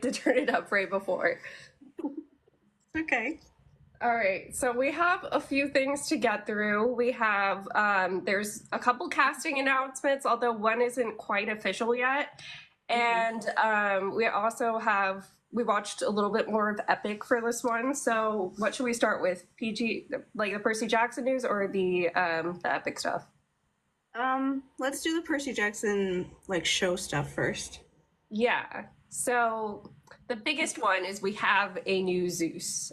to turn it up right before. Okay. All right, so we have a few things to get through. We have, there's a couple casting announcements, although one isn't quite official yet. And we also have, we watched a little bit more of Epic for this one. So what should we start with? PG, like the Percy Jackson news or the Epic stuff? Let's do the Percy Jackson like show stuff first. Yeah. So the biggest one is we have a new Zeus.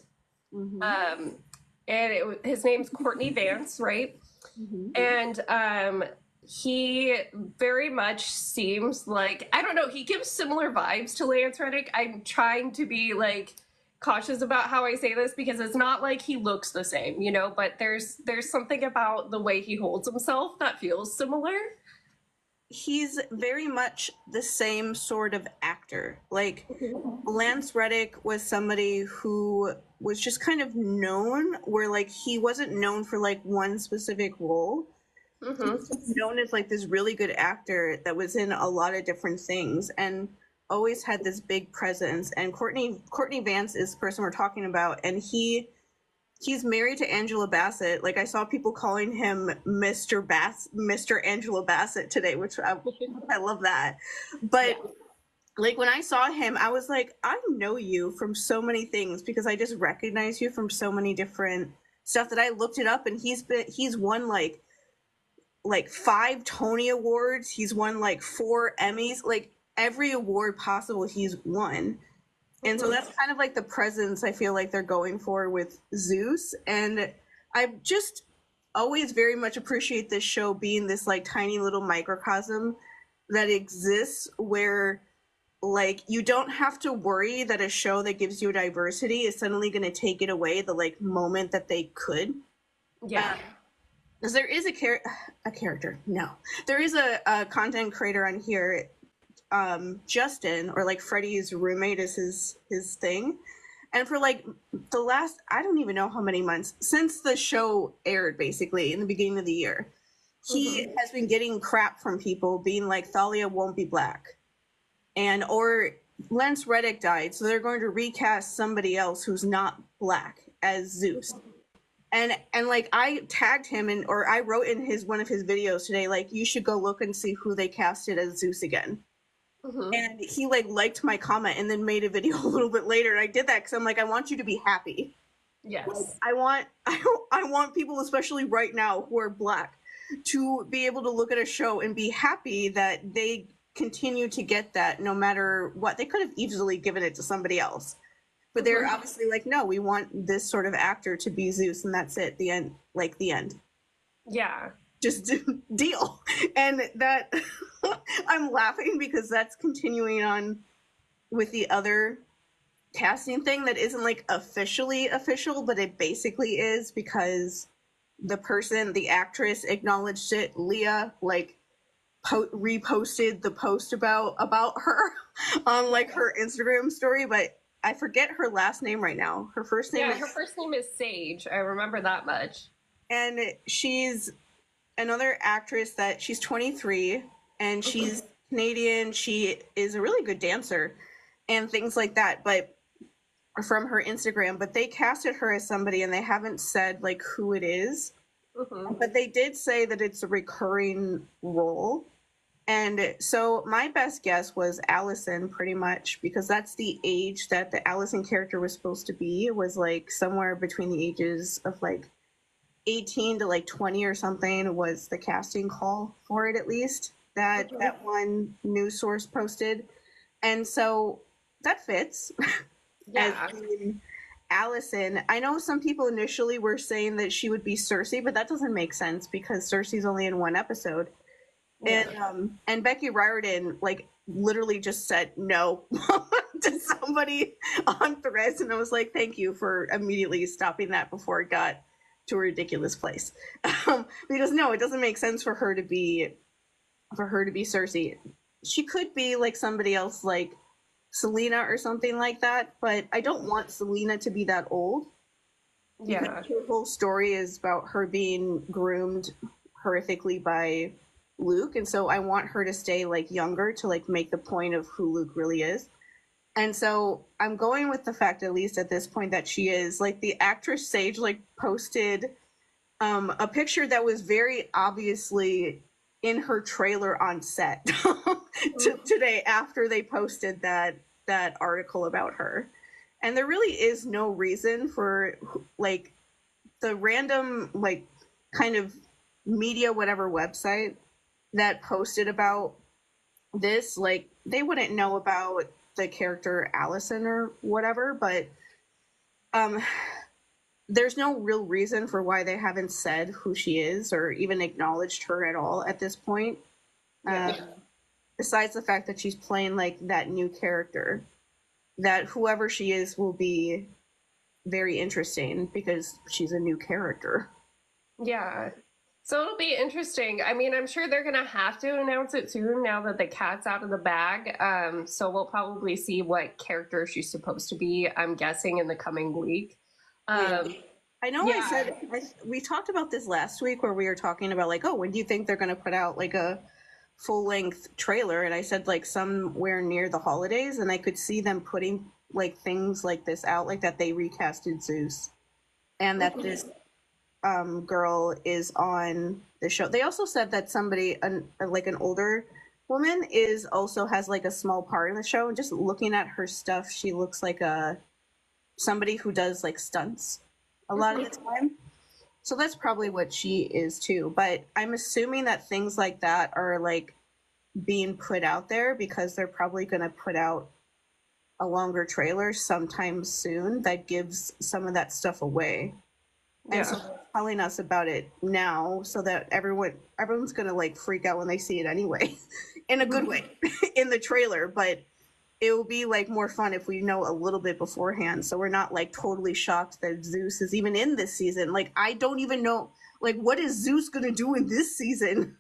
Um, and his name's Courtney Vance, right? And he very much seems like, I don't know, he gives similar vibes to Lance Reddick. I'm trying to be like cautious about how I say this because it's not like he looks the same, you know, but there's something about the way he holds himself that feels similar. He's very much the same sort of actor. Like Lance Reddick was somebody who was just kind of known, where like he wasn't known for like one specific role. He was known as like this really good actor that was in a lot of different things and always had this big presence. And Courtney Vance is the person we're talking about, and he's married to Angela Bassett. Like I saw people calling him Mr. Angela Bassett today, which I love that. But like when I saw him, I was like, I know you from so many things because I just recognize you from so many different stuff that I looked it up, and he's won like 5 Tony Awards. He's won like 4 Emmys, like every award possible he's won. And so that's kind of like the presence I feel like they're going for with Zeus. And I just always very much appreciate this show being this like tiny little microcosm that exists where like you don't have to worry that a show that gives you diversity is suddenly going to take it away the like moment that they could. Yeah. Because there is a character. No, there is a content creator on here. Justin, or like Freddie's roommate, is his thing. And for like the last, I don't even know how many months since the show aired, basically in the beginning of the year, he has been getting crap from people being like Thalia won't be black, and or Lance Reddick died, so they're going to recast somebody else who's not black as Zeus. And like I tagged him or I wrote in one of his videos today, like you should go look and see who they casted as Zeus again. And he like liked my comment and then made a video a little bit later. And I did that because I'm like, I want you to be happy. Yes. Like, I want people, especially right now who are black, to be able to look at a show and be happy that they continue to get that no matter what. They could have easily given it to somebody else. But they're obviously like, no, we want this sort of actor to be Zeus, and that's it. The end. Like the end. Yeah. Just deal. And that I'm laughing because that's continuing on with the other casting thing that isn't like officially official, but it basically is because the actress acknowledged it. Leah like reposted the post about her on like her Instagram story, but I forget her last name right now. Her first name her first name is Sage. I remember that much. And she's another actress that she's 23 and she's Canadian. She is a really good dancer and things like that, but from her Instagram, but they casted her as somebody and they haven't said like who it is. But they did say that it's a recurring role. And so my best guess was Allison, pretty much, because that's the age that the Allison character was supposed to be. It was like somewhere between the ages of like 18 to like 20 or something was the casting call for it, at least that one news source posted. And so that fits. Yeah. Allison, I know some people initially were saying that she would be Cersei, but that doesn't make sense because Cersei's only in one episode. And Becky Riordan like literally just said no to somebody on Threads, and I was like, thank you for immediately stopping that before it got to a ridiculous place. Because no, it doesn't make sense for her to be Cersei. She could be like somebody else, like Selena or something like that, but I don't want Selena to be that old. Yeah. Her whole story is about her being groomed horrifically by Luke, and so I want her to stay like younger to like make the point of who Luke really is. And so I'm going with the fact, at least at this point, that she is. Like, the actress Sage like posted a picture that was very obviously in her trailer on set today after they posted that article about her. And there really is no reason for like the random like kind of media whatever website that posted about this, like they wouldn't know about the character Allison or whatever, but um there's no real reason for why they haven't said who she is or even acknowledged her at all at this point. Yeah. Besides the fact that she's playing like that new character, that whoever she is will be very interesting because she's a new character. Yeah. So it'll be interesting. I mean, I'm sure they're gonna have to announce it soon now that the cat's out of the bag. So we'll probably see what character she's supposed to be, I'm guessing, in the coming week. Yeah. I know yeah. we talked about this last week where we were talking about like, oh, when do you think they're going to put out like a full length trailer? And I said like somewhere near the holidays, and I could see them putting like things like this out, like that they recasted Zeus and that this girl is on the show. They also said that somebody, like an older woman, is also has like a small part in the show. And just looking at her stuff, she looks like somebody who does like stunts a lot of the time. So that's probably what she is too. But I'm assuming that things like that are like being put out there because they're probably going to put out a longer trailer sometime soon that gives some of that stuff away. Yeah. And so they're telling us about it now so that everyone's going to like freak out when they see it anyway, in a good way, in the trailer. But it will be like more fun if we know a little bit beforehand, so we're not like totally shocked that Zeus is even in this season. Like I don't even know, like what is Zeus gonna do in this season?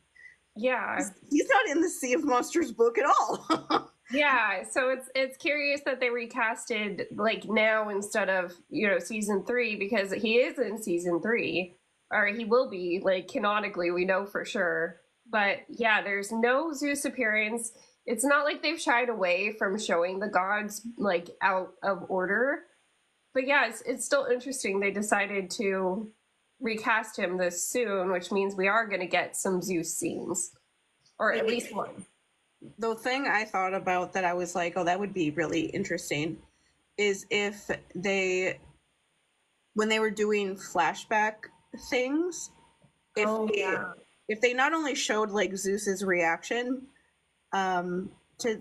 Yeah. He's not in the Sea of Monsters book at all. Yeah, so it's curious that they recasted like now instead of, season 3, because he is in season 3, or he will be, like canonically, we know for sure. But yeah, there's no Zeus appearance. It's not like they've shied away from showing the gods like out of order. But yeah, it's still interesting they decided to recast him this soon, which means we are going to get some Zeus scenes, or at least one. The thing I thought about that I was like, oh, that would be really interesting, is if when they were doing flashback things, if they not only showed like Zeus's reaction to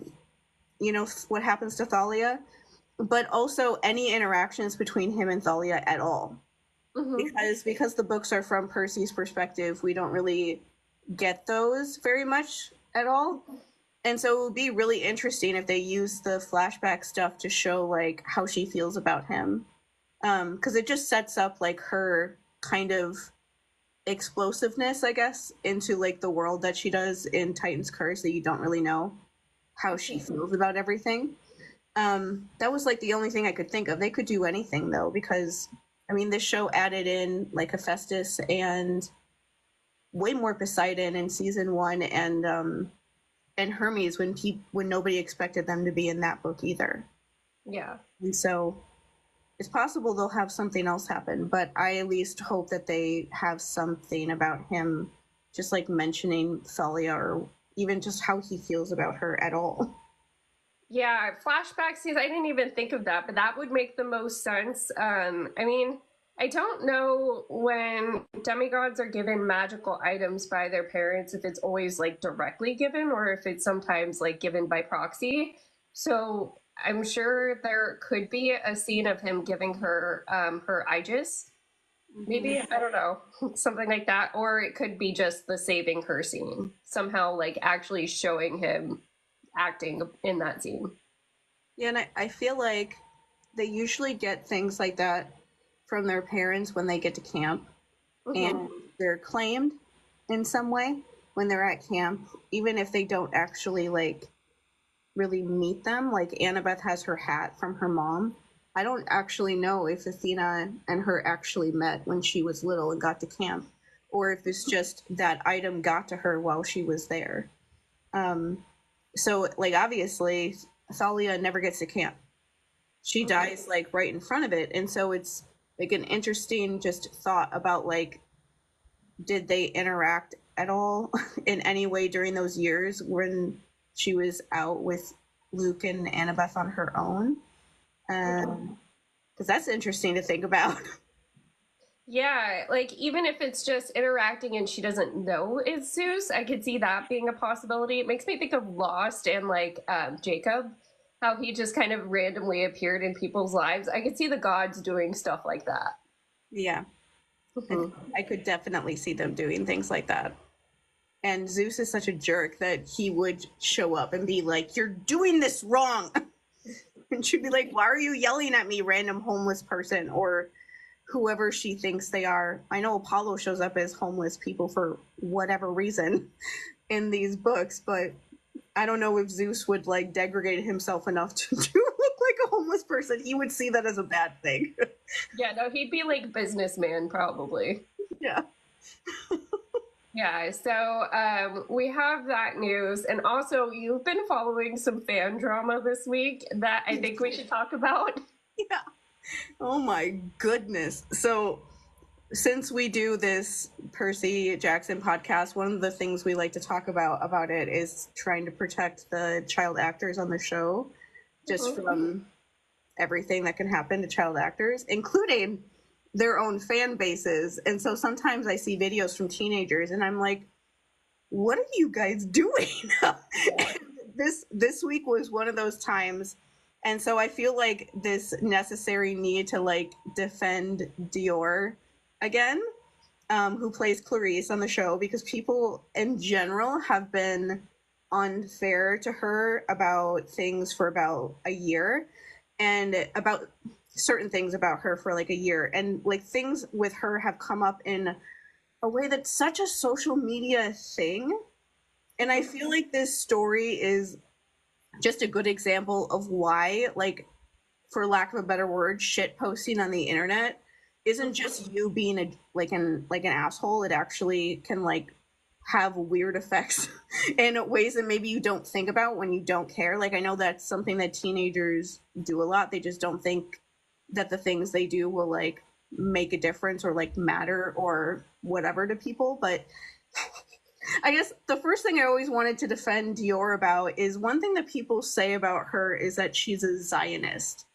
what happens to Thalia, but also any interactions between him and Thalia at all. Because the books are from Percy's perspective, we don't really get those very much at all. And so it would be really interesting if they use the flashback stuff to show like how she feels about him, because it just sets up like her kind of explosiveness, I guess, into like the world that she does in Titan's Curse, that you don't really know how she feels about everything. That was like the only thing I could think of. They could do anything though, because I mean this show added in like Hephaestus and way more Poseidon in season 1, and Hermes when nobody expected them to be in that book either. Yeah. And so it's possible they'll have something else happen, but I at least hope that they have something about him, just like mentioning Thalia or even just how he feels about her at all. Yeah, flashback scenes, I didn't even think of that, but that would make the most sense. I mean, I don't know when demigods are given magical items by their parents, if it's always like directly given or if it's sometimes like given by proxy. So I'm sure there could be a scene of him giving her her Aegis. Maybe, I don't know, something like that. Or it could be just the saving her scene, somehow like actually showing him acting in that scene. Yeah, and I feel like they usually get things like that from their parents when they get to camp, and they're claimed in some way when they're at camp, even if they don't actually like really meet them. Like Annabeth has her hat from her mom. I don't actually know if Athena and her actually met when she was little and got to camp, or if it's just that item got to her while she was there. So like obviously Thalia never gets to camp. She dies like right in front of it. And so it's like an interesting just thought about like, did they interact at all in any way during those years when she was out with Luke and Annabeth on her own? Because that's interesting to think about. Yeah, like even if it's just interacting and she doesn't know it's Zeus, I could see that being a possibility. It makes me think of Lost and like Jacob, how he just kind of randomly appeared in people's lives. I could see the gods doing stuff like that. Yeah. I could definitely see them doing things like that. And Zeus is such a jerk that he would show up and be like, "You're doing this wrong." And she'd be like, "Why are you yelling at me, random homeless person?" Or whoever she thinks they are. I know Apollo shows up as homeless people for whatever reason in these books, but I don't know if Zeus would like degrade himself enough to look like a homeless person. He would see that as a bad thing. Yeah, no, he'd be like businessman probably. Yeah. Yeah, so we have that news. And also, you've been following some fan drama this week that I think we should talk about. Yeah. Oh my goodness. So, since we do this Percy Jackson podcast, one of the things we like to talk about it is trying to protect the child actors on the show just from everything that can happen to child actors, including their own fan bases. And so sometimes I see videos from teenagers and I'm like, what are you guys doing? This week was one of those times. And so I feel like this necessary need to like defend Dior again, who plays Clarice on the show, because people in general have been unfair to her about things for about a year, and about certain things about her for like a year. And like things with her have come up in a way that's such a social media thing. And I feel like this story is just a good example of why, like, for lack of a better word, shit posting on the internet isn't just you being an asshole. It actually can like have weird effects in ways that maybe you don't think about when you don't care. Like, I know that's something that teenagers do a lot. They just don't think that the things they do will like make a difference or like matter or whatever to people. But I guess the first thing I always wanted to defend Dior about is one thing that people say about her is that she's a Zionist.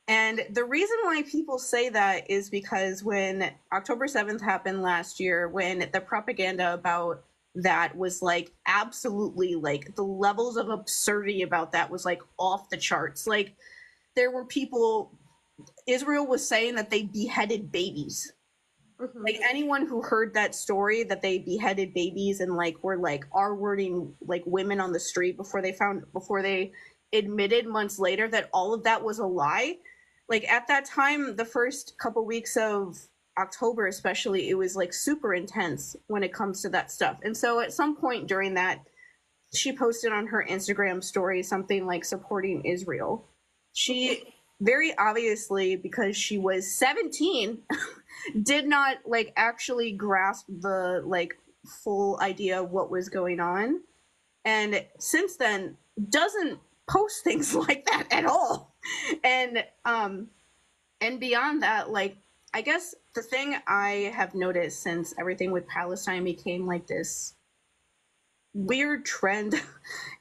And the reason why people say that is because when October 7th happened last year, when the propaganda about that was like absolutely like the levels of absurdity about that was like off the charts. Like there were people, Israel was saying that they beheaded babies. Like anyone who heard that story that they beheaded babies and like were like R-wording like women on the street before they admitted months later that all of that was a lie. Like at that time, the first couple weeks of October especially, it was like super intense when it comes to that stuff. And so at some point during that, she posted on her Instagram story something like supporting Israel. She very obviously, because she was 17, did not like actually grasp the like full idea of what was going on, and since then doesn't post things like that at all. And beyond that, like I guess the thing I have noticed since everything with Palestine became like this weird trend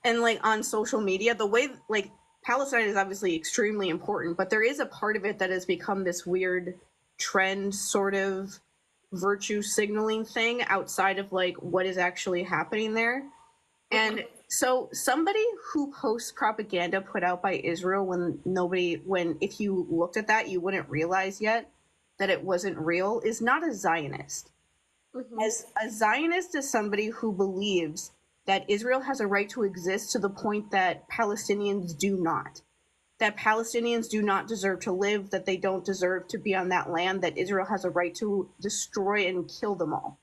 and like on social media, the way like Palestine is obviously extremely important, but there is a part of it that has become this weird trend sort of virtue signaling thing outside of like what is actually happening there. And so somebody who posts propaganda put out by Israel when if you looked at that, you wouldn't realize yet that it wasn't real, is not a Zionist. As a Zionist is somebody who believes that Israel has a right to exist to the point that Palestinians do not. That Palestinians do not deserve to live, that they don't deserve to be on that land, that Israel has a right to destroy and kill them all.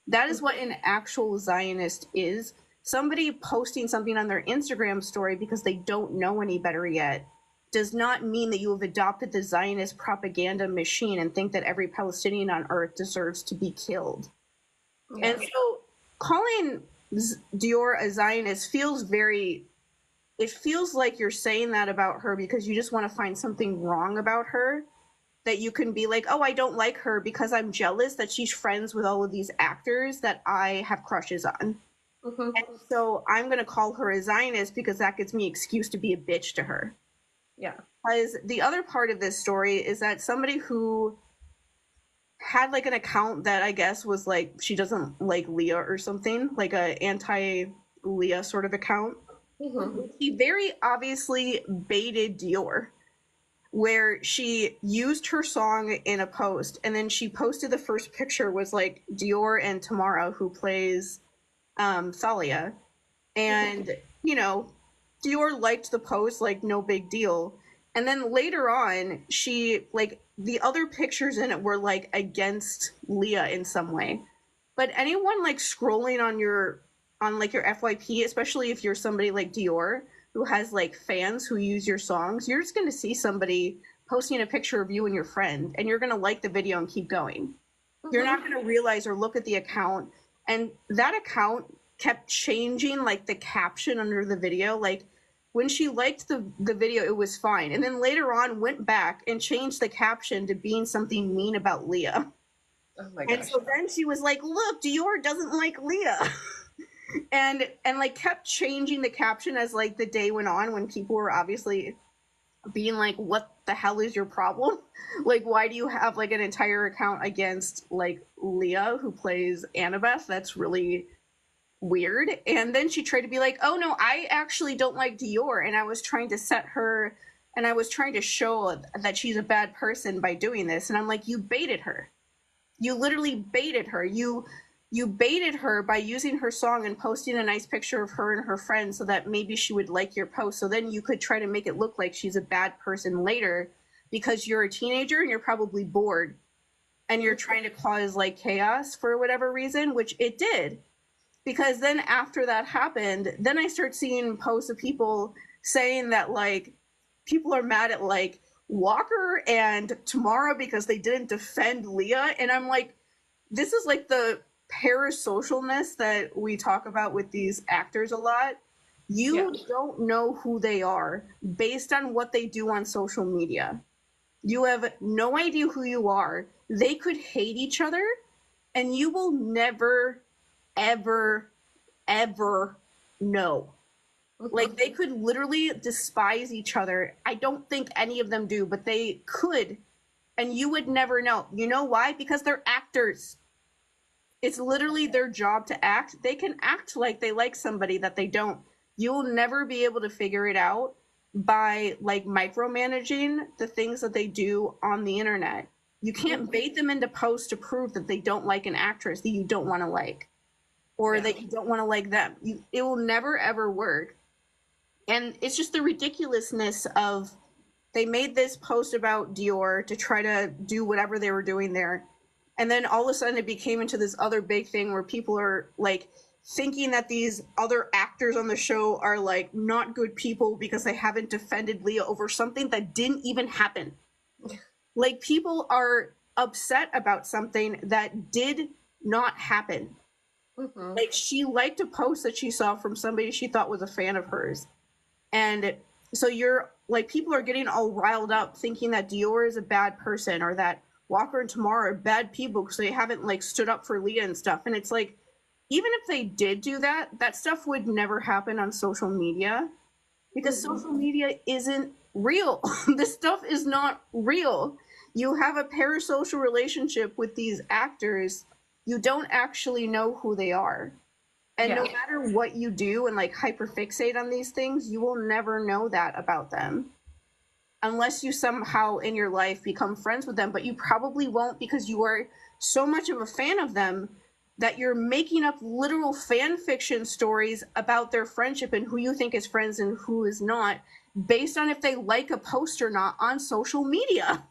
That is what an actual Zionist is. Somebody posting something on their Instagram story because they don't know any better yet does not mean that you have adopted the Zionist propaganda machine and think that every Palestinian on earth deserves to be killed. Yeah. And so calling Dior a Zionist feels very it feels like you're saying that about her because you just want to find something wrong about her, that you can be like, oh, I don't like her because I'm jealous that she's friends with all of these actors that I have crushes on. Mm-hmm. And so I'm going to call her a Zionist because that gives me excuse to be a bitch to her. Yeah. Because the other part of this story is that somebody who had like an account that I guess was like, she doesn't like Leah or something, like a anti-Leah sort of account. Mm-hmm. He very obviously baited Dior, where she used her song in a post, and then she posted the first picture was like Dior and Tamara, who plays Thalia. And, you know, Dior liked the post, like, no big deal. And then later on, she, like, the other pictures in it were, like, against Leah in some way. But anyone, like, scrolling on your, on, like, your FYP, especially if you're somebody like Dior, who has, like, fans who use your songs, you're just going to see somebody posting a picture of you and your friend, and you're going to like the video and keep going. You're not going to realize or look at the account. And that account kept changing like the caption under the video. Like when she liked the video, it was fine. And then later on went back and changed the caption to being something mean about Leah. Oh my And gosh. so then she was like, look, Dior doesn't like Leah. and like kept changing the caption as like the day went on, when people were obviously being like, what the hell is your problem? Like, why do you have like an entire account against like Leah, who plays Annabeth? That's really weird. And then she tried to be like, oh no, I actually don't like Dior, and I was trying to set her, and I was trying to show that she's a bad person by doing this. And I'm like, you baited her. You literally baited her. You baited her by using her song and posting a nice picture of her and her friends so that maybe she would like your post. So then you could try to make it look like she's a bad person later because you're a teenager and you're probably bored and you're trying to cause like chaos for whatever reason, which it did. Because then after that happened, then I start seeing posts of people saying that like people are mad at like Walker and Tamara because they didn't defend Leah. And I'm like, this is like the parasocialness that we talk about with these actors a lot. You don't know who they are based on what they do on social media. You have no idea who you are. They could hate each other, and you will never, ever, ever know. Like, they could literally despise each other. I don't think any of them do, but they could, and you would never know. You know why? Because they're actors. It's literally their job to act. They can act like they like somebody that they don't. You'll never be able to figure it out by like micromanaging the things that they do on the internet. You can't bait them into posts to prove that they don't like an actress that you don't want to like, or that you don't want to like them. It will never ever work. And it's just the ridiculousness of, they made this post about Dior to try to do whatever they were doing there. And then all of a sudden it became into this other big thing where people are like thinking that these other actors on the show are like not good people because they haven't defended Leah over something that didn't even happen. Like, people are upset about something that did not happen. Like, she liked a post that she saw from somebody she thought was a fan of hers. And so you're like, people are getting all riled up thinking that Dior is a bad person, or that Walker and Tamara are bad people because they haven't like stood up for Leah and stuff. And it's like, even if they did do that, that stuff would never happen on social media, because social media isn't real. This stuff is not real. You have a parasocial relationship with these actors. You don't actually know who they are. And no matter what you do and like hyperfixate on these things, you will never know that about them. Unless you somehow in your life become friends with them, but you probably won't, because you are so much of a fan of them that you're making up literal fan fiction stories about their friendship and who you think is friends and who is not, based on if they like a post or not on social media.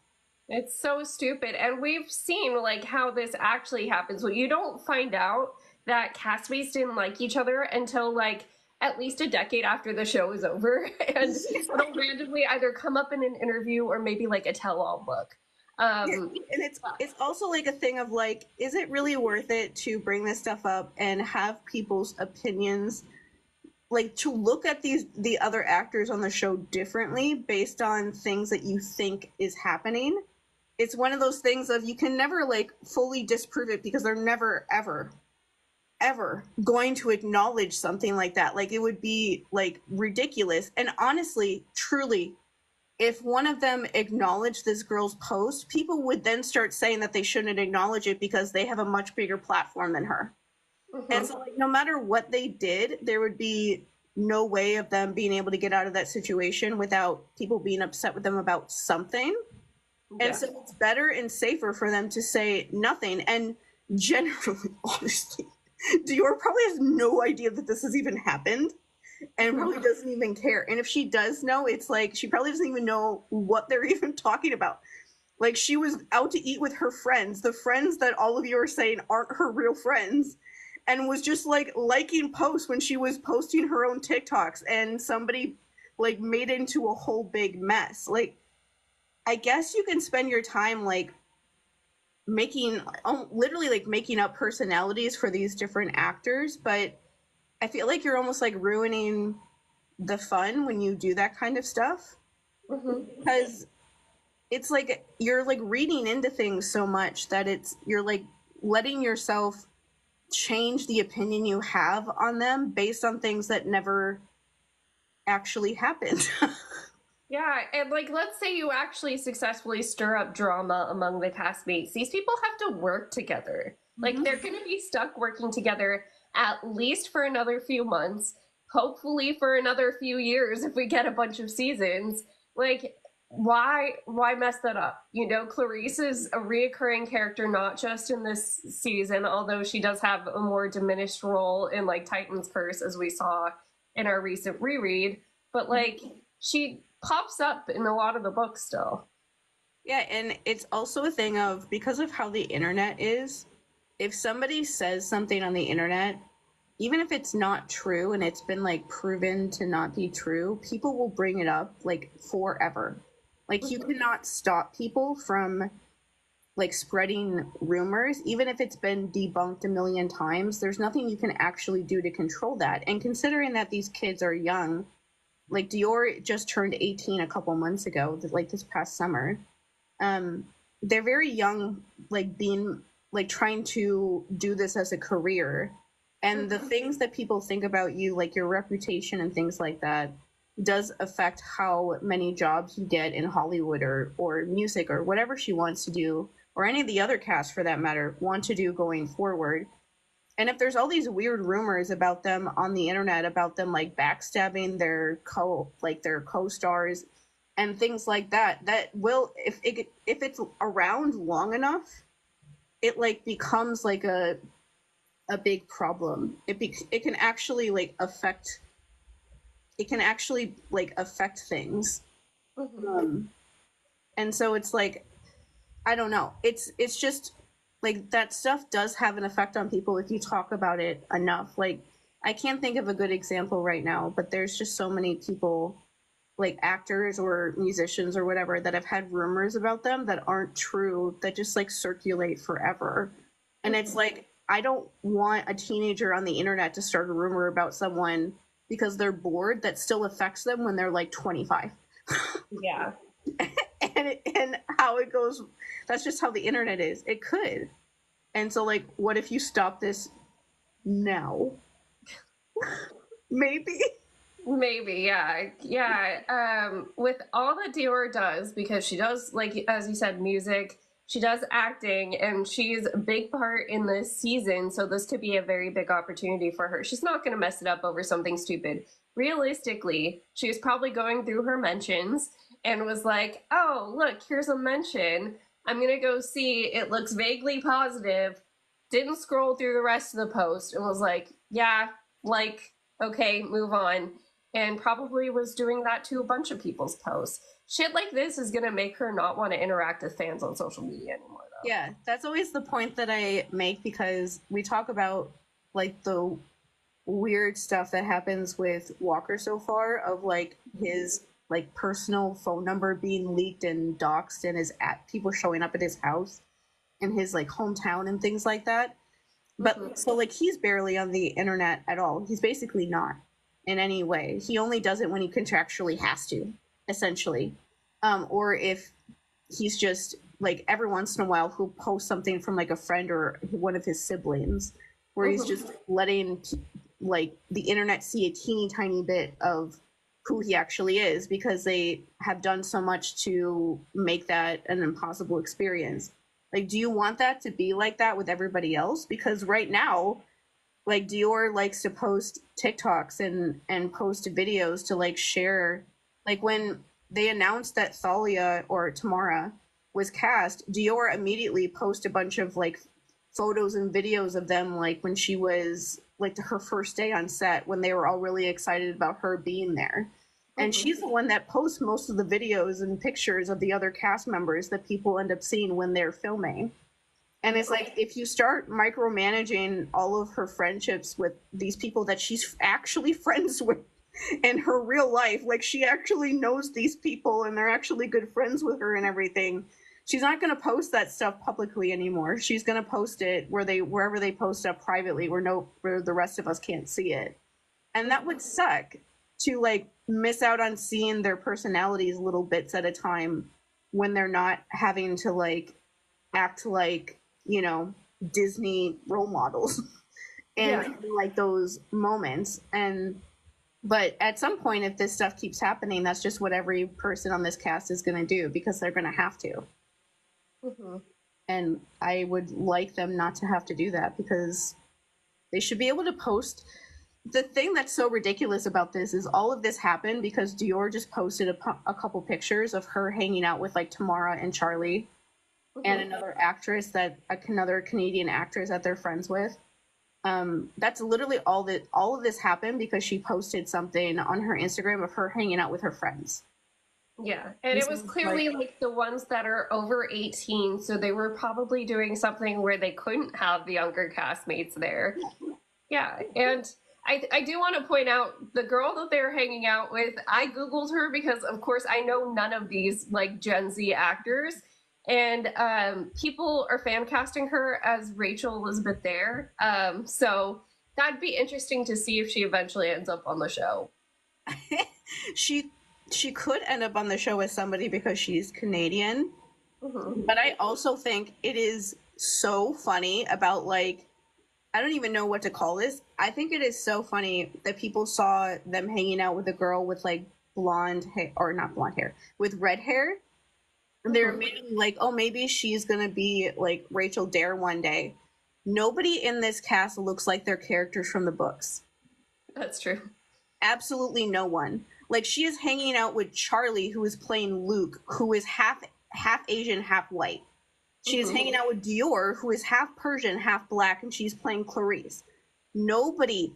It's so stupid. And we've seen like how this actually happens. Well, you don't find out that castmates didn't like each other until like at least a decade after the show is over, and it'll randomly either come up in an interview or maybe like a tell-all book. And it's also like a thing of like, is it really worth it to bring this stuff up and have people's opinions like to look at the other actors on the show differently based on things that you think is happening. It's one of those things of you can never like fully disprove it because they're never ever going to acknowledge something like that. Like it would be like ridiculous. And honestly, truly, if one of them acknowledged this girl's post, people would then start saying that they shouldn't acknowledge it because they have a much bigger platform than her. And so, like, no matter what they did, there would be no way of them being able to get out of that situation without people being upset with them about something. And so it's better and safer for them to say nothing. And generally, honestly, Dior probably has no idea that this has even happened and probably doesn't even care. And if she does know, it's like she probably doesn't even know what they're even talking about. Like she was out to eat with her friends, the friends that all of you are saying aren't her real friends, and was just like liking posts when she was posting her own TikToks, and somebody like made it into a whole big mess. Like, I guess you can spend your time like making literally like making up personalities for these different actors, but I feel like you're almost like ruining the fun when you do that kind of stuff. Because it's like you're like reading into things so much that you're like letting yourself change the opinion you have on them based on things that never actually happened. Yeah, and like let's say you actually successfully stir up drama among the castmates. These people have to work together. Like they're going to be stuck working together at least for another few months, hopefully for another few years if we get a bunch of seasons. Like why mess that up? You know, Clarice is a reoccurring character not just in this season, although she does have a more diminished role in like Titan's Curse as we saw in our recent reread, but like she pops up in a lot of the books still. Yeah, and it's also a thing of because of how the internet is, if somebody says something on the internet, even if it's not true and it's been like proven to not be true, people will bring it up like forever. Like you cannot stop people from like spreading rumors, even if it's been debunked a million times. There's nothing you can actually do to control that. And considering that these kids are young, like Dior just turned 18 a couple months ago, like this past summer. They're very young, like being like trying to do this as a career. And the things that people think about you, like your reputation and things like that, does affect how many jobs you get in Hollywood or music or whatever she wants to do, or any of the other cast for that matter, want to do going forward. And if there's all these weird rumors about them on the internet, about them like backstabbing their co-stars and things like that, that will, if it's around long enough, it like becomes like a big problem. It can actually like affect things. And so it's like, I don't know. It's just like that stuff does have an effect on people if you talk about it enough. Like I can't think of a good example right now, but there's just so many people, like actors or musicians or whatever, that have had rumors about them that aren't true, that just like circulate forever. And it's like, I don't want a teenager on the internet to start a rumor about someone because they're bored that still affects them when they're like 25. Yeah. and how it goes, that's just how the internet is. It could. And so like, what if you stop this now? Maybe, yeah. With all that Dior does, because she does, like as you said, music, she does acting, and she's a big part in this season, so this could be a very big opportunity for her. She's not going to mess it up over something stupid. Realistically, she was probably going through her mentions and was like, oh, look, here's a mention. I'm going to go see. It looks vaguely positive. Didn't scroll through the rest of the post and was like, yeah, like, okay, move on. And probably was doing that to a bunch of people's posts. Shit like this is going to make her not want to interact with fans on social media anymore, though. Yeah, that's always the point that I make, because we talk about like the weird stuff that happens with Walker so far, of like his like personal phone number being leaked and doxed, and his people showing up at his house in his like hometown and things like that. But so like he's barely on the internet at all. He's basically not. in any way. He only does it when he contractually has to, essentially. Or if he's just like every once in a while he'll post something from like a friend or one of his siblings where he's just letting like the internet see a teeny tiny bit of who he actually is, because they have done so much to make that an impossible experience. Like, do you want that to be like that with everybody else? Because right now, like, Dior likes to post TikToks and post videos to like share. Like when they announced that Thalia or Tamara was cast, Dior immediately posted a bunch of like photos and videos of them, like when she was like her first day on set, when they were all really excited about her being there. And she's the one that posts most of the videos and pictures of the other cast members that people end up seeing when they're filming. And it's like, if you start micromanaging all of her friendships with these people that she's actually friends with in her real life, like she actually knows these people and they're actually good friends with her and everything, she's not going to post that stuff publicly anymore. She's going to post it wherever they post stuff privately, where the rest of us can't see it. And that would suck, to like miss out on seeing their personalities little bits at a time when they're not having to like act like, you know, Disney role models and like those moments. But at some point, if this stuff keeps happening, that's just what every person on this cast is going to do, because they're going to have to. And I would like them not to have to do that, because they should be able to post. The thing that's so ridiculous about this is all of this happened because Dior just posted a couple pictures of her hanging out with like Tamara and Charlie and another Canadian actress that they're friends with. That's literally all of this happened because she posted something on her Instagram of her hanging out with her friends. Yeah, and it was clearly like the ones that are over 18, so they were probably doing something where they couldn't have the younger castmates there. Yeah, and I do want to point out the girl that they're hanging out with, I Googled her because, of course, I know none of these like Gen Z actors. And people are fan casting her as Rachel Elizabeth Dare. So that'd be interesting to see if she eventually ends up on the show. She could end up on the show as somebody because she's Canadian. But I also think it is so funny about like, I don't even know what to call this. I think it is so funny that people saw them hanging out with a girl with like blonde hair, or not blonde hair, with red hair. And they're immediately like, oh, maybe she's going to be like Rachel Dare one day. Nobody in this cast looks like their characters from the books. That's true. Absolutely no one. Like, she is hanging out with Charlie, who is playing Luke, who is half Asian, half white. She is hanging out with Dior, who is half Persian, half black, and she's playing Clarice. Nobody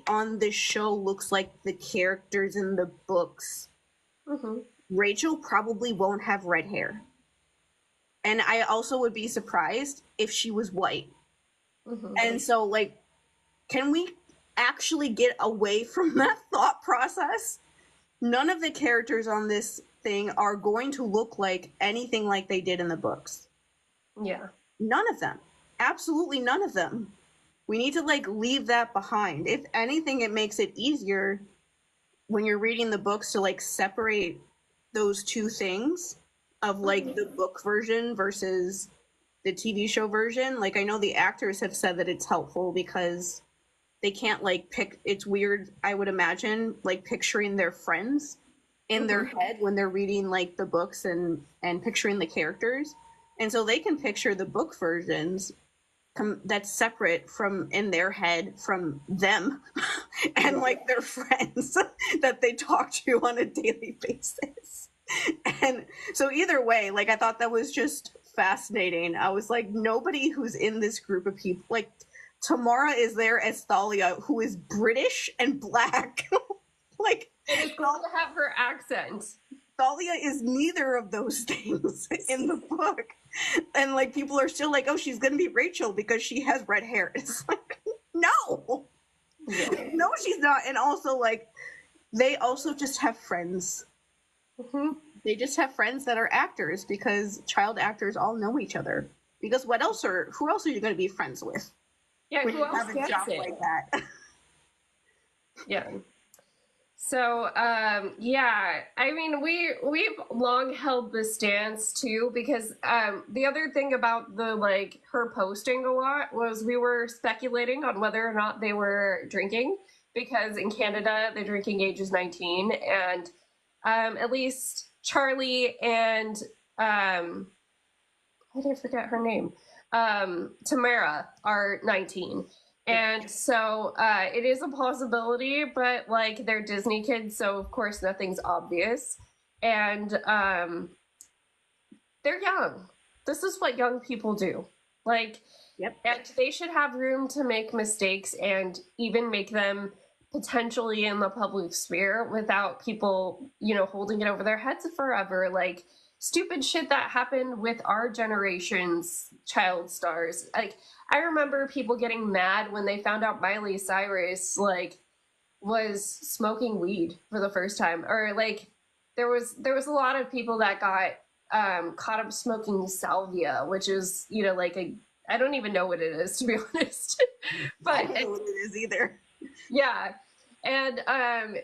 on this show looks like the characters in the books. Rachel probably won't have red hair. And I also would be surprised if she was white. And so, like, can we actually get away from that thought process? None of the characters on this thing are going to look like anything like they did in the books. Yeah. None of them. Absolutely none of them. We need to, like, leave that behind. If anything, it makes it easier when you're reading the books to, like, separate those two things of, like, the book version versus the TV show version. Like, I know the actors have said that it's helpful because they can't, like, it's weird, I would imagine, like, picturing their friends in their head when they're reading, like, the books and picturing the characters. And so they can picture the book versions that's separate from, in their head, from them and, like, their friends that they talk to on a daily basis. And so either way, like, I thought that was just fascinating. I was like, nobody who's in this group of people, like, Tamara is there as Thalia, who is British and black. Like, and it's going to have her accent. Thalia is neither of those things in the book. And, like, people are still like, oh, she's going to be Rachel because she has red hair. It's like, no. Yeah. No, she's not. And also, like, they also just have friends. They just have friends that are actors because child actors all know each other. Because who else are you going to be friends with? Yeah, when who you else have a gets job it? Like that. Yeah. So, yeah, I mean, we've long held this stance too, because the other thing about the like her posting a lot was we were speculating on whether or not they were drinking, because in Canada the drinking age is 19, and at least Charlie and I did forget her name, Tamara are 19. And so it is a possibility, but like they're Disney kids, so of course nothing's obvious. And they're young. This is what young people do. Like, Yep. and they should have room to make mistakes and even make them potentially in the public sphere without people, you know, holding it over their heads forever. Like, stupid shit that happened with our generation's child stars. Like, I remember people getting mad when they found out Miley Cyrus, like, was smoking weed for the first time. Or, like, there was a lot of people that got caught up smoking salvia, which is, you know, like a, I don't even know what it is, to be honest. But I don't know what it is either. yeah. And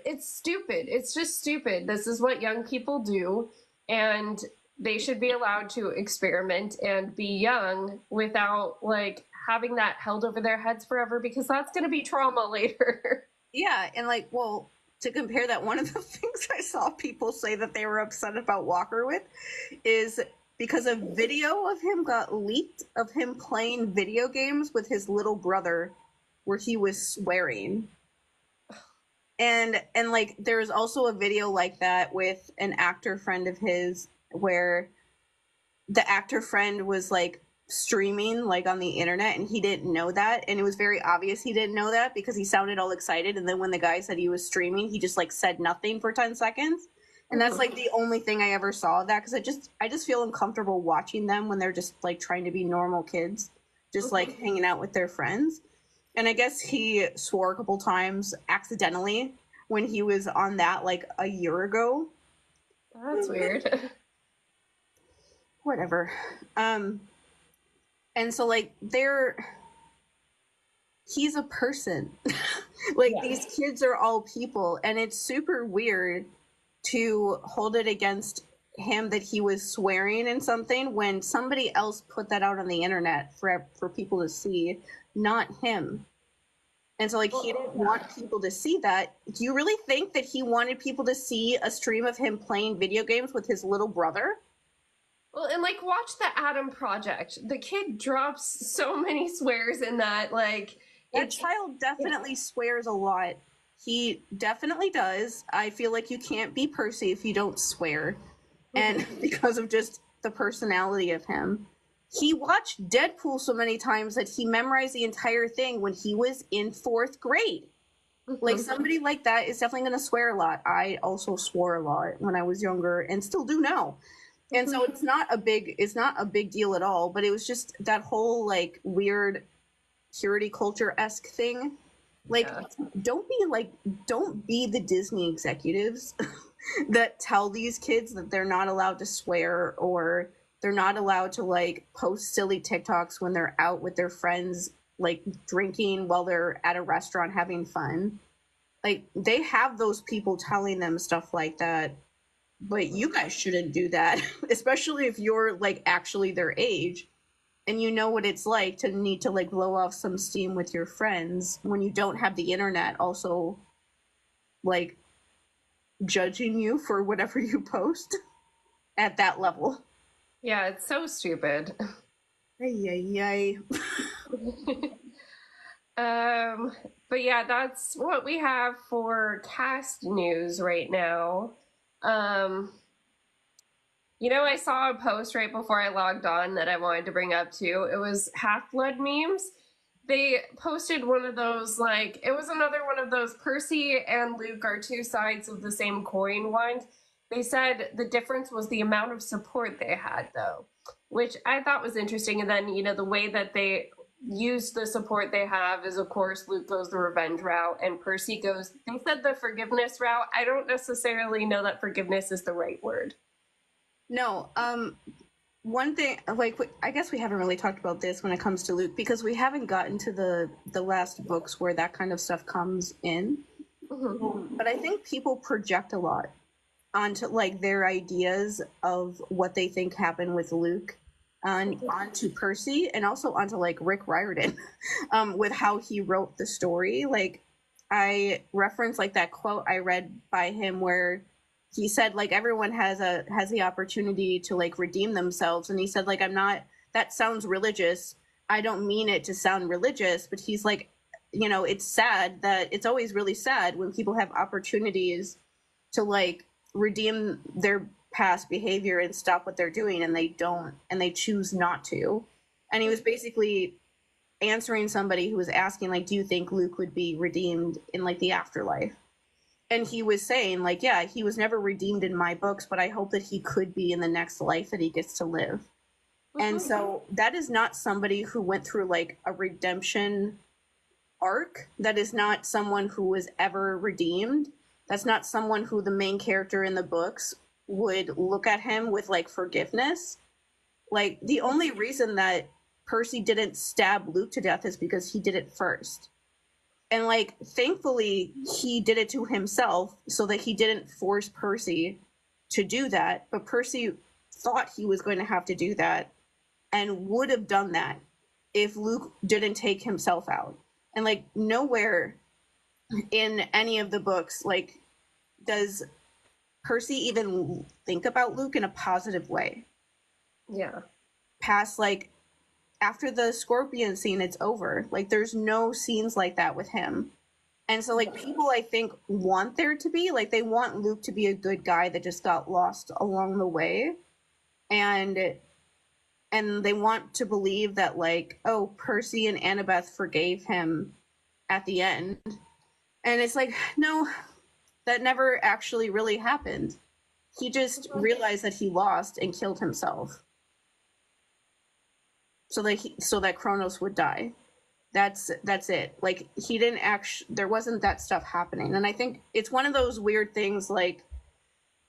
it's stupid. It's just stupid. This is what young people do, and they should be allowed to experiment and be young without like having that held over their heads forever, because that's going to be trauma later. Yeah, and like, well, to compare that, one of the things I saw people say that they were upset about Walker with is because a video of him got leaked of him playing video games with his little brother where he was swearing. And like there's also a video like that with an actor friend of his where the actor friend was like streaming like on the internet and he didn't know that, and it was very obvious he didn't know that because he sounded all excited, and then when the guy said he was streaming he just like said nothing for 10 seconds. And that's like the only thing I ever saw of that, because I just feel uncomfortable watching them when they're just like trying to be normal kids, just like hanging out with their friends. And I guess he swore a couple times accidentally when he was on that like a year ago. That's weird. Whatever. And so like he's a person. Like Yeah. these kids are all people, and it's super weird to hold it against him that he was swearing in something when somebody else put that out on the internet for people to see, not him. And so like he didn't want people to see that. Do you really think that he wanted people to see a stream of him playing video games with his little brother? Well, and like watch the Adam Project. The kid drops so many swears in that, like That child definitely swears a lot. He definitely does. I feel like you can't be Percy if you don't swear. And because of just the personality of him. He watched Deadpool so many times that he memorized the entire thing when he was in 4th grade. Like somebody like that is definitely going to swear a lot. I also swore a lot when I was younger and still do now. And so it's not a big deal at all, but it was just that whole like weird purity culture-esque thing. Like Yeah. don't be the Disney executives that tell these kids that they're not allowed to swear, or they're not allowed to like post silly TikToks when they're out with their friends, like drinking while they're at a restaurant having fun. Like they have those people telling them stuff like that, but you guys shouldn't do that, especially if you're like actually their age and you know what it's like to need to like blow off some steam with your friends when you don't have the internet also like judging you for whatever you post at that level. Yeah, it's so stupid. Ay, ay, ay. But yeah, that's what we have for cast news right now. You know, I saw a post right before I logged on that I wanted to bring up too. It was Half-Blood memes. They posted one of those, like, it was another one of those Percy and Luke are two sides of the same coin ones. They said the difference was the amount of support they had, though, which I thought was interesting. And then, you know, the way that they use the support they have is, of course, Luke goes the revenge route and Percy goes, they said the forgiveness route. I don't necessarily know that forgiveness is the right word. No, one thing, like, I guess we haven't really talked about this when it comes to Luke, because we haven't gotten to the last books where that kind of stuff comes in. But I think people project a lot onto like their ideas of what they think happened with Luke onto Percy, and also onto like Rick Riordan with how he wrote the story. Like I reference like that quote I read by him where he said like everyone has the opportunity to like redeem themselves, and he said like I'm not, that sounds religious, I don't mean it to sound religious, but he's like, you know, it's sad that it's always really sad when people have opportunities to like redeem their past behavior and stop what they're doing, and they don't, and they choose not to. And he was basically answering somebody who was asking like, do you think Luke would be redeemed in like the afterlife? And he was saying like, yeah, he was never redeemed in my books, but I hope that he could be in the next life that he gets to live. And so that is not somebody who went through like a redemption arc. That is not someone who was ever redeemed. That's not someone who the main character in the books would look at him with like forgiveness. Like the only reason that Percy didn't stab Luke to death is because he did it first. And like thankfully he did it to himself so that he didn't force Percy to do that. But Percy thought he was going to have to do that and would have done that if Luke didn't take himself out. And like nowhere in any of the books like does Percy even think about Luke in a positive way. Yeah. Past like after the scorpion scene, it's over. Like there's no scenes like that with him. And so like people I think want there to be, like they want Luke to be a good guy that just got lost along the way. And they want to believe that like, oh, Percy and Annabeth forgave him at the end. And it's like, no, that never actually really happened. He just realized that he lost and killed himself. So that Kronos would die. That's it. Like he didn't actually, there wasn't that stuff happening. And I think it's one of those weird things like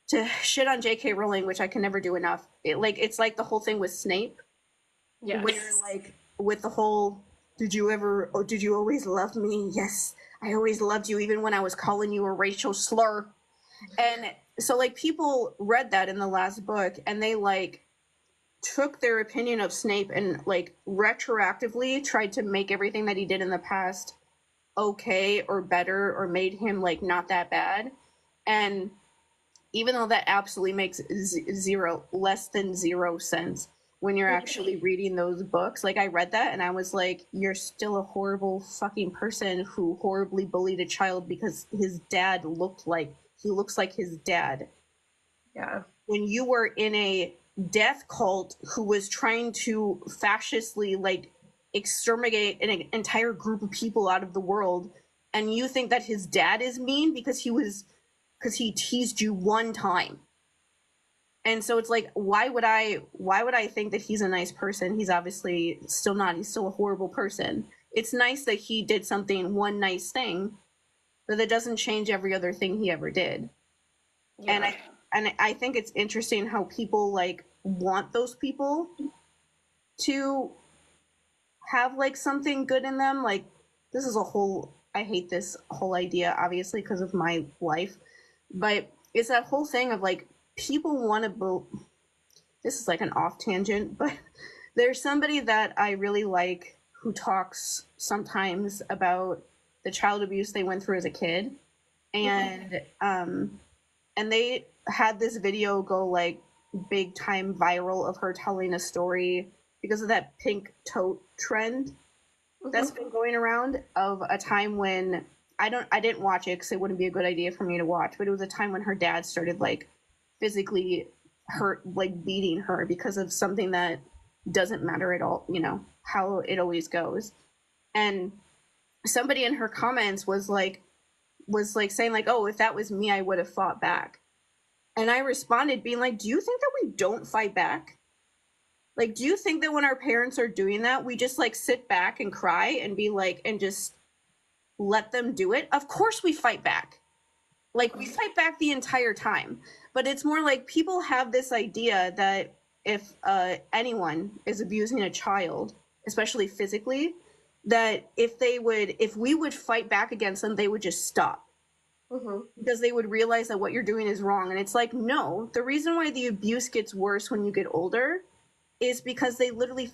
to shit on J.K. Rowling, which I can never do enough. It's like the whole thing with Snape. Yes. Where like with the whole, did you always love me? Yes, I always loved you, even when I was calling you a racial slur. And so like people read that in the last book and they like took their opinion of Snape and like retroactively tried to make everything that he did in the past okay or better, or made him like not that bad. And even though that absolutely makes less than zero sense when you're actually reading those books, like I read that and I was like, you're still a horrible fucking person who horribly bullied a child because his dad looks like his dad. Yeah. When you were in a death cult who was trying to fascistly like exterminate an entire group of people out of the world, and you think that his dad is mean because he teased you one time. And so it's like, why would I think that he's a nice person? He's obviously still not. He's still a horrible person. It's nice that he did one nice thing, but that doesn't change every other thing he ever did. Yeah. And I think it's interesting how people like want those people to have like something good in them. Like this is I hate this whole idea, obviously, because of my life, but it's that whole thing of like, people want to this is like an off tangent, but there's somebody that I really like who talks sometimes about the child abuse they went through as a kid. And and they had this video go like big time viral of her telling a story because of that pink tote trend that's been going around, of a time when I didn't watch it because it wouldn't be a good idea for me to watch, but it was a time when her dad started like physically hurt, like beating her because of something that doesn't matter at all, you know, how it always goes. And somebody in her comments was like saying like, oh, if that was me, I would have fought back. And I responded being like, do you think that we don't fight back? Like, do you think that when our parents are doing that, we just like sit back and cry and be like, and just let them do it? Of course we fight back. Like we fight back the entire time. But it's more like people have this idea that if anyone is abusing a child, especially physically, that if we would fight back against them, they would just stop. because they would realize that what you're doing is wrong. And it's like, no, the reason why the abuse gets worse when you get older is because they literally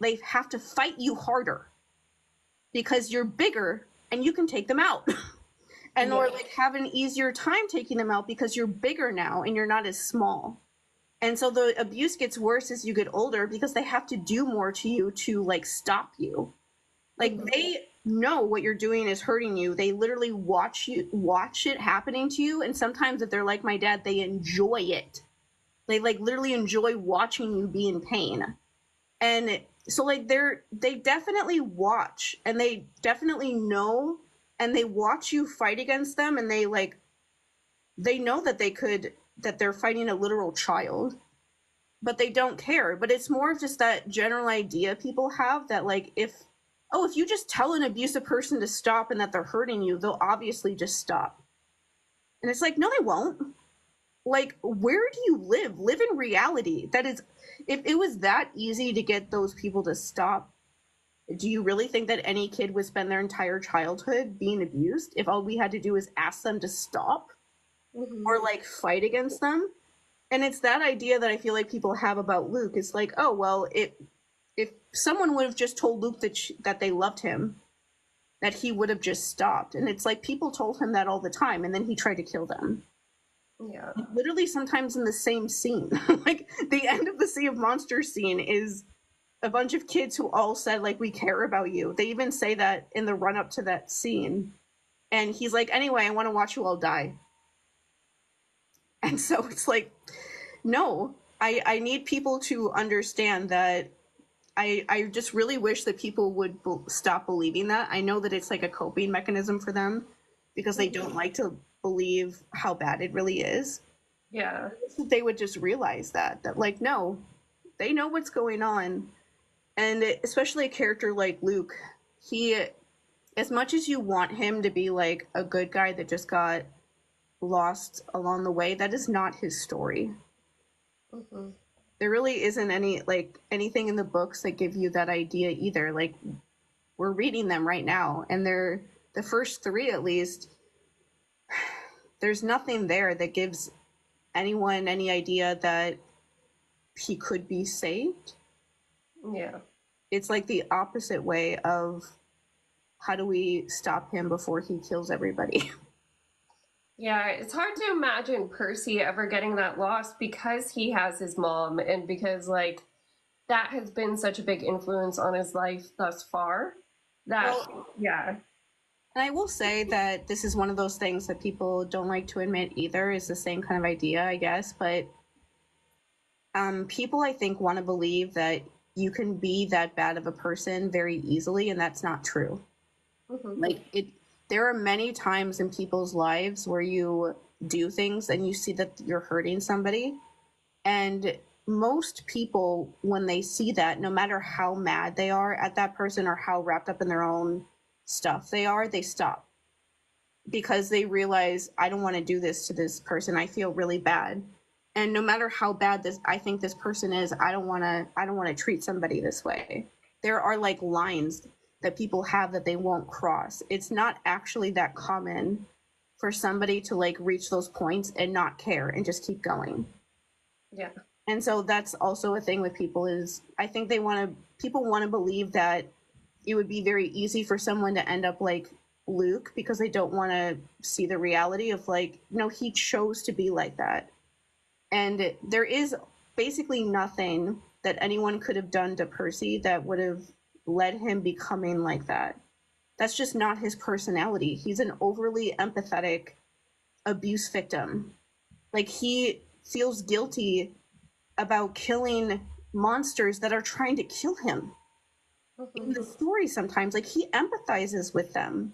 they have to fight you harder because you're bigger and you can take them out. And or like have an easier time taking them out because you're bigger now and you're not as small. And so the abuse gets worse as you get older because they have to do more to you to like stop you. Like they know what you're doing is hurting you. They literally watch it happening to you. And sometimes if they're like my dad, they enjoy it. They like literally enjoy watching you be in pain. And so like they definitely watch and they definitely know, and they watch you fight against them, and they know that that they're fighting a literal child, but they don't care. But it's more of just that general idea people have that like if you just tell an abusive person to stop and that they're hurting you, they'll obviously just stop. And it's like, no, they won't. Like, where do you live? Live in reality. That is, if it was that easy to get those people to stop, do you really think that any kid would spend their entire childhood being abused if all we had to do is ask them to stop or like fight against them? And it's that idea that I feel like people have about Luke. It's like, oh, well, if someone would have just told Luke that they loved him, that he would have just stopped. And it's like people told him that all the time, and then he tried to kill them. Yeah. Literally sometimes in the same scene. Like the end of the Sea of Monsters scene is a bunch of kids who all said like, we care about you. They even say that in the run up to that scene. And he's like, anyway, I want to watch you all die. And so it's like, no, I need people to understand that. I just really wish that people would stop believing that. I know that it's like a coping mechanism for them because they don't like to believe how bad it really is. Yeah. They would just realize that like, no, they know what's going on. And especially a character like Luke, he, as much as you want him to be like a good guy that just got lost along the way, that is not his story. There really isn't anything in the books that give you that idea either. Like, we're reading them right now, and they're the first 3 at least. There's nothing there that gives anyone any idea that he could be saved. Yeah. It's like the opposite way of how do we stop him before he kills everybody. Yeah, it's hard to imagine Percy ever getting that lost because he has his mom and because like that has been such a big influence on his life thus far. Yeah. And I will say that this is one of those things that people don't like to admit either, is the same kind of idea, I guess. But people, I think, want to believe that you can be that bad of a person very easily, and that's not true. There are many times in people's lives where you do things and you see that you're hurting somebody. And most people, when they see that, no matter how mad they are at that person or how wrapped up in their own stuff they are, they stop. Because they realize, I don't want to do this to this person. I feel really bad. And no matter how bad I think this person is, I don't want to treat somebody this way. There are like lines that people have that they won't cross. It's not actually that common for somebody to like reach those points and not care and just keep going. Yeah. And so that's also a thing with people is I think people want to believe that it would be very easy for someone to end up like Luke because they don't want to see the reality of like, no, he chose to be like that. And there is basically nothing that anyone could have done to Percy that would have led him becoming like that. That's just not his personality. He's an overly empathetic abuse victim. Like, he feels guilty about killing monsters that are trying to kill him. In the story sometimes, like, he empathizes with them.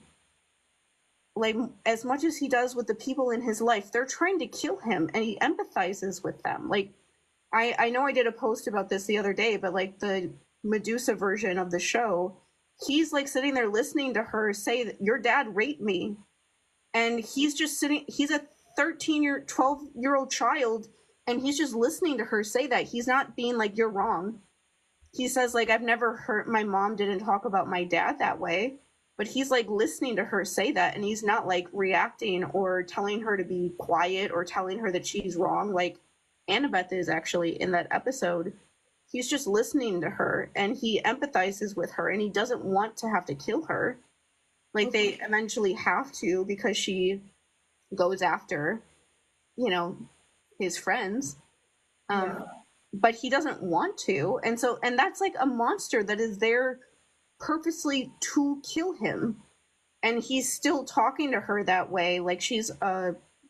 Like, as much as he does with the people in his life, they're trying to kill him, and he empathizes with them. Like, I know I did a post about this the other day, but like the Medusa version of the show, he's like sitting there listening to her say that your dad raped me. And he's just sitting, he's a 12-year-old child, and he's just listening to her say that. He's not being like, you're wrong. He says, like, I've never heard, my mom didn't talk about my dad that way. but he's like listening to her say that, and he's not like reacting or telling her to be quiet or telling her that she's wrong like Annabeth is actually in that episode. He's just listening to her, and he empathizes with her, and he doesn't want to have to kill her. Like they eventually have to, because she goes after, you know, his friends. But he doesn't want to, and that's like a monster that is there purposely to kill him, and he's still talking to her that way, like she's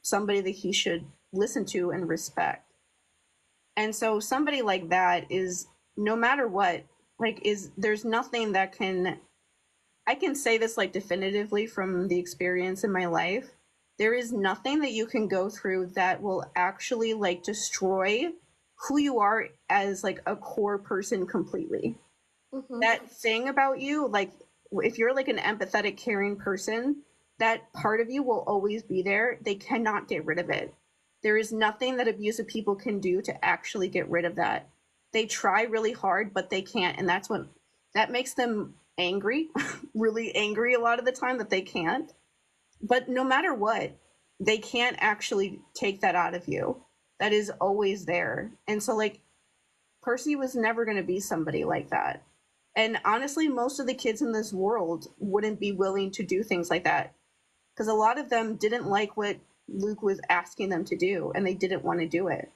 somebody that he should listen to and respect. And so somebody like that is, no matter what, like, is there's nothing that can, I can say this like definitively from the experience in my life, there is nothing that you can go through that will actually like destroy who you are as like a core person completely. That thing about you, like if you're like an empathetic, caring person, that part of you will always be there. They cannot get rid of it. There is nothing that abusive people can do to actually get rid of that. They try really hard, but they can't, and that makes them angry, really angry a lot of the time that they can't. But no matter what, they can't actually take that out of you. That is always there. And so like Percy was never going to be somebody like that. And honestly, most of the kids in this world wouldn't be willing to do things like that, because a lot of them didn't like what Luke was asking them to do, and they didn't want to do it.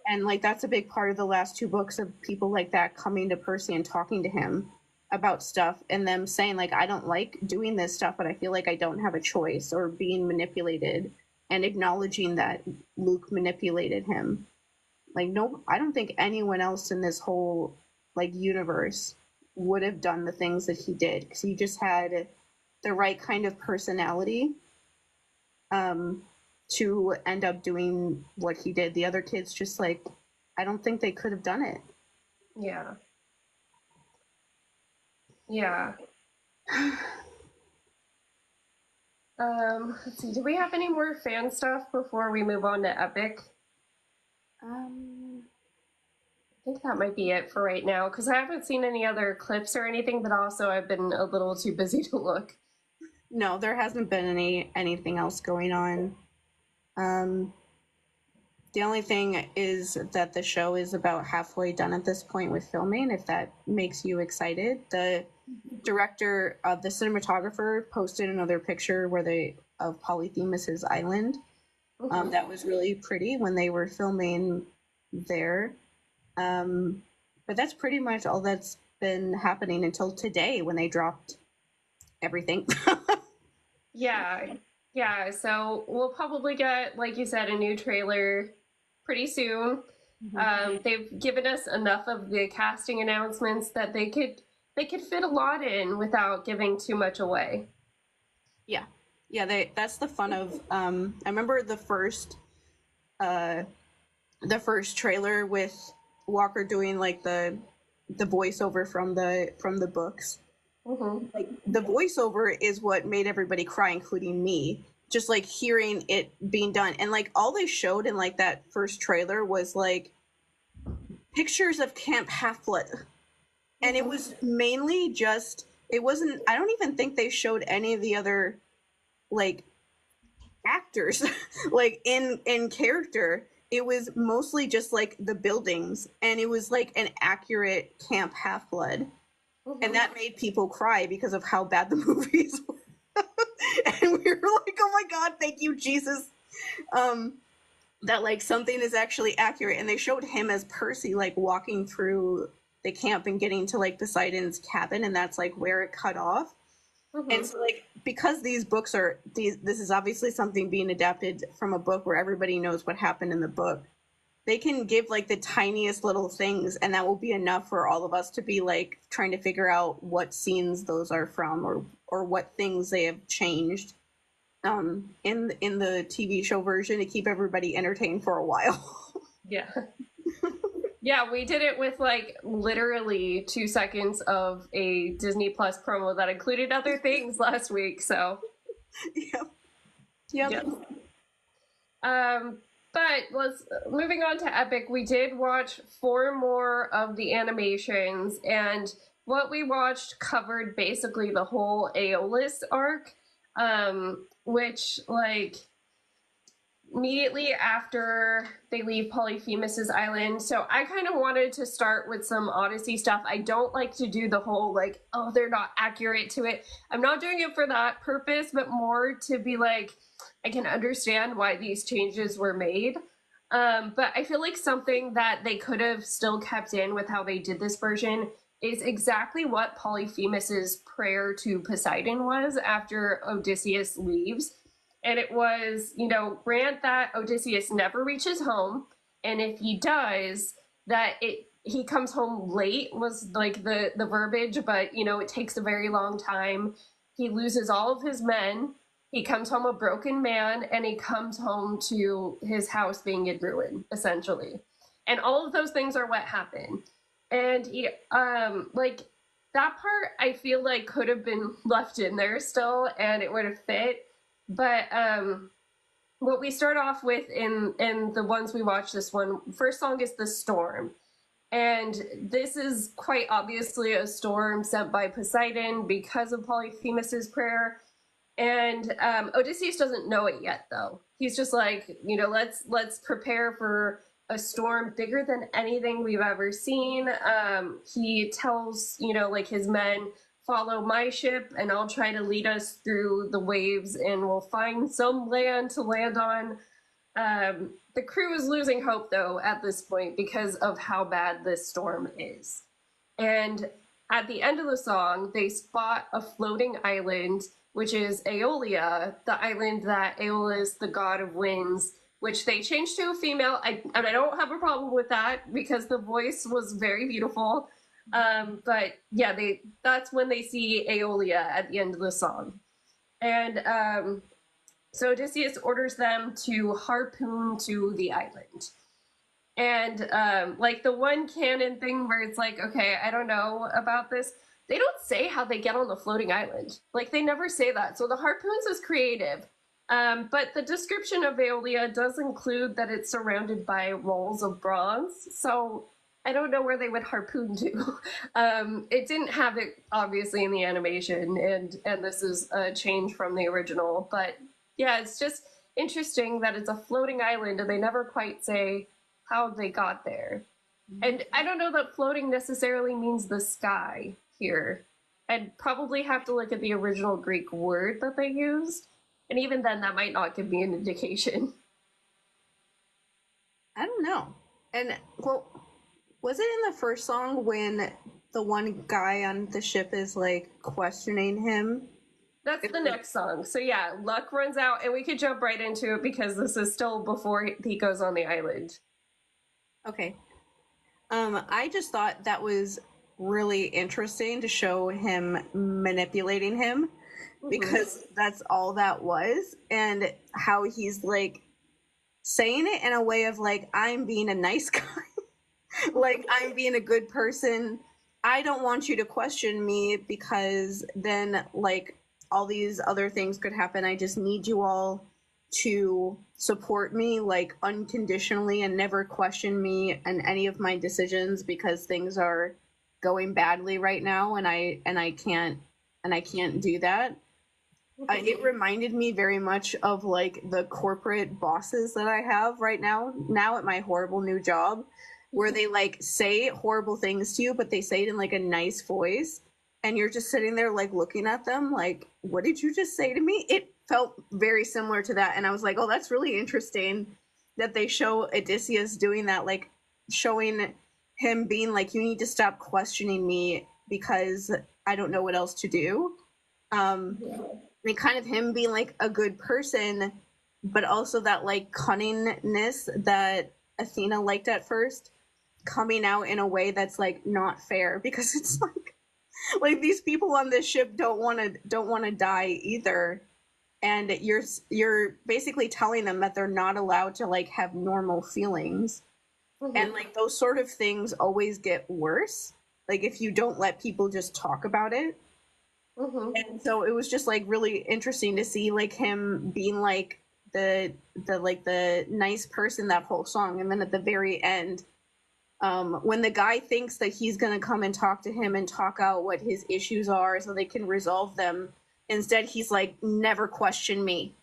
And like that's a big part of the last two books, of people like that coming to Percy and talking to him about stuff, and them saying like, I don't like doing this stuff, but I feel like I don't have a choice, or being manipulated, and acknowledging that Luke manipulated him. Like, no, I don't think anyone else in this whole like universe would have done the things that he did, because he just had the right kind of personality to end up doing what he did. The other kids just like, I don't think they could have done it. Yeah. Let's see, do we have any more fan stuff before we move on to Epic? I think that might be it for right now, because I haven't seen any other clips or anything, but also I've been a little too busy to look. No, there hasn't been anything else going on. The only thing is that the show is about halfway done at this point with filming, if that makes you excited. The director, the cinematographer, posted another picture of Polyphemus's island. That was really pretty when they were filming there. But that's pretty much all that's been happening until today, when they dropped everything. Yeah, so we'll probably get, like you said, a new trailer pretty soon. They've given us enough of the casting announcements that they could fit a lot in without giving too much away. Yeah, that's the fun of I remember the first trailer with Walker doing like the voiceover from the books. Like the voiceover is what made everybody cry, including me, just like hearing it being done. And like all they showed in like that first trailer was like pictures of Camp Half-Blood, and it was mainly just, it wasn't, I don't even think they showed any of the other like actors like in character. It was mostly just like the buildings, and it was like an accurate Camp Half-Blood. And that made people cry because of how bad the movies were. And we were like, oh my God, thank you, Jesus. That like something is actually accurate. And they showed him as Percy like walking through the camp and getting to like Poseidon's cabin, and that's like where it cut off. And so like, because these books are this is obviously something being adapted from a book where everybody knows what happened in the book, they can give like the tiniest little things, and that will be enough for all of us to be like trying to figure out what scenes those are from, or what things they have changed in the TV show version, to keep everybody entertained for a while. Yeah, we did it with like literally 2 seconds of a Disney Plus promo that included other things last week. So Yep. But moving on to Epic, we did watch 4 more of the animations, and what we watched covered basically the whole Aeolus arc, which, like, immediately after they leave Polyphemus's island. So I kind of wanted to start with some Odyssey stuff. I don't like to do the whole, like, oh, they're not accurate to it. I'm not doing it for that purpose, but more to be like, I can understand why these changes were made. But I feel like something that they could have still kept in with how they did this version is exactly what Polyphemus's prayer to Poseidon was after Odysseus leaves. And it was, you know, grant that Odysseus never reaches home, and if he does, that he comes home late was like the verbiage, but you know, it takes a very long time. He loses all of his men. He comes home a broken man, and he comes home to his house being in ruin, essentially. And all of those things are what happen. And he, like, that part I feel like could have been left in there still, and it would have fit. But what we start off with in the ones we watch, this one first song is The Storm. And this is quite obviously a storm sent by Poseidon because of Polyphemus's prayer. And Odysseus doesn't know it yet, though. He's just like, you know, let's prepare for a storm bigger than anything we've ever seen. He tells, you know, like his men, follow my ship and I'll try to lead us through the waves and we'll find some land to land on. The crew is losing hope, though, at this point because of how bad this storm is. And at the end of the song, they spot a floating island, which is Aeolia, the island that Aeolus, the god of winds, which they changed to a female. And I don't have a problem with that because the voice was very beautiful. But yeah, that's when they see Aeolia at the end of the song. And so Odysseus orders them to harpoon to the island. And like the one canon thing where it's like, okay, I don't know about this. They don't say how they get on the floating island. Like, they never say that. So the harpoons is creative. But the description of Aeolia does include that it's surrounded by rolls of bronze. So I don't know where they would harpoon to. It didn't have it, obviously, in the animation. And this is a change from the original. But yeah, it's just interesting that it's a floating island and they never quite say how they got there. And I don't know that floating necessarily means the sky here. I'd probably have to look at the original Greek word that they used. And even then, that might not give me an indication. I don't know. And, well, was it in the first song when the one guy on the ship is, like, questioning him? That's the next song. So yeah, luck runs out, and we could jump right into it because this is still before he goes on the island. Okay. I just thought that was really interesting to show him manipulating him, because that's all that was, and how he's like saying it in a way of like, I'm being a nice guy. Like, I'm being a good person. I don't want you to question me because then like all these other things could happen. I just need you all to support me like unconditionally and never question me and any of my decisions because things are going badly right now, and I can't do that. It reminded me very much of like the corporate bosses that I have right now at my horrible new job, where they like say horrible things to you, but they say it in like a nice voice, and you're just sitting there like looking at them like, what did you just say to me? It felt very similar to that, and I was like, oh, that's really interesting that they show Odysseus doing that, like showing him being like, you need to stop questioning me because I don't know what else to do. And kind of him being like a good person, but also that like cunningness that Athena liked at first coming out in a way that's like not fair, because it's like these people on this ship don't want to die either, and you're basically telling them that they're not allowed to like have normal feelings. And like those sort of things always get worse, like if you don't let people just talk about it. And so it was just like really interesting to see like him being like the nice person that whole song, and then at the very end When the guy thinks that he's going to come and talk to him and talk out what his issues are so they can resolve them, instead he's like, never question me.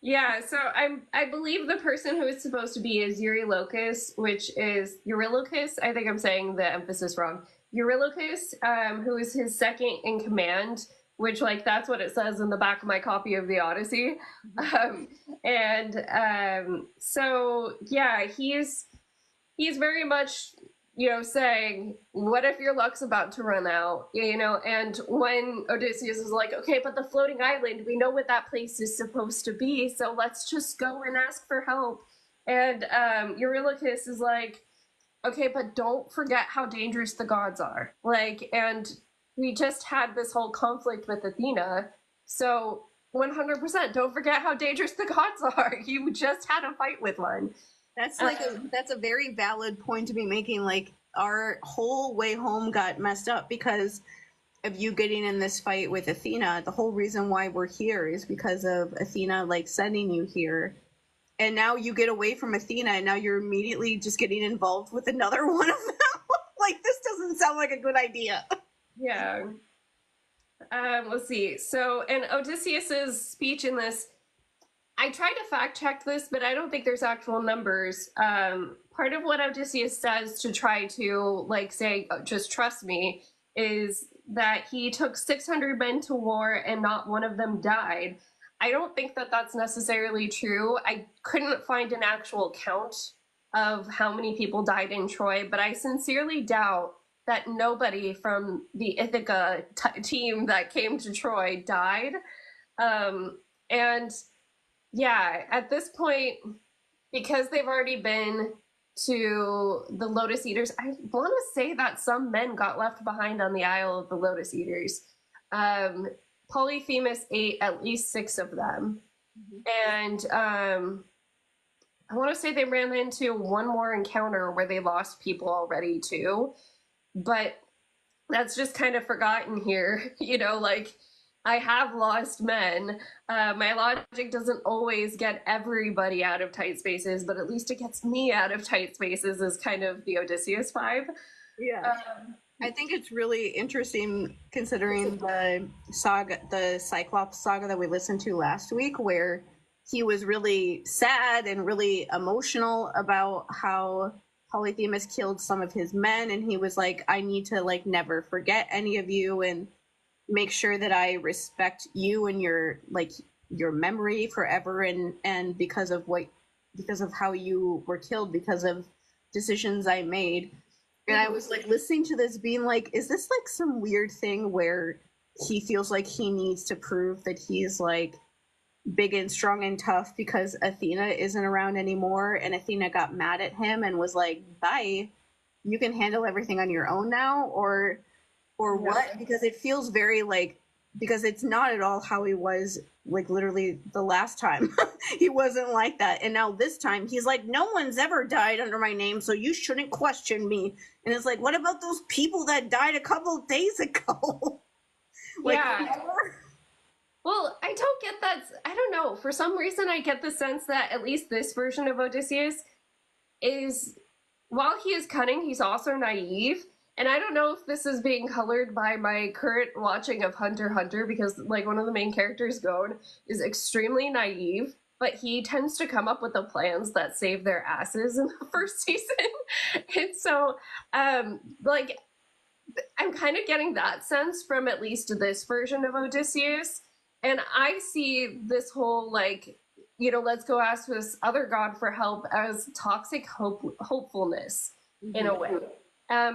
Yeah, so I believe the person who is supposed to be is Eurylochus, which is Eurylochus. I think I'm saying the emphasis wrong. Eurylochus, who is his second in command, which like that's what it says in the back of my copy of the Odyssey. So yeah, he's very much, saying, what if your luck's about to run out? And when Odysseus is like, okay, but the floating island, we know what that place is supposed to be, so let's just go and ask for help. And Eurylochus is like, okay, but don't forget how dangerous the gods are. And we just had this whole conflict with Athena, so 100% don't forget how dangerous the gods are. You just had a fight with one. That's that's a very valid point to be making. Like, our whole way home got messed up because of you getting in this fight with Athena. The whole reason why we're here is because of Athena like sending you here. And now you get away from Athena and now you're immediately just getting involved with another one of them. Like, this doesn't sound like a good idea. Yeah. Let's see. So, and Odysseus's speech in this, I tried to fact check this, but I don't think there's actual numbers. Part of what Odysseus says to try to say, just trust me, is that he took 600 men to war and not one of them died. I don't think that that's necessarily true. I couldn't find an actual count of how many people died in Troy, but I sincerely doubt that nobody from the Ithaca team that came to Troy died. And yeah, at this point, because they've already been to the Lotus Eaters, I want to say that some men got left behind on the Isle of the Lotus Eaters. Polyphemus ate at least 6 of them. And I want to say they ran into one more encounter where they lost people already too. But that's just kind of forgotten here. I have lost men. My logic doesn't always get everybody out of tight spaces, but at least it gets me out of tight spaces, is kind of the Odysseus vibe. Yeah. I think it's really interesting considering the Cyclops saga that we listened to last week, where he was really sad and really emotional about how Polyphemus killed some of his men, and he was like, I need to never forget any of you and make sure that I respect you and your memory forever, and because of how you were killed, because of decisions I made. And I was listening to this being like, is this some weird thing where he feels like he needs to prove that he's big and strong and tough because Athena isn't around anymore, and Athena got mad at him and was like, bye, you can handle everything on your own now, or what? Because it feels very because it's not at all how he was literally the last time. He wasn't like that, and now this time he's like, no one's ever died under my name, so you shouldn't question me. And it's like, what about those people that died a couple of days ago? Yeah. Well, I don't get that. I don't know. For some reason, I get the sense that at least this version of Odysseus is, while he is cunning, he's also naive. And I don't know if this is being colored by my current watching of Hunter x Hunter, because one of the main characters, Gon, is extremely naive, but he tends to come up with the plans that save their asses in the first season. And so, I'm kind of getting that sense from at least this version of Odysseus. And I see this whole, let's go ask this other god for help as toxic hopefulness in a way.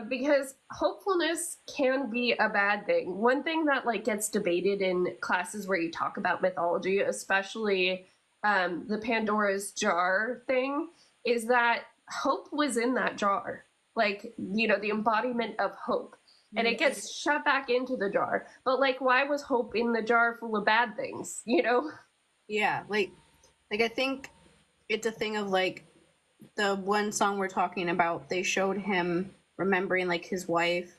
Because hopefulness can be a bad thing. One thing that gets debated in classes where you talk about mythology, especially the Pandora's jar thing, is that hope was in that jar. The embodiment of hope. And it gets shut back into the jar. But why was hope in the jar full of bad things, Yeah, I think it's a thing of the one song we're talking about, they showed him remembering his wife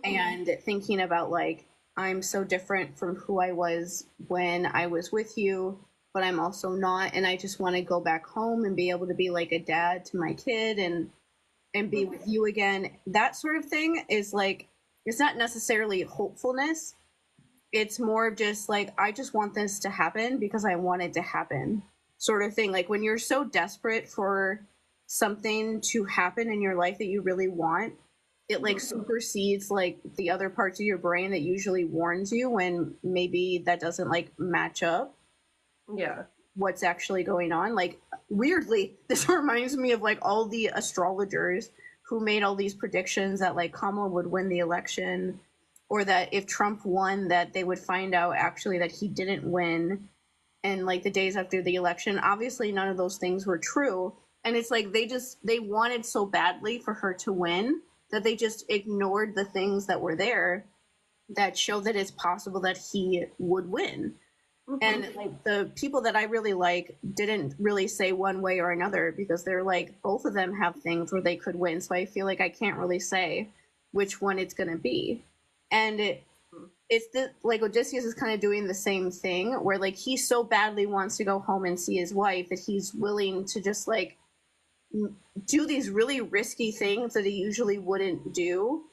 and thinking about I'm so different from who I was when I was with you, but I'm also not, and I just want to go back home and be able to be like a dad to my kid and be with you again. That sort of thing is like, it's not necessarily hopefulness. It's more of just like, I just want this to happen because I want it to happen, sort of thing. Like when you're so desperate for something to happen in your life that you really want, it like supersedes like the other parts of your brain that usually warns you when maybe that doesn't like match up Yeah. what's actually going on. Like weirdly, this reminds me of like all the astrologers who made all these predictions that like Kamala would win the election, or that if Trump won, that they would find out actually that he didn't win, and like the days after the election. Obviously none of those things were true, and it's like they wanted so badly for her to win that they just ignored the things that were there that show that it's possible that he would win. And like the people that I really like didn't really say one way or another, because they're like, both of them have things where they could win, so I feel like I can't really say which one it's going to be. And it's the like Odysseus is kind of doing the same thing, where like he so badly wants to go home and see his wife that he's willing to just like do these really risky things that he usually wouldn't do,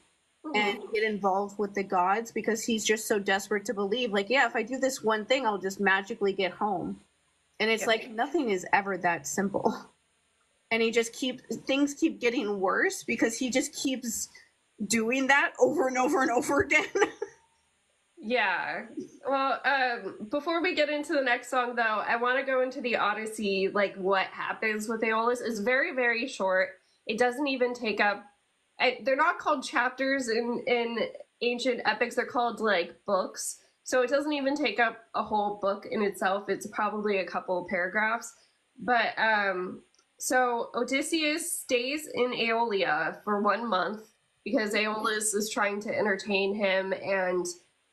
and get involved with the gods, because he's just so desperate to believe like, yeah, if I do this one thing, I'll just magically get home. And it's like, nothing is ever that simple. And he just things keep getting worse because he just keeps doing that over and over and over again. Yeah. Well, before we get into the next song, though, I want to go into the Odyssey, like what happens with Aeolus. It's very, very short. It doesn't even take up. They're not called chapters in ancient epics. They're called like books. So it doesn't even take up a whole book in itself. It's probably a couple of paragraphs. But so Odysseus stays in Aeolia for 1 month because Aeolus is trying to entertain him and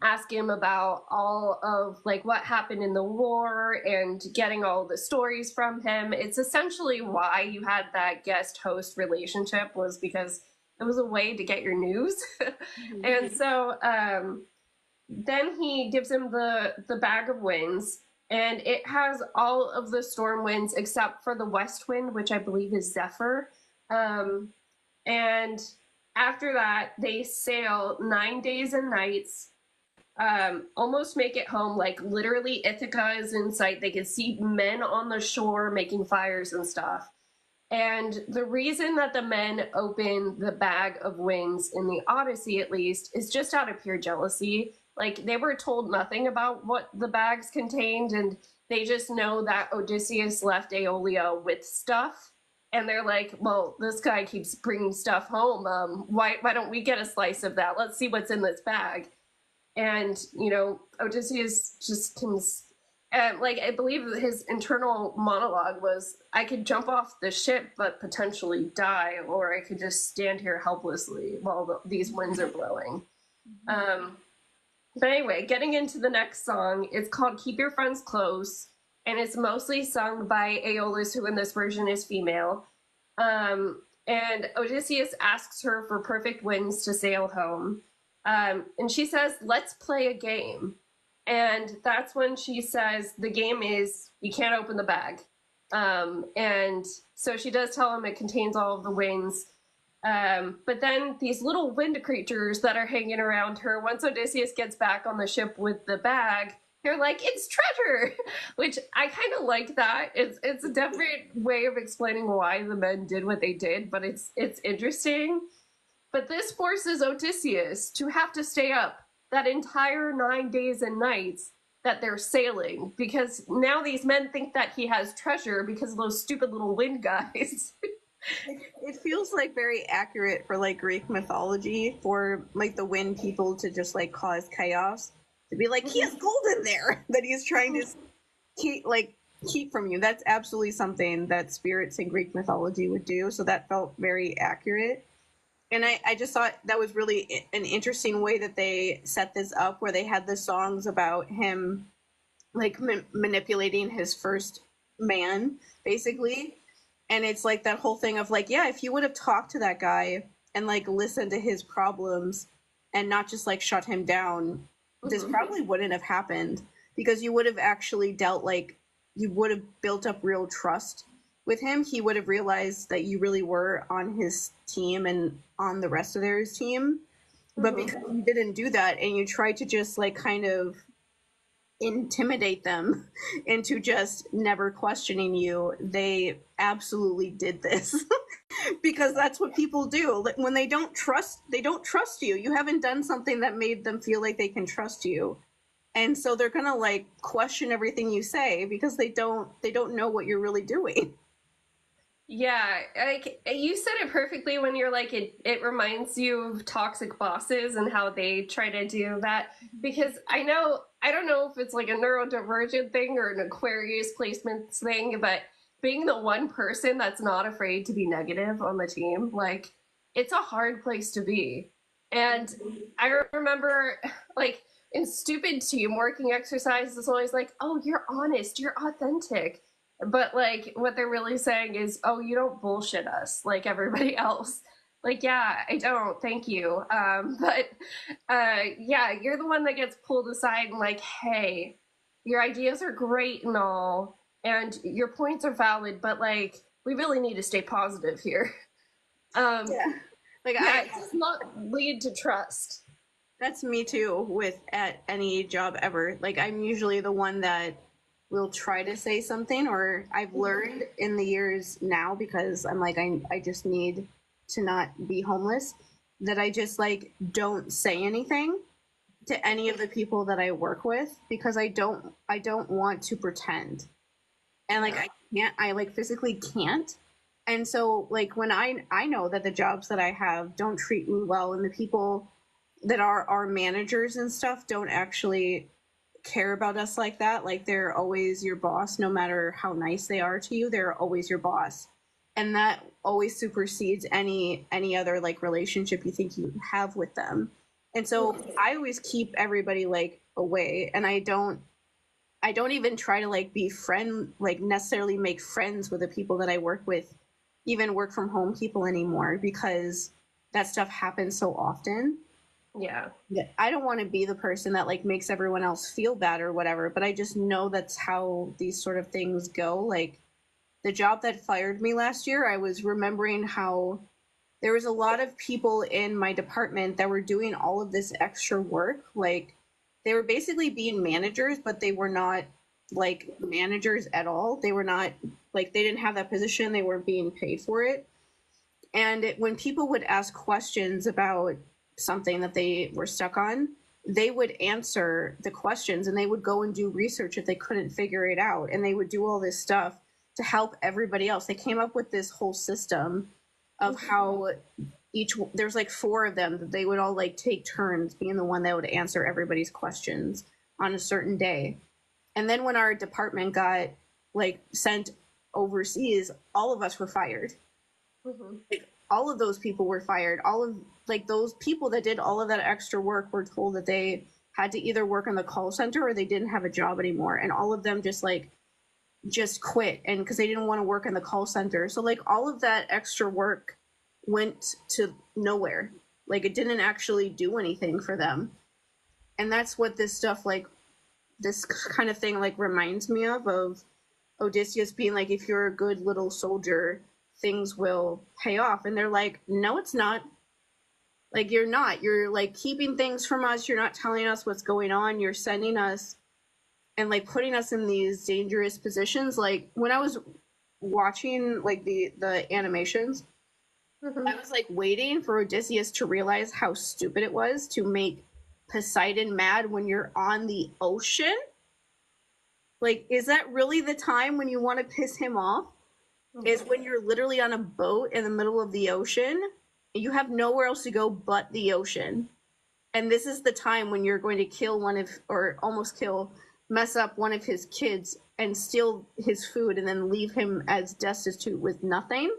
ask him about all of like what happened in the war and getting all the stories from him. It's essentially why you had that guest host relationship, was because it was a way to get your news. And so then he gives him the bag of winds, and it has all of the storm winds except for the west wind, which I believe is Zephyr. And after that, they sail 9 days and nights, almost make it home. Like literally Ithaca is in sight. They can see men on the shore making fires and stuff. And the reason that the men open the bag of winds in the Odyssey, at least, is just out of pure jealousy. Like, they were told nothing about what the bags contained, and they just know that Odysseus left Aeolia with stuff. And they're like, well, this guy keeps bringing stuff home. Why don't we get a slice of that? Let's see what's in this bag. And, you know, Odysseus just can... like, I believe his internal monologue was, I could jump off the ship but potentially die, or I could just stand here helplessly while these winds are blowing. But anyway, getting into the next song, it's called Keep Your Friends Close, and it's mostly sung by Aeolus, who in this version is female. And Odysseus asks her for perfect winds to sail home. And she says, let's play a game. And that's when she says the game is you can't open the bag. And so she does tell him it contains all of the winds. But then these little wind creatures that are hanging around her, once Odysseus gets back on the ship with the bag, they're like, it's treasure, which I kind of like that. It's a different way of explaining why the men did what they did, but it's interesting. But this forces Odysseus to have to stay up that entire 9 days and nights that they're sailing, because now these men think that he has treasure because of those stupid little wind guys. It feels like very accurate for like Greek mythology, for like the wind people to just like cause chaos, to be like, he has gold in there that he's trying to keep from you. That's absolutely something that spirits in Greek mythology would do, so that felt very accurate. And I just thought that was really an interesting way that they set this up, where they had the songs about him like manipulating his first man, basically. And it's like that whole thing of like, yeah, if you would have talked to that guy and like listened to his problems and not just like shut him down, this probably wouldn't have happened, because you would have actually dealt like you would have built up real trust with him. He would have realized that you really were on his team and on the rest of their team. But because you didn't do that and you tried to just like kind of intimidate them into just never questioning you, they absolutely did this. Because that's what people do. When they don't trust you. You haven't done something that made them feel like they can trust you. And so they're gonna like question everything you say because they don't know what you're really doing. Yeah, like you said it perfectly when you're like it reminds you of toxic bosses and how they try to do that. Because I don't know if it's like a neurodivergent thing or an Aquarius placements thing, but being the one person that's not afraid to be negative on the team, like it's a hard place to be. And I remember like in stupid team working exercises, it's always like, oh, you're honest, you're authentic. But like what they're really saying is, oh, you don't bullshit us like everybody else. Like, yeah, I don't, thank you. But yeah, you're the one that gets pulled aside and like, hey, your ideas are great and all, and your points are valid, but like, we really need to stay positive here. Yeah. Like yeah, it does not lead to trust. That's me too with at any job ever. Like I'm usually the one that will try to say something, or I've learned in the years now because I'm like I just need to not be homeless, that I just like don't say anything to any of the people that I work with because I don't want to pretend. And like I like physically can't. And so like when I know that the jobs that I have don't treat me well, and the people that are our managers and stuff don't actually care about us like that, like they're always your boss, no matter how nice they are to you, they're always your boss. And that always supersedes any other like relationship you think you have with them. And so I always keep everybody like away, and I don't even try to like be friend, like necessarily make friends with the people that I work with, even work from home people anymore, because that stuff happens so often. Yeah. I don't want to be the person that like makes everyone else feel bad or whatever, but I just know that's how these sort of things go. Like the job that fired me last year, I was remembering how there was a lot of people in my department that were doing all of this extra work. Like they were basically being managers, but they were not like managers at all. They were not like, they didn't have that position. They weren't being paid for it. And when people would ask questions about something that they were stuck on, they would answer the questions and they would go and do research if they couldn't figure it out. And they would do all this stuff to help everybody else. They came up with this whole system of how there's like 4 of them, that they would all like take turns being the one that would answer everybody's questions on a certain day. And then when our department got like sent overseas, all of us were fired. Like, all of those people were fired. All of like those people that did all of that extra work were told that they had to either work in the call center or they didn't have a job anymore. And all of them just quit, and because they didn't want to work in the call center. So like all of that extra work went to nowhere. Like it didn't actually do anything for them. And that's what this stuff, like this kind of thing, like reminds me of Odysseus being like, if you're a good little soldier, things will pay off. And they're like, no, it's not. Like, you're not. You're like keeping things from us. You're not telling us what's going on. You're sending us and like putting us in these dangerous positions. Like when I was watching like the animations, I was like waiting for Odysseus to realize how stupid it was to make Poseidon mad when you're on the ocean. Like, is that really the time when you want to piss him off? Is when you're literally on a boat in the middle of the ocean and you have nowhere else to go but the ocean. And this is the time when you're going to kill mess up one of his kids and steal his food and then leave him as destitute with nothing,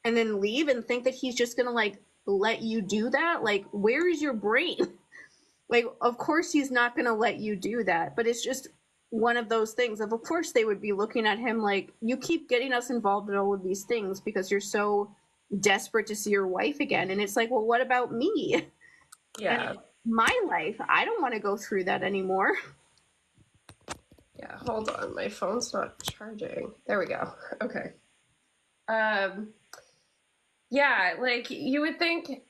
and then leave and think that he's just gonna like let you do that. Like, where is your brain? Like, of course he's not gonna let you do that. But it's just one of those things of course they would be looking at him like, you keep getting us involved in all of these things because you're so desperate to see your wife again. And it's like, well, what about me? Yeah. And my life, I don't want to go through that anymore. Yeah, hold on. My phone's not charging. There we go. Okay. Yeah, like you would think,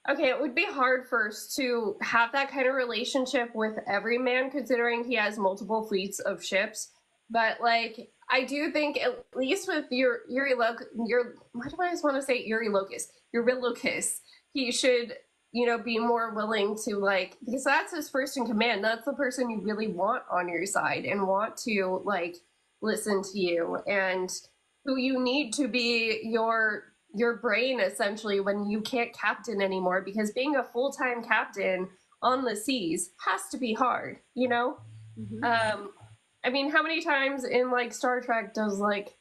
okay, it would be hard first to have that kind of relationship with every man, considering he has multiple fleets of ships. But like, I do think at least with your why do I always want to say Eurylochus, he should, you know, be more willing to like, because that's his first in command. That's the person you really want on your side and want to like listen to you and who you need to be your brain essentially when you can't captain anymore, because being a full-time captain on the seas has to be hard, you know. I mean, how many times in like Star Trek does like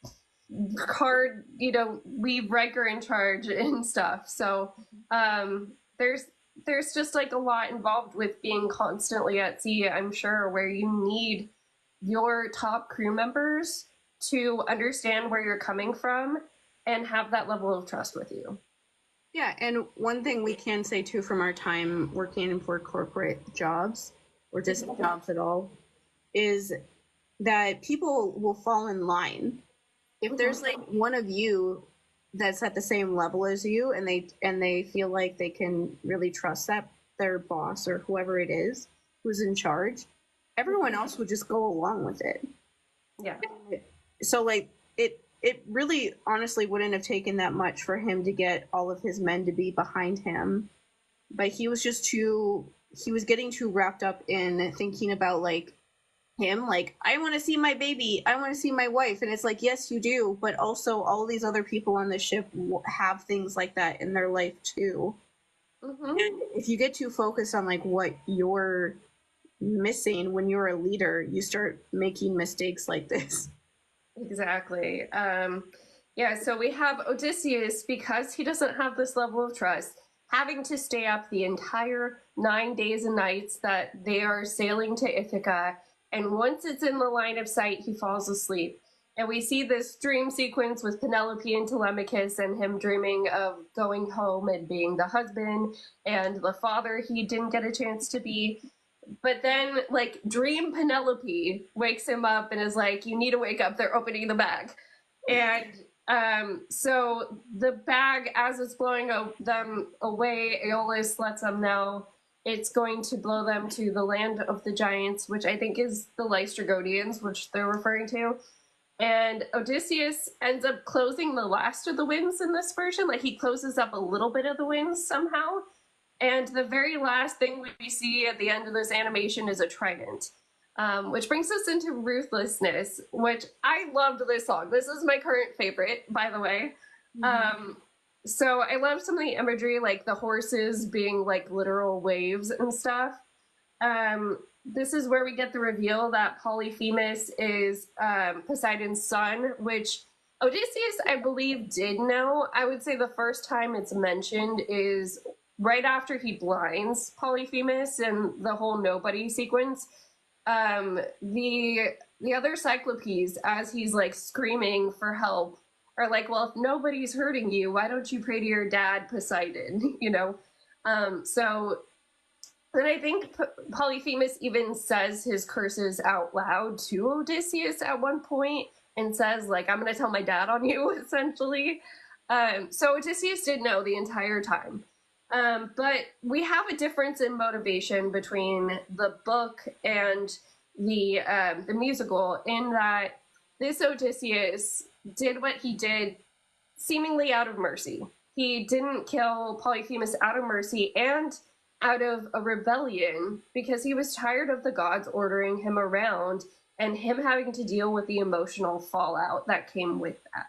Card, you know, leave Riker in charge and stuff? So there's just like a lot involved with being constantly at sea, I'm sure, where you need your top crew members to understand where you're coming from and have that level of trust with you. Yeah, and one thing we can say too from our time working for corporate jobs or just jobs at all is that people will fall in line. If there's like one of you that's at the same level as you and they feel like they can really trust that their boss or whoever it is who's in charge, everyone else would just go along with it. Yeah. So like it really honestly wouldn't have taken that much for him to get all of his men to be behind him, but he was getting too wrapped up in thinking about like him, like, I want to see my baby, I want to see my wife, and it's like, yes you do, but also all these other people on the ship have things like that in their life too. And if you get too focused on like what you're missing when you're a leader, you start making mistakes like this. Exactly. Yeah, so we have Odysseus, because he doesn't have this level of trust, having to stay up the entire 9 days and nights that they are sailing to Ithaca. And once it's in the line of sight, he falls asleep. And we see this dream sequence with Penelope and Telemachus and him dreaming of going home and being the husband and the father he didn't get a chance to be. But then, like, Dream Penelope wakes him up and is like, you need to wake up, they're opening the bag. And so the bag, as it's blowing them away, Aeolus lets them know it's going to blow them to the land of the giants, which I think is the Lystrogonians, which they're referring to. And Odysseus ends up closing the last of the winds in this version. Like, he closes up a little bit of the winds somehow. And the very last thing we see at the end of this animation is a trident, which brings us into Ruthlessness, which I loved this song. This is my current favorite, by the way. So I love some of the imagery, like the horses being like literal waves and stuff. This is where we get the reveal that Polyphemus is Poseidon's son, which Odysseus, I believe, did know. I would say the first time it's mentioned is right after he blinds Polyphemus and the whole nobody sequence. The other Cyclopes, as he's like screaming for help, are like, well, if nobody's hurting you, why don't you pray to your dad, Poseidon? You know? So, and I think Polyphemus even says his curses out loud to Odysseus at one point and says, like, I'm going to tell my dad on you, essentially. So Odysseus did know the entire time. But we have a difference in motivation between the book and the musical, in that this Odysseus did what he did seemingly out of mercy. He didn't kill Polyphemus out of mercy and out of a rebellion because he was tired of the gods ordering him around and him having to deal with the emotional fallout that came with that.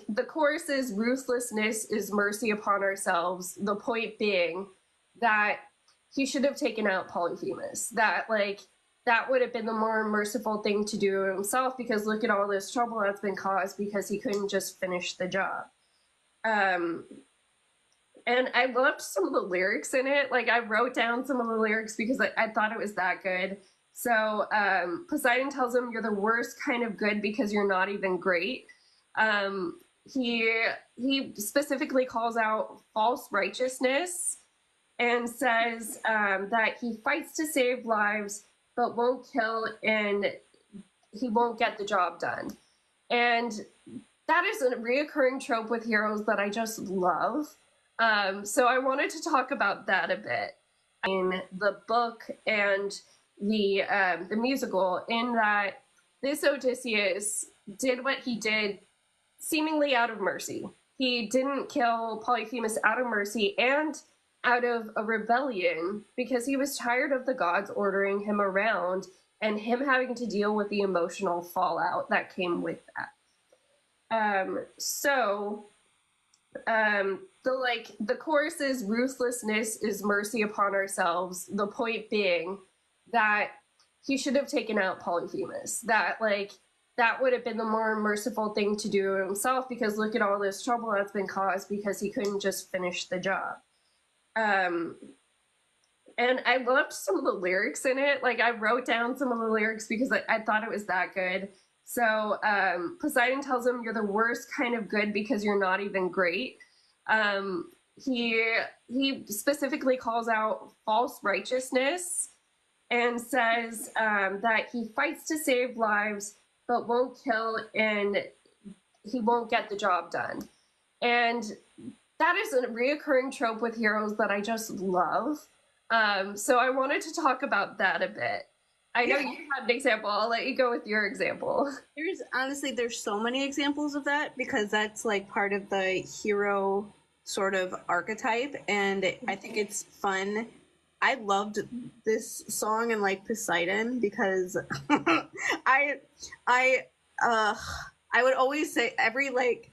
The chorus is ruthlessness is mercy upon ourselves. The point being that he should have taken out Polyphemus. That would have been the more merciful thing to do himself, because look at all this trouble that's been caused because he couldn't just finish the job. And I loved some of the lyrics in it. Like, I wrote down some of the lyrics because I thought it was that good. So Poseidon tells him, you're the worst kind of good because you're not even great. He specifically calls out false righteousness and says that he fights to save lives but won't kill, and he won't get the job done. And that is a reoccurring trope with heroes that I just love. So I wanted to talk about that a bit in the book and the musical, in that this Odysseus did what he did seemingly out of mercy. He didn't kill Polyphemus out of mercy and out of a rebellion because he was tired of the gods ordering him around and him having to deal with the emotional fallout that came with that. The chorus is ruthlessness is mercy upon ourselves. The point being that he should have taken out Polyphemus. That would have been the more merciful thing to do himself, because look at all this trouble that's been caused because he couldn't just finish the job. And I loved some of the lyrics in it. Like, I wrote down some of the lyrics because I thought it was that good. So Poseidon tells him, you're the worst kind of good because you're not even great. He specifically calls out false righteousness and says that he fights to save lives but won't kill, and he won't get the job done. And that is a reoccurring trope with heroes that I just love. So I wanted to talk about that a bit. I know you had an example. I'll let you go with your example. There's so many examples of that, because that's like part of the hero sort of archetype, and I think it's fun. I loved this song and like Poseidon because I would always say every, like,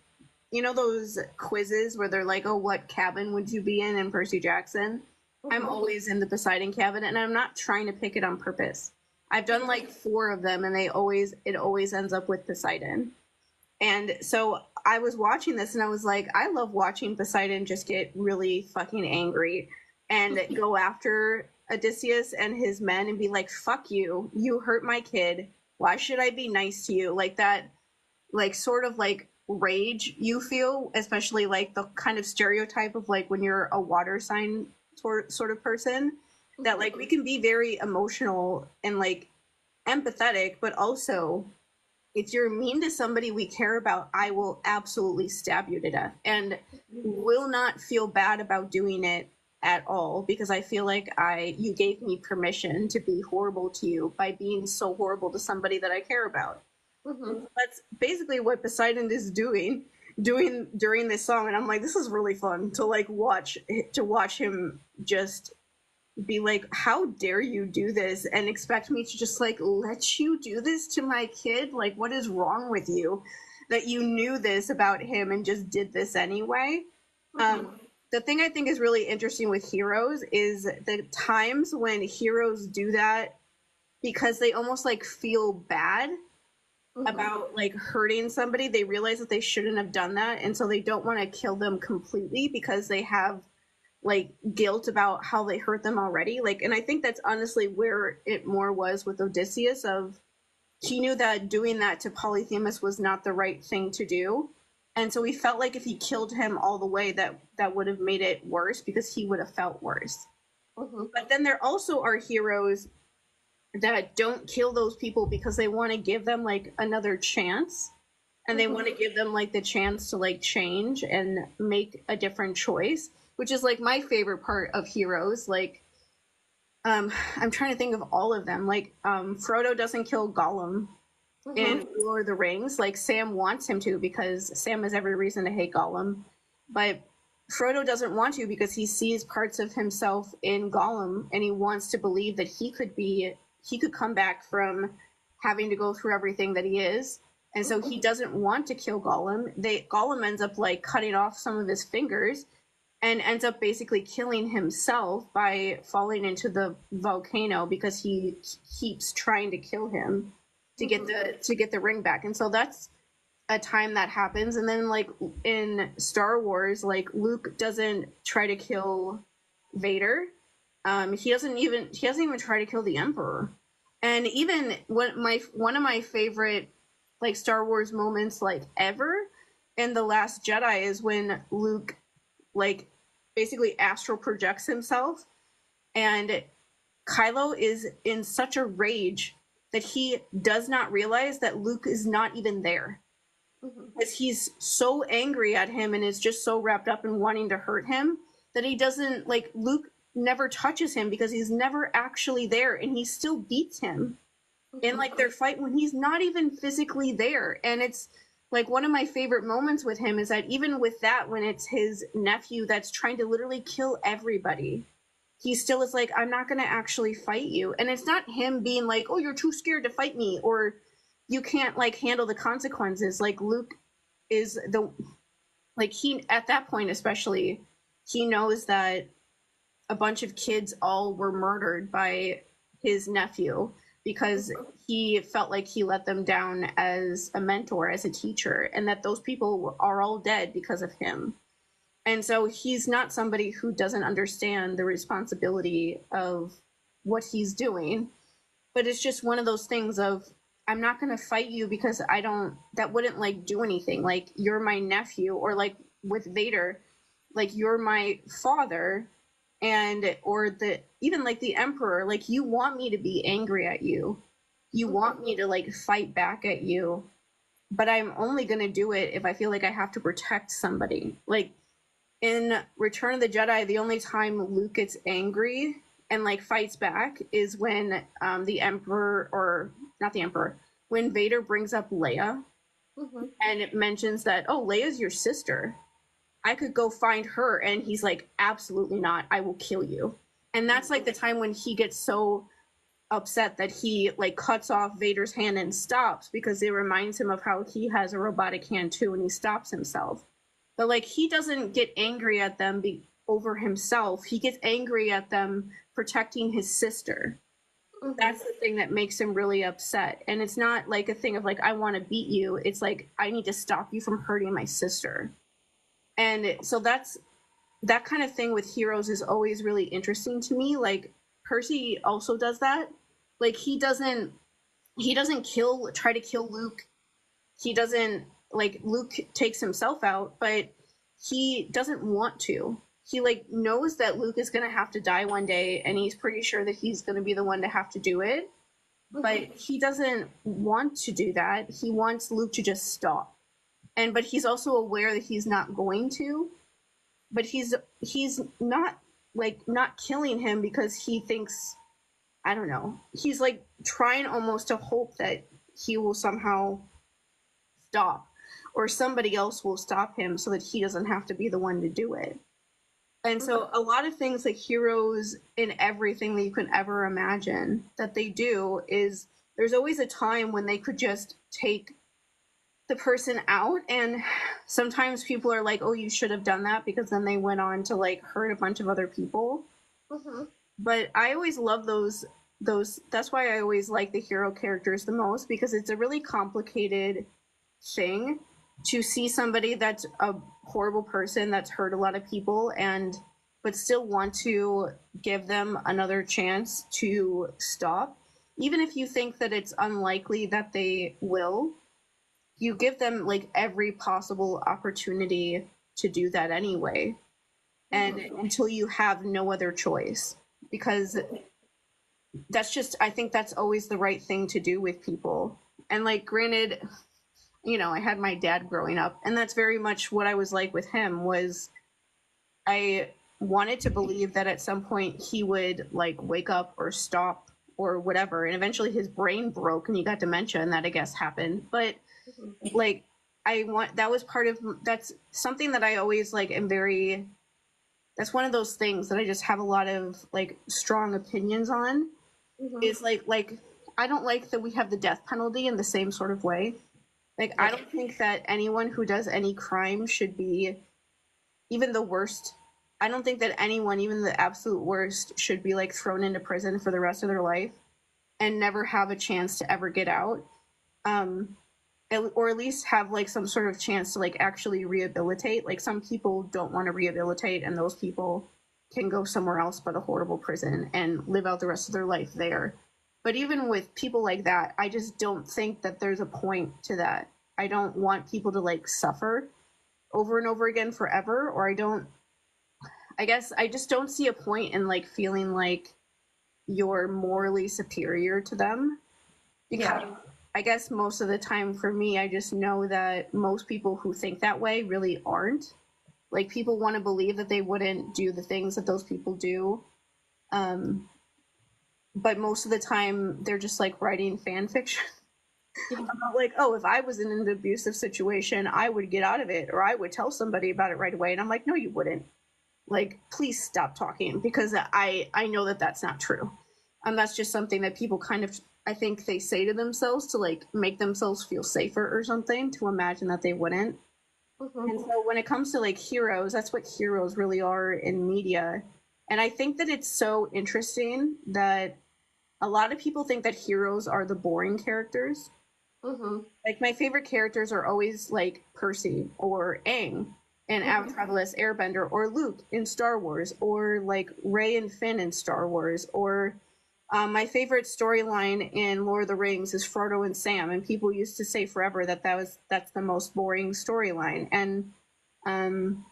you know those quizzes where they're like, oh, what cabin would you be in Percy Jackson? I'm always in the Poseidon cabin, and I'm not trying to pick it on purpose. I've done like 4 of them, and it always ends up with Poseidon. And so I was watching this, and I was like, I love watching Poseidon just get really fucking angry and go after Odysseus and his men and be like, fuck you, you hurt my kid, why should I be nice to you? Like that, like sort of like rage you feel, especially like the kind of stereotype of like when you're a water sign sort of person, that like we can be very emotional and like empathetic, but also if you're mean to somebody we care about, I will absolutely stab you to death and will not feel bad about doing it at all, because I feel like you gave me permission to be horrible to you by being so horrible to somebody that I care about. That's basically what Poseidon is doing during this song, and I'm like, this is really fun to like watch him just be like, how dare you do this and expect me to just like let you do this to my kid? Like, what is wrong with you that you knew this about him and just did this anyway? The thing I think is really interesting with heroes is the times when heroes do that because they almost like feel bad about like hurting somebody. They realize that they shouldn't have done that, and so they don't want to kill them completely because they have like guilt about how they hurt them already. Like, and I think that's honestly where it more was with Odysseus, of he knew that doing that to Polyphemus was not the right thing to do, and so he felt like if he killed him all the way, that would have made it worse because he would have felt worse. But then there also are heroes that don't kill those people because they want to give them like another chance, and they want to give them like the chance to like change and make a different choice, which is like my favorite part of heroes. Like I'm trying to think of all of them. Like Frodo doesn't kill Gollum in Lord of the Rings. Like Sam wants him to because Sam has every reason to hate Gollum, but Frodo doesn't want to because he sees parts of himself in Gollum, and he wants to believe that he could come back from having to go through everything that he is. And so he doesn't want to kill Gollum. Gollum ends up like cutting off some of his fingers and ends up basically killing himself by falling into the volcano because he keeps trying to kill him to get the ring back. And so that's a time that happens. And then like in Star Wars, like Luke doesn't try to kill Vader. He doesn't even try to kill the Emperor. And even one of my favorite like Star Wars moments like ever in The Last Jedi is when Luke like basically astral projects himself, and Kylo is in such a rage that he does not realize that Luke is not even there. Because he's so angry at him and is just so wrapped up in wanting to hurt him that he doesn't, like, Luke never touches him because he's never actually there, and he still beats him in like their fight when he's not even physically there. And it's like one of my favorite moments with him is that even with that, when it's his nephew that's trying to literally kill everybody, he still is like, I'm not going to actually fight you. And it's not him being like, oh, you're too scared to fight me, or you can't like handle the consequences. Like Luke is the, like, he, at that point especially, he knows that a bunch of kids all were murdered by his nephew because he felt like he let them down as a mentor, as a teacher, and that those people are all dead because of him. And so he's not somebody who doesn't understand the responsibility of what he's doing, but it's just one of those things of, I'm not going to fight you because I don't, that wouldn't like do anything. Like, you're my nephew, or like with Vader, like, you're my father, and, or the, even like the Emperor, like, you want me to be angry at you. You want me to like fight back at you, but I'm only going to do it if I feel like I have to protect somebody. Like, in Return of the Jedi, the only time Luke gets angry and like fights back is when the Emperor, or not the Emperor, when Vader brings up Leia and it mentions that, oh, Leia's your sister. I could go find her. And he's like, absolutely not. I will kill you. And that's like the time when he gets so upset that he like cuts off Vader's hand and stops, because it reminds him of how he has a robotic hand too, and he stops himself. But like, he doesn't get angry at them over himself. He gets angry at them protecting his sister. That's the thing that makes him really upset. And it's not like a thing of like, I want to beat you. It's like, I need to stop you from hurting my sister. And so that's, that kind of thing with heroes is always really interesting to me. Like, Percy also does that. Like, he doesn't try to kill Luke. He doesn't, like, Luke takes himself out, but he doesn't want to. He like knows that Luke is going to have to die one day, and he's pretty sure that he's going to be the one to have to do it. But he doesn't want to do that. He wants Luke to just stop. But he's also aware that he's not going to. But he's not like not killing him because he thinks, I don't know. He's like trying almost to hope that he will somehow stop, or somebody else will stop him so that he doesn't have to be the one to do it. And so a lot of things, like heroes in everything that you can ever imagine that they do, is there's always a time when they could just take the person out. And sometimes people are like, oh, you should have done that, because then they went on to like hurt a bunch of other people. But I always love those, that's why I always like the hero characters the most, because it's a really complicated thing to see somebody that's a horrible person that's hurt a lot of people, and but still want to give them another chance to stop. Even if you think that it's unlikely that they will, you give them like every possible opportunity to do that anyway, and until you have no other choice, because that's just, I think that's always the right thing to do with people. And like, granted, you know, I had my dad growing up, and that's very much what I was like with him. Was I wanted to believe that at some point he would like wake up or stop or whatever, and eventually his brain broke and he got dementia, and that I guess happened. But like, that was part of, that's something that I always like am very, that's one of those things that I just have a lot of like strong opinions on. Is like I don't like that we have the death penalty in the same sort of way. Like, I don't think that anyone who does any crime should be, even the worst, I don't think that anyone, even the absolute worst, should be like thrown into prison for the rest of their life and never have a chance to ever get out. Or at least have like some sort of chance to like actually rehabilitate. Like, some people don't want to rehabilitate, and those people can go somewhere else but a horrible prison and live out the rest of their life there. But even with people like that, I just don't think that there's a point to that. I don't want people to like suffer over and over again forever, or I guess I just don't see a point in like feeling like you're morally superior to them, because Yeah. I guess most of the time for me, I just know that most people who think that way really aren't. Like, people want to believe that they wouldn't do the things that those people do. But most of the time, they're just like writing fan fiction. About like, oh, if I was in an abusive situation, I would get out of it, or I would tell somebody about it right away. And I'm like, no, you wouldn't. Like, please stop talking, because I know that that's not true. And that's just something that people kind of, I think they say to themselves to like make themselves feel safer or something, to imagine that they wouldn't. And so when it comes to like heroes, that's what heroes really are in media. And I think that it's so interesting that a lot of people think that heroes are the boring characters. Like, my favorite characters are always like Percy or Aang in Avatar: The Last Airbender, or Luke in Star Wars, or like Rey and Finn in Star Wars, or my favorite storyline in Lord of the Rings is Frodo and Sam, and people used to say forever that that's the most boring storyline. And um,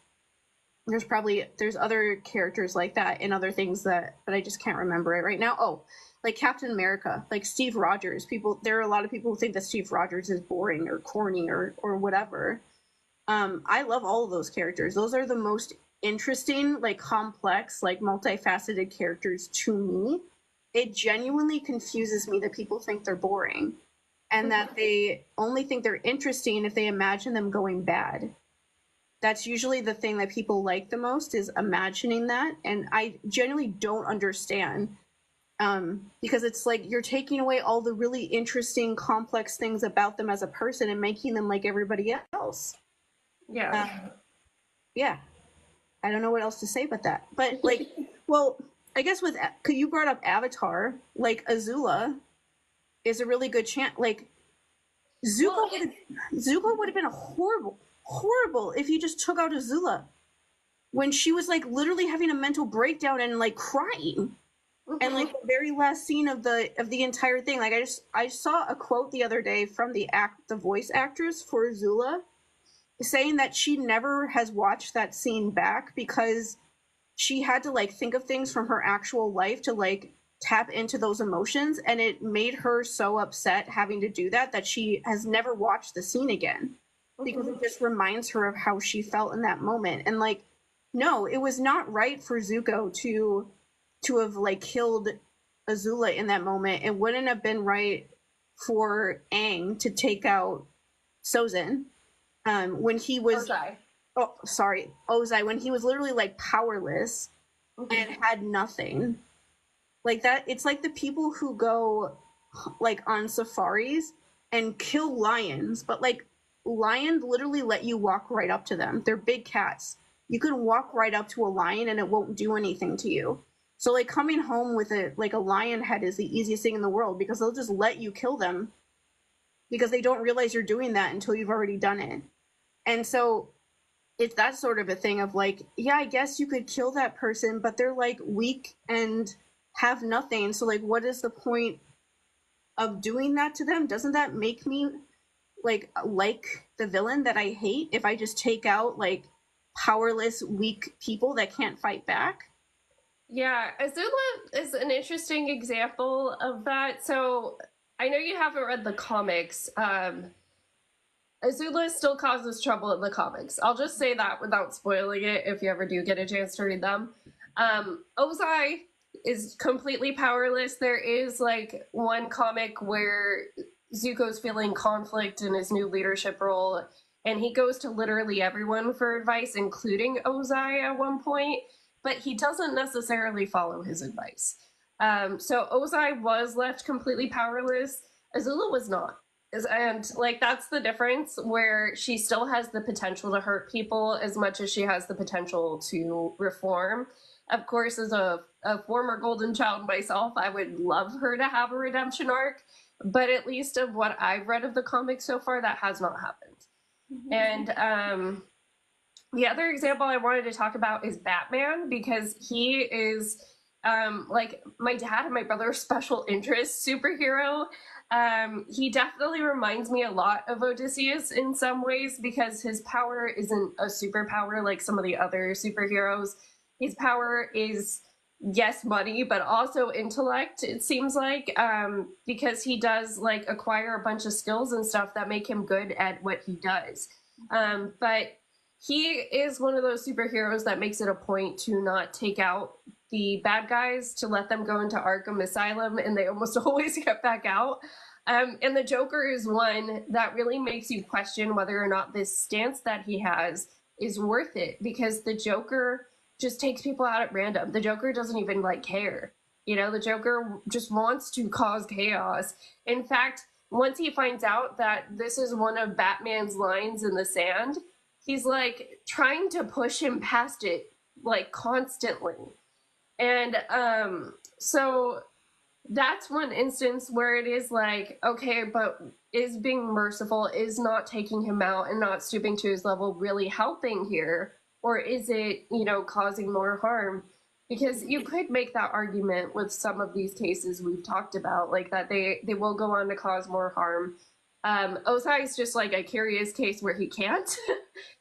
there's other characters like that in other things that, but I just can't remember it right now. Oh, like Captain America, like Steve Rogers. There are a lot of people who think that Steve Rogers is boring or corny or whatever. I love all of those characters. Those are the most interesting, like complex, like multifaceted characters to me. It genuinely confuses me that people think they're boring, and that they only think they're interesting if they imagine them going bad. That's usually the thing that people like the most, is imagining that. And I genuinely don't understand, because it's like you're taking away all the really interesting, complex things about them as a person and making them like everybody else. Yeah. Yeah, I don't know what else to say but that. But like, well, I guess with, you brought up Avatar, like Azula is a really good chance. Like, Zuko would have been a horrible if you just took out Azula when she was like literally having a mental breakdown and like crying. And like the very last scene of the entire thing, like I saw a quote the other day from the voice actress for Azula, saying that she never has watched that scene back because she had to like think of things from her actual life to like tap into those emotions, and it made her so upset having to do that she has never watched the scene again, because it just reminds her of how she felt in that moment. And like, no, it was not right for Zuko to have like killed Azula in that moment. It wouldn't have been right for Aang to take out Sozin when he was Ozai, when he was literally like powerless and had nothing. Like that, it's like the people who go like on safaris and kill lions, but like lions literally let you walk right up to them. They're big cats. You can walk right up to a lion and it won't do anything to you. So like coming home with a lion head is the easiest thing in the world, because they'll just let you kill them because they don't realize you're doing that until you've already done it. And so it's that sort of a thing of like, yeah, I guess you could kill that person, but they're like weak and have nothing. So like, what is the point of doing that to them? Doesn't that make me like the villain that I hate, if I just take out like powerless, weak people that can't fight back? Yeah, Azula is an interesting example of that. So I know you haven't read the comics. Azula still causes trouble in the comics. I'll just say that without spoiling it if you ever do get a chance to read them. Ozai is completely powerless. There is like one comic where Zuko's feeling conflict in his new leadership role, and he goes to literally everyone for advice, including Ozai at one point, but he doesn't necessarily follow his advice. So Ozai was left completely powerless. Azula was not. And like that's the difference, where she still has the potential to hurt people as much as she has the potential to reform. Of course, as a former golden child myself, I would love her to have a redemption arc, but at least of what I've read of the comics so far, that has not happened. And the other example I wanted to talk about is Batman, because he is like my dad and my brother's special interest superhero. He definitely reminds me a lot of Odysseus in some ways, because his power isn't a superpower like some of the other superheroes. his power is, yes, money, but also intellect, it seems like, because he does like acquire a bunch of skills and stuff that make him good at what he does. But he is one of those superheroes that makes it a point to not take out the bad guys, to let them go into Arkham Asylum, and they almost always get back out. And the Joker is one that really makes you question whether or not this stance that he has is worth it, because the Joker just takes people out at random. The Joker doesn't even like care. You know, the Joker just wants to cause chaos. In fact, once he finds out that this is one of Batman's lines in the sand, he's like trying to push him past it like constantly. And so that's one instance where it is like, okay, but is being merciful, is not taking him out and not stooping to his level really helping here? Or is it, you know, causing more harm? Because you could make that argument with some of these cases we've talked about, like that they will go on to cause more harm. Ozai is just like a curious case where he can't.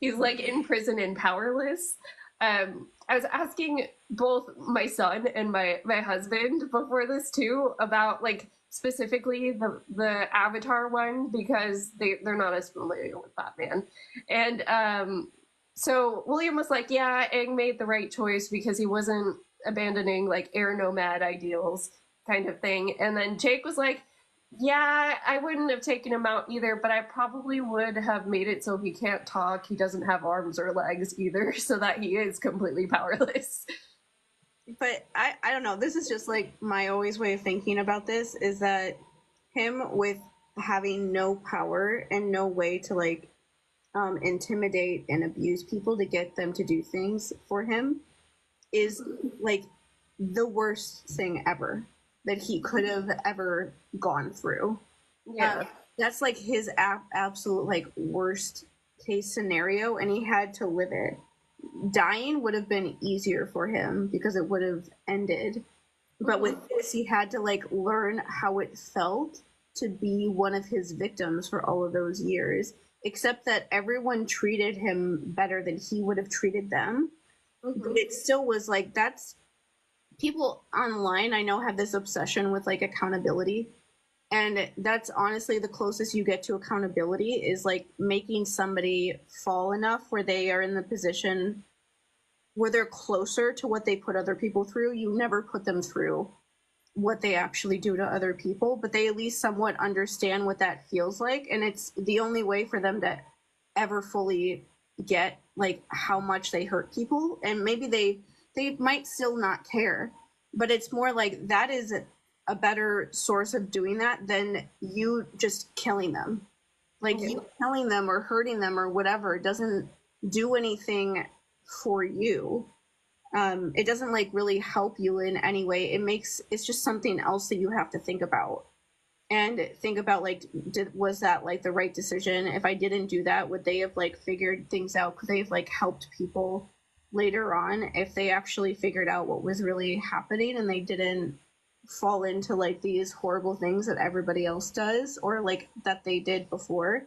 He's like in prison and powerless. I was asking both my son and my husband before this too about like specifically the Avatar one, because they're not as familiar with Batman. And so William was like, yeah, Aang made the right choice because he wasn't abandoning like air nomad ideals kind of thing. And then Jake was like, yeah, I wouldn't have taken him out either, but I probably would have made it so he can't talk, he doesn't have arms or legs either, so that he is completely powerless. But I don't know, this is just like my always way of thinking about this, is that him with having no power and no way to like intimidate and abuse people to get them to do things for him is like the worst thing ever that he could have ever gone through. Yeah. That's like his absolute like worst case scenario, and he had to live it. Dying would have been easier for him because it would have ended, but with this he had to like learn how it felt to be one of his victims for all of those years, except that everyone treated him better than he would have treated them. But it still was like, that's, people online I know have this obsession with like accountability, and that's honestly the closest you get to accountability, is like making somebody fall enough where they are in the position where they're closer to what they put other people through. You never put them through what they actually do to other people, but they at least somewhat understand what that feels like, and it's the only way for them to ever fully get like how much they hurt people. And maybe they might still not care, but it's more like that is a better source of doing that than you just killing them. Like you killing them or hurting them or whatever doesn't do anything for you. It doesn't like really help you in any way. It's just something else that you have to think about, and think about like, was that like the right decision? If I didn't do that, would they have like figured things out? Could they have like helped people later on if they actually figured out what was really happening and they didn't fall into like these horrible things that everybody else does, or like that they did before?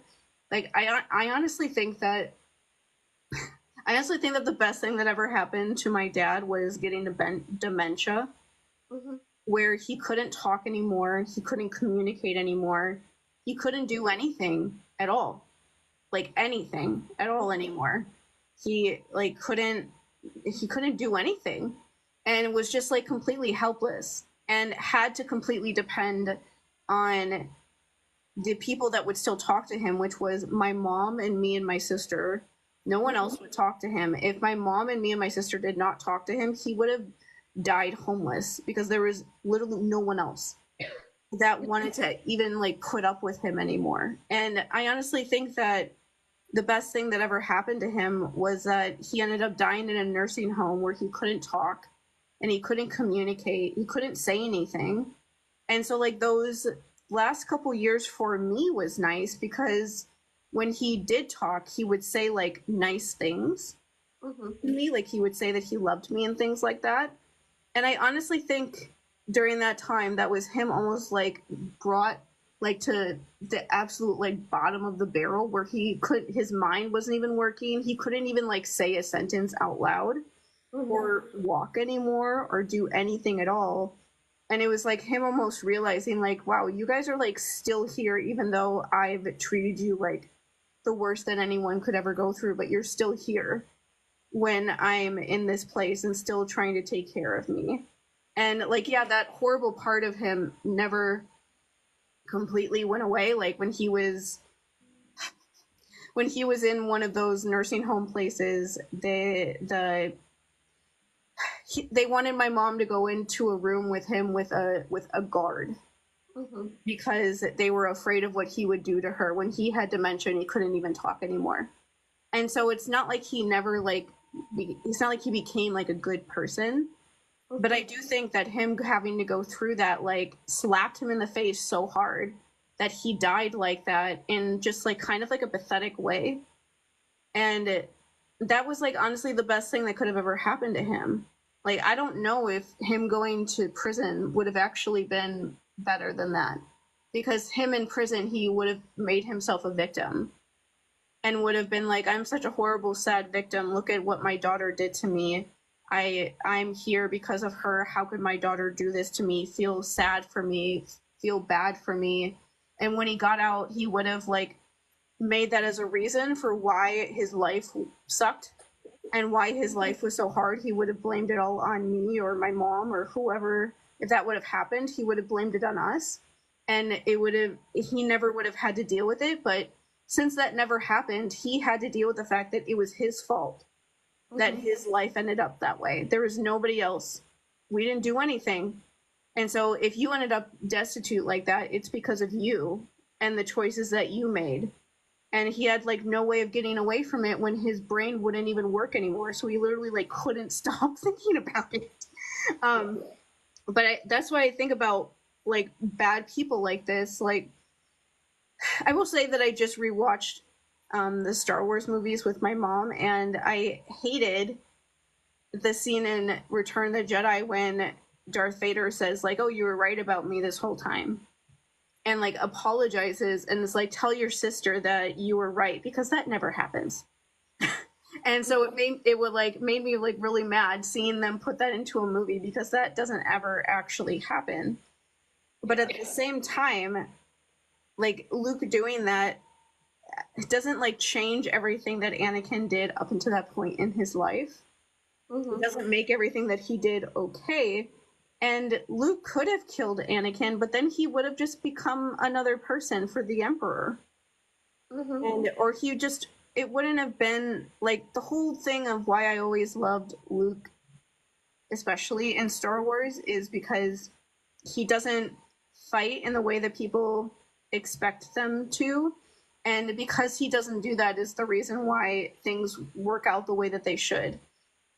Like I honestly think that the best thing that ever happened to my dad was getting dementia, where he couldn't talk anymore, he couldn't communicate anymore, he couldn't do anything at all, like anything at all anymore. He like couldn't do anything, and was just like completely helpless, and had to completely depend on the people that would still talk to him, which was my mom and me and my sister. No one else would talk to him. If my mom and me and my sister did not talk to him, he would have died homeless, because there was literally no one else that wanted to even like put up with him anymore. And I honestly think that the best thing that ever happened to him was that he ended up dying in a nursing home where he couldn't talk and he couldn't communicate, he couldn't say anything. And so like those last couple years for me was nice, because when he did talk, he would say like nice things to me, like he would say that he loved me and things like that. And I honestly think during that time, that was him almost like brought like to the absolute like bottom of the barrel, where his mind wasn't even working. He couldn't even like say a sentence out loud. or walk anymore or do anything at all. And it was like him almost realizing like, wow, you guys are like still here even though I've treated you like the worst that anyone could ever go through, but you're still here when I'm in this place and still trying to take care of me. And like, yeah, that horrible part of him never completely went away. Like when he was in one of those nursing home places, they wanted my mom to go into a room with him with a guard, because they were afraid of what he would do to her. When he had dementia and he couldn't even talk anymore. And so it's not like he never like it's not like he became like a good person. But I do think that him having to go through that like slapped him in the face so hard that he died like that in just like kind of like a pathetic way. And that was like honestly the best thing that could have ever happened to him. Like I don't know if him going to prison would have actually been better than that, because him in prison, he would have made himself a victim and would have been like, I'm such a horrible, sad victim. Look at what my daughter did to me. I'm here because of her. How could my daughter do this to me? Feel sad for me, feel bad for me. And when he got out, he would have like made that as a reason for why his life sucked and why his life was so hard. He would have blamed it all on me or my mom or whoever. If that would have happened, he would have blamed it on us. And he never would have had to deal with it. But since that never happened, he had to deal with the fact that it was his fault that his life ended up that way. There was nobody else. We didn't do anything. And so if you ended up destitute like that, it's because of you and the choices that you made. And he had like no way of getting away from it when his brain wouldn't even work anymore. So he literally like couldn't stop thinking about it. But that's why I think about like bad people like this. Like, I will say that I just rewatched the Star Wars movies with my mom, and I hated the scene in Return of the Jedi when Darth Vader says like, oh, you were right about me this whole time, and like apologizes and is like, tell your sister that you were right, because that never happens. And so it made me like really mad seeing them put that into a movie, because that doesn't ever actually happen. But at the same time, like Luke doing that, it doesn't like change everything that Anakin did up until that point in his life. It doesn't make everything that he did okay. And Luke could have killed Anakin, but then he would have just become another person for the Emperor. And or it wouldn't have been like the whole thing of why I always loved Luke, especially in Star Wars, is because he doesn't fight in the way that people expect them to. And because he doesn't do that is the reason why things work out the way that they should.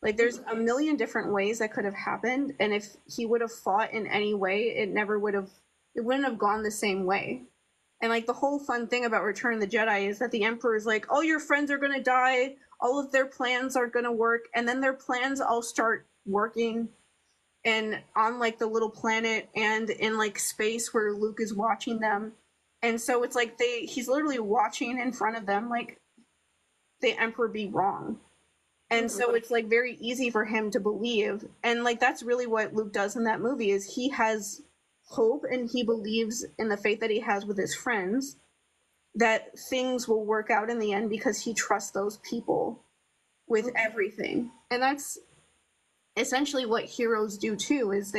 Like there's a million different ways that could have happened. And if he would have fought in any way, it wouldn't have gone the same way. And like the whole fun thing about Return of the Jedi is that the Emperor is like, all your friends are going to die. All of their plans are going to work. And then their plans all start working. And on like the little planet and in like space where Luke is watching them. And so it's like he's literally watching in front of them like the Emperor be wrong. And so it's like very easy for him to believe. And like that's really what Luke does in that movie, is he has hope and he believes in the faith that he has with his friends that things will work out in the end, because he trusts those people with everything. And that's essentially what heroes do too, is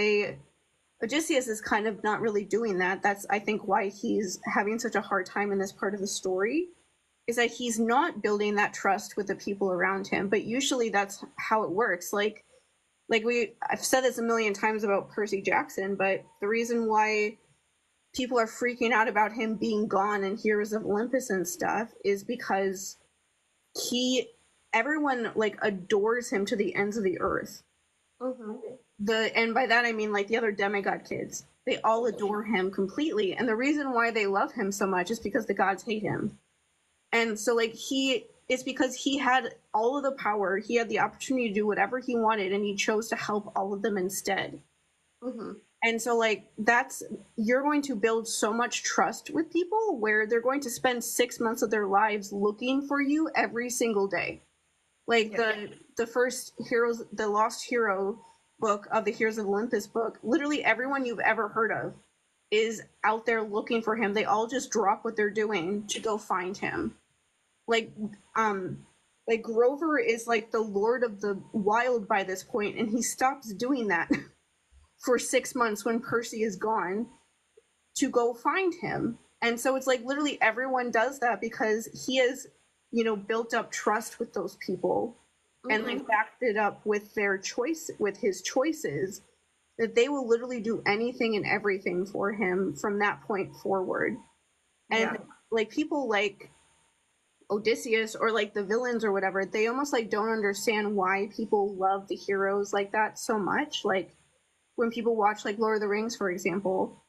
Odysseus is kind of not really doing that. That's, I think, why he's having such a hard time in this part of the story, is that he's not building that trust with the people around him. But usually that's how it works. Like I've said this a million times about Percy Jackson, but the reason why people are freaking out about him being gone in Heroes of Olympus and stuff is because everyone like adores him to the ends of the earth. And by that I mean like the other demigod kids. They all adore him completely, and the reason why they love him so much is because the gods hate him. And so like it's because he had all of the power, he had the opportunity to do whatever he wanted, and he chose to help all of them instead. And so like you're going to build so much trust with people where they're going to spend 6 months of their lives looking for you every single day. Like the first Heroes, the Lost Hero book of the Heroes of Olympus book, literally everyone you've ever heard of is out there looking for him. They all just drop what they're doing to go find him. Like like Grover is like the Lord of the Wild by this point, and he stops doing that for 6 months when Percy is gone to go find him. And so it's like literally everyone does that because he has, you know, built up trust with those people and like backed it up with their choice, with his choices, that they will literally do anything and everything for him from that point forward. And like people like Odysseus or like the villains or whatever, they almost like don't understand why people love the heroes like that so much. Like when people watch like Lord of the Rings, for example,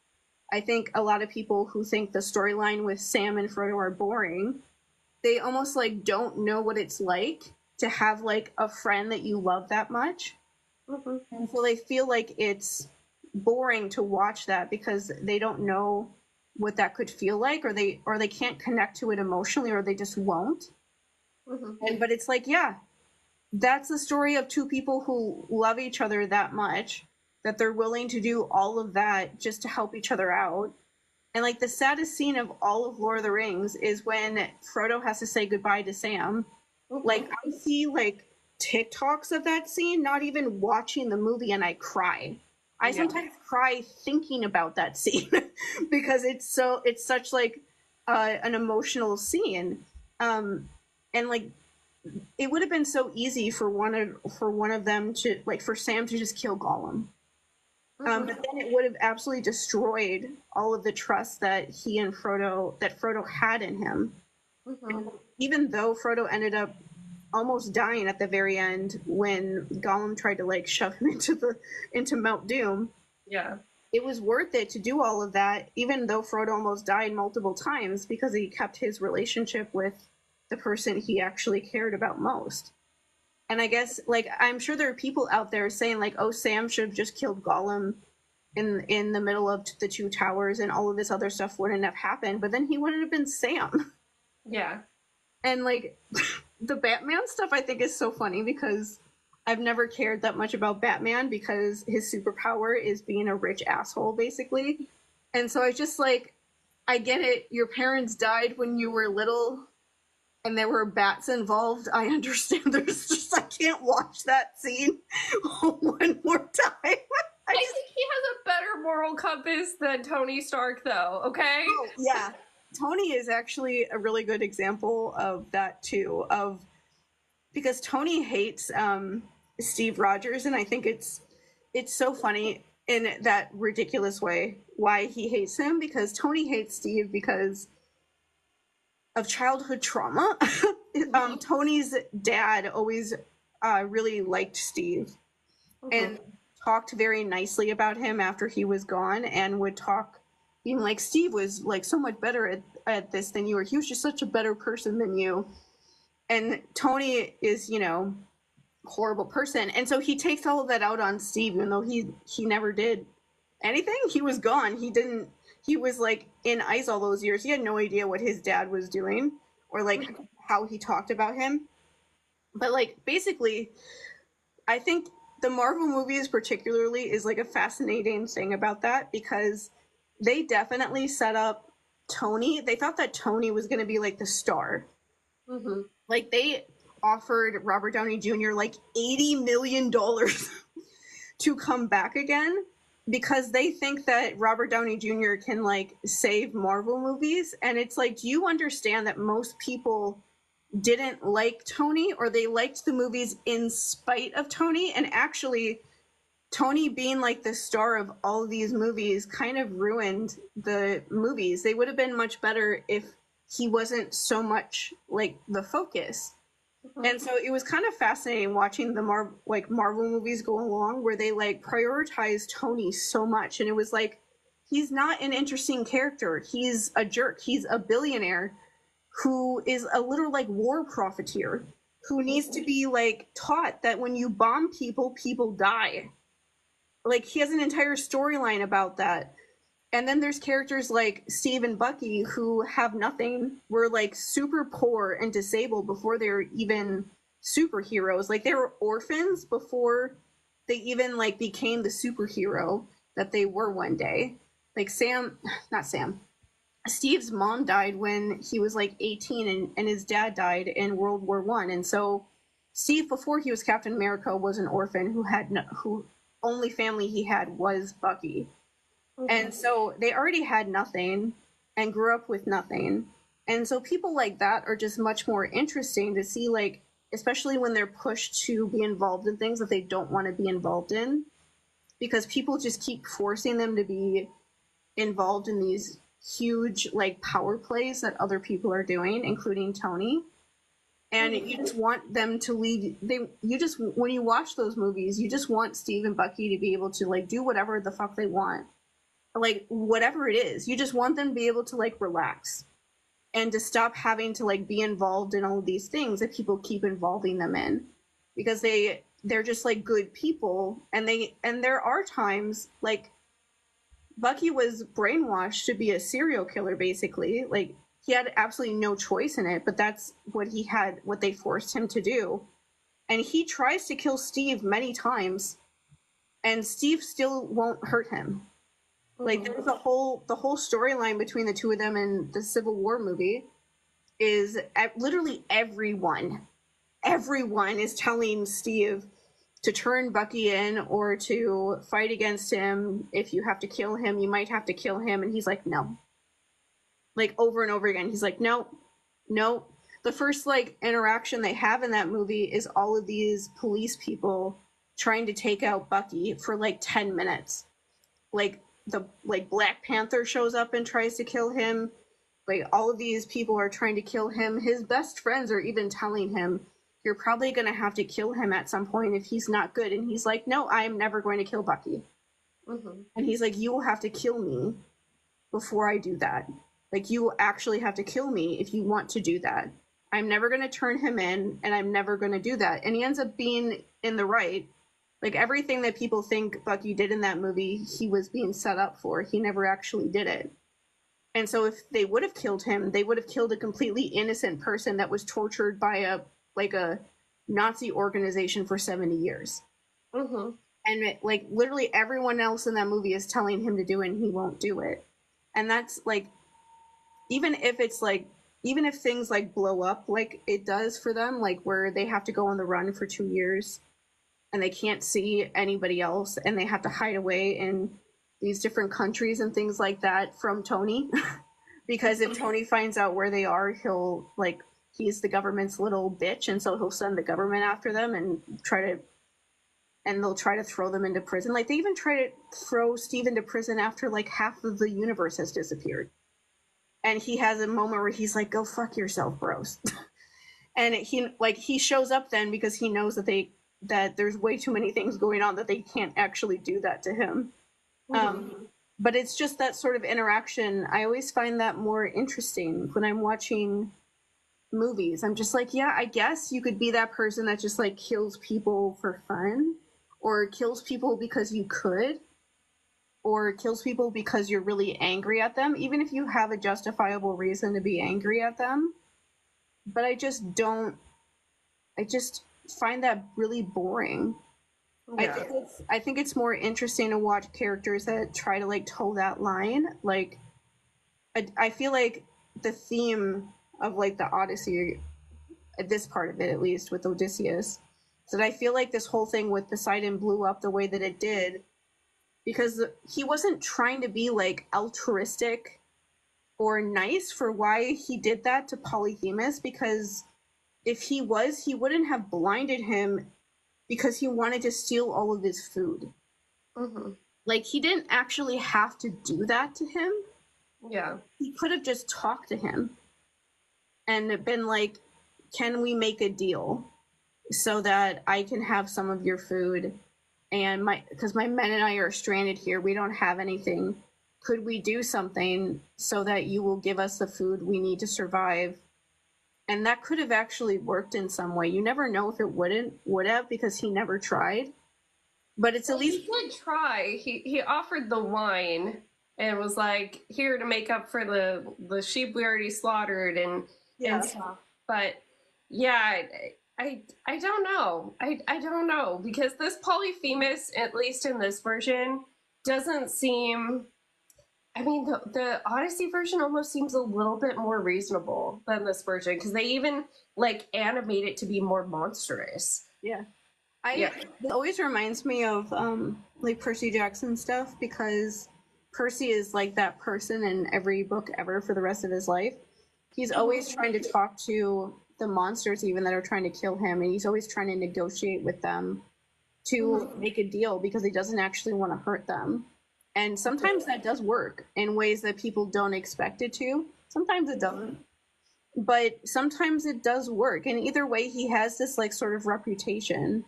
I think a lot of people who think the storyline with Sam and Frodo are boring, they almost like don't know what it's like to have like a friend that you love that much. And so they feel like it's boring to watch that because they don't know what that could feel like, or they can't connect to it emotionally, or they just won't. And but it's like, yeah, that's the story of two people who love each other that much that they're willing to do all of that just to help each other out. And like the saddest scene of all of Lord of the Rings is when Frodo has to say goodbye to Sam. Like I see like TikToks of that scene, not even watching the movie, and I cry. I sometimes cry thinking about that scene because it's such like an emotional scene. And like it would have been so easy for one of them to, like, for Sam to just kill Gollum. But then it would have absolutely destroyed all of the trust that Frodo had in him. Even though Frodo ended up almost dying at the very end when Gollum tried to like shove him into Mount Doom. Yeah. It was worth it to do all of that, even though Frodo almost died multiple times, because he kept his relationship with the person he actually cared about most. And I guess, like, I'm sure there are people out there saying, like, oh, Sam should have just killed Gollum in the middle of the Two Towers and all of this other stuff wouldn't have happened, but then he wouldn't have been Sam. Yeah. And, like, the Batman stuff I think is so funny because I've never cared that much about Batman because his superpower is being a rich asshole, basically. And so I just, like, I get it. Your parents died when you were little and there were bats involved. I understand. There's just, I can't watch that scene one more time. I think he has a better moral compass than Tony Stark, though, okay? Oh, yeah. Tony is actually a really good example of that, too, because Tony hates Steve Rogers, and I think it's so funny in that ridiculous way why he hates him, because Tony hates Steve because of childhood trauma. Tony's dad always really liked Steve and talked very nicely about him after he was gone, and would talk being like, Steve was like so much better at this than you were. He was just such a better person than you. And Tony is, you know, horrible person, and so he takes all of that out on Steve, even though he never did anything. He was gone. He was like in ice all those years. He had no idea what his dad was doing or like how he talked about him. But like basically, I think the Marvel movies particularly is like a fascinating thing about that, because they definitely set up Tony. They thought that Tony was going to be like the star. Like they offered Robert Downey Jr. like $80 million to come back again, because they think that Robert Downey Jr. can like save Marvel movies. And it's like, do you understand that most people didn't like Tony, or they liked the movies in spite of Tony? And actually, Tony being like the star of all of these movies kind of ruined the movies. They would have been much better if he wasn't so much like the focus. And so it was kind of fascinating watching the Marvel movies go along, where they like prioritize Tony so much. And it was like, he's not an interesting character. He's a jerk. He's a billionaire who is a little like war profiteer who needs to be like taught that when you bomb people, people die. Like he has an entire storyline about that. And then there's characters like Steve and Bucky who have nothing, were like super poor and disabled before they were even superheroes. Like, they were orphans before they even like became the superhero that they were one day. Like Steve's mom died when he was like 18, and his dad died in World War One. And so Steve, before he was Captain America, was an orphan who only family he had was Bucky. And so they already had nothing and grew up with nothing. And so people like that are just much more interesting to see, like, especially when they're pushed to be involved in things that they don't want to be involved in, because people just keep forcing them to be involved in these huge like power plays that other people are doing, including Tony. And you just want them to lead. When you watch those movies, you just want Steve and Bucky to be able to like do whatever the fuck they want, like whatever it is. You just want them to be able to like relax and to stop having to like be involved in all of these things that people keep involving them in, because they're just like good people. And there are times like Bucky was brainwashed to be a serial killer, basically. Like, he had absolutely no choice in it, but that's what they forced him to do. And he tries to kill Steve many times, and Steve still won't hurt him. Like, there's the whole storyline between the two of them in the Civil War movie is literally everyone is telling Steve to turn Bucky in or to fight against him. If you have to kill him, you might have to kill him. And he's like, no. Like, over and over again, he's like, no. The first like interaction they have in that movie is all of these police people trying to take out Bucky for like 10 minutes. Like, Black Panther shows up and tries to kill him. Like, all of these people are trying to kill him. His best friends are even telling him, you're probably going to have to kill him at some point if he's not good. And he's like, no, I am never going to kill Bucky. And he's like, you will have to kill me before I do that. Like, you will actually have to kill me if you want to do that. I'm never going to turn him in, and I'm never going to do that. And he ends up being in the right. Like, everything that people think Bucky did in that movie, he was being set up for. He never actually did it. And so if they would have killed him, they would have killed a completely innocent person that was tortured by a Nazi organization for 70 years. And like, literally everyone else in that movie is telling him to do it, and he won't do it. And that's like, even if things like blow up like it does for them, like where they have to go on the run for 2 years and they can't see anybody else and they have to hide away in these different countries and things like that from Tony. Because if Tony finds out where they are, he's the government's little bitch, and so he'll send the government after them and they'll try to throw them into prison. Like, they even try to throw Steve into prison after like half of the universe has disappeared. And he has a moment where he's like, go fuck yourself, bros. And he shows up then because he knows that there's way too many things going on that they can't actually do that to him. But it's just that sort of interaction. I always find that more interesting when I'm watching movies. I'm just like, yeah, I guess you could be that person that just like kills people for fun, or kills people because you could, or kills people because you're really angry at them, even if you have a justifiable reason to be angry at them. But I just find that really boring. Yeah. I think it's more interesting to watch characters that try to like toe that line. Like, I feel like the theme of like the Odyssey, this part of it at least, with Odysseus, that I feel like this whole thing with Poseidon blew up the way that it did because he wasn't trying to be like altruistic or nice for why he did that to Polyphemus, because if he was, he wouldn't have blinded him because he wanted to steal all of his food. Like, he didn't actually have to do that to him. Yeah. He could have just talked to him and been like, can we make a deal so that I can have some of your food, and because my men and I are stranded here, we don't have anything. Could we do something so that you will give us the food we need to survive? And that could have actually worked in some way. You never know if it would have, because he never tried. But it's at least... He did try. He offered the wine and was like, here to make up for the sheep we already slaughtered and stuff. But yeah, I don't know. I don't know because this Polyphemus, at least in this version, doesn't seem. I mean, the Odyssey version almost seems a little bit more reasonable than this version because they even like animate it to be more monstrous. Yeah. Yeah. It always reminds me of like Percy Jackson stuff because Percy is like that person in every book ever for the rest of his life. He's always trying to talk to the monsters even that are trying to kill him, and he's always trying to negotiate with them to make a deal because he doesn't actually want to hurt them. And sometimes that does work in ways that people don't expect it to. Sometimes it doesn't. But sometimes it does work. And either way, he has this like sort of reputation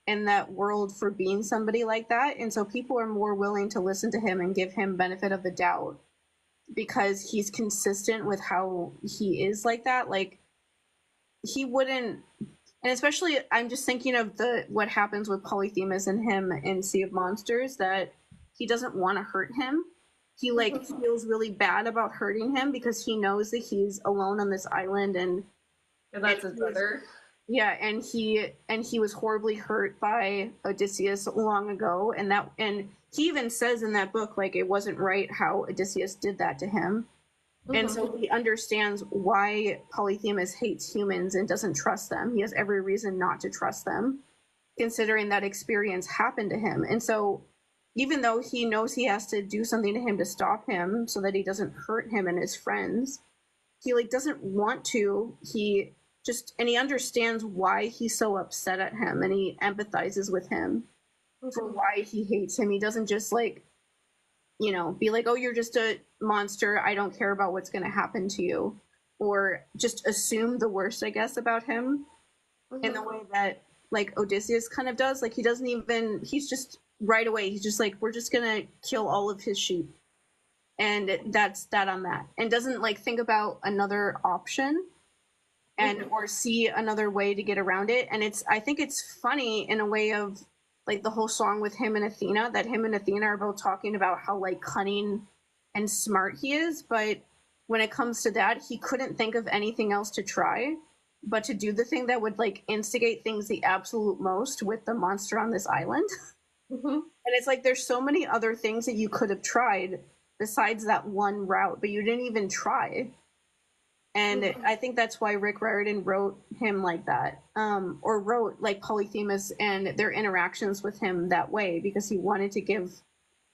in that world for being somebody like that. And so people are more willing to listen to him and give him benefit of the doubt because he's consistent with how he is like that. Like he wouldn't, and especially I'm just thinking of the what happens with Polyphemus and him in Sea of Monsters, that he doesn't want to hurt him. He like feels really bad about hurting him because he knows that he's alone on this island and that's his brother. Yeah, and he was horribly hurt by Odysseus long ago, and he even says in that book like it wasn't right how Odysseus did that to him. And so he understands why Polyphemus hates humans and doesn't trust them. He has every reason not to trust them, considering that experience happened to him. And so even though he knows he has to do something to him to stop him so that he doesn't hurt him and his friends, he like doesn't want to. And he understands why he's so upset at him, and he empathizes with him for why he hates him. He doesn't just like, be like, oh, you're just a monster, I don't care about what's going to happen to you, or just assume the worst, I guess, about him in the way that like Odysseus kind of does. Like he's just right away, he's just like, we're just going to kill all of his sheep. And that's that on that. And doesn't like think about another option and or see another way to get around it. And I think it's funny in a way of like the whole song with him and Athena, that him and Athena are both talking about how like cunning and smart he is, but when it comes to that, he couldn't think of anything else to try but to do the thing that would like instigate things the absolute most with the monster on this island. And it's like there's so many other things that you could have tried besides that one route, but you didn't even try. And I think that's why Rick Riordan wrote him like that, or wrote like Polyphemus and their interactions with him that way, because he wanted to give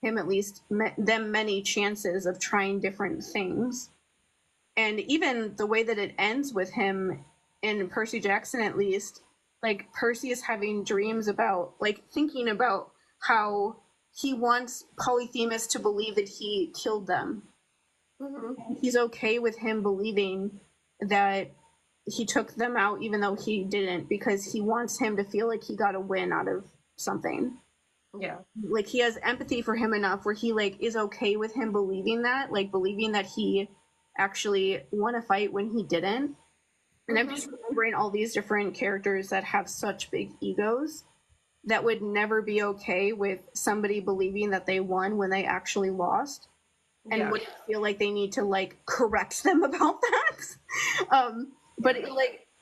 him at least them many chances of trying different things. And even the way that it ends with him in Percy Jackson, at least, like Percy is having dreams about, like thinking about how he wants Polyphemus to believe that he killed them. He's okay with him believing that he took them out even though he didn't, because he wants him to feel like he got a win out of something. Yeah. Like he has empathy for him enough where he like is okay with him believing that, like believing that he actually won a fight when he didn't. And I'm just remembering all these different characters that have such big egos that would never be okay with somebody believing that they won when they actually lost. And would feel like they need to like correct them about that. But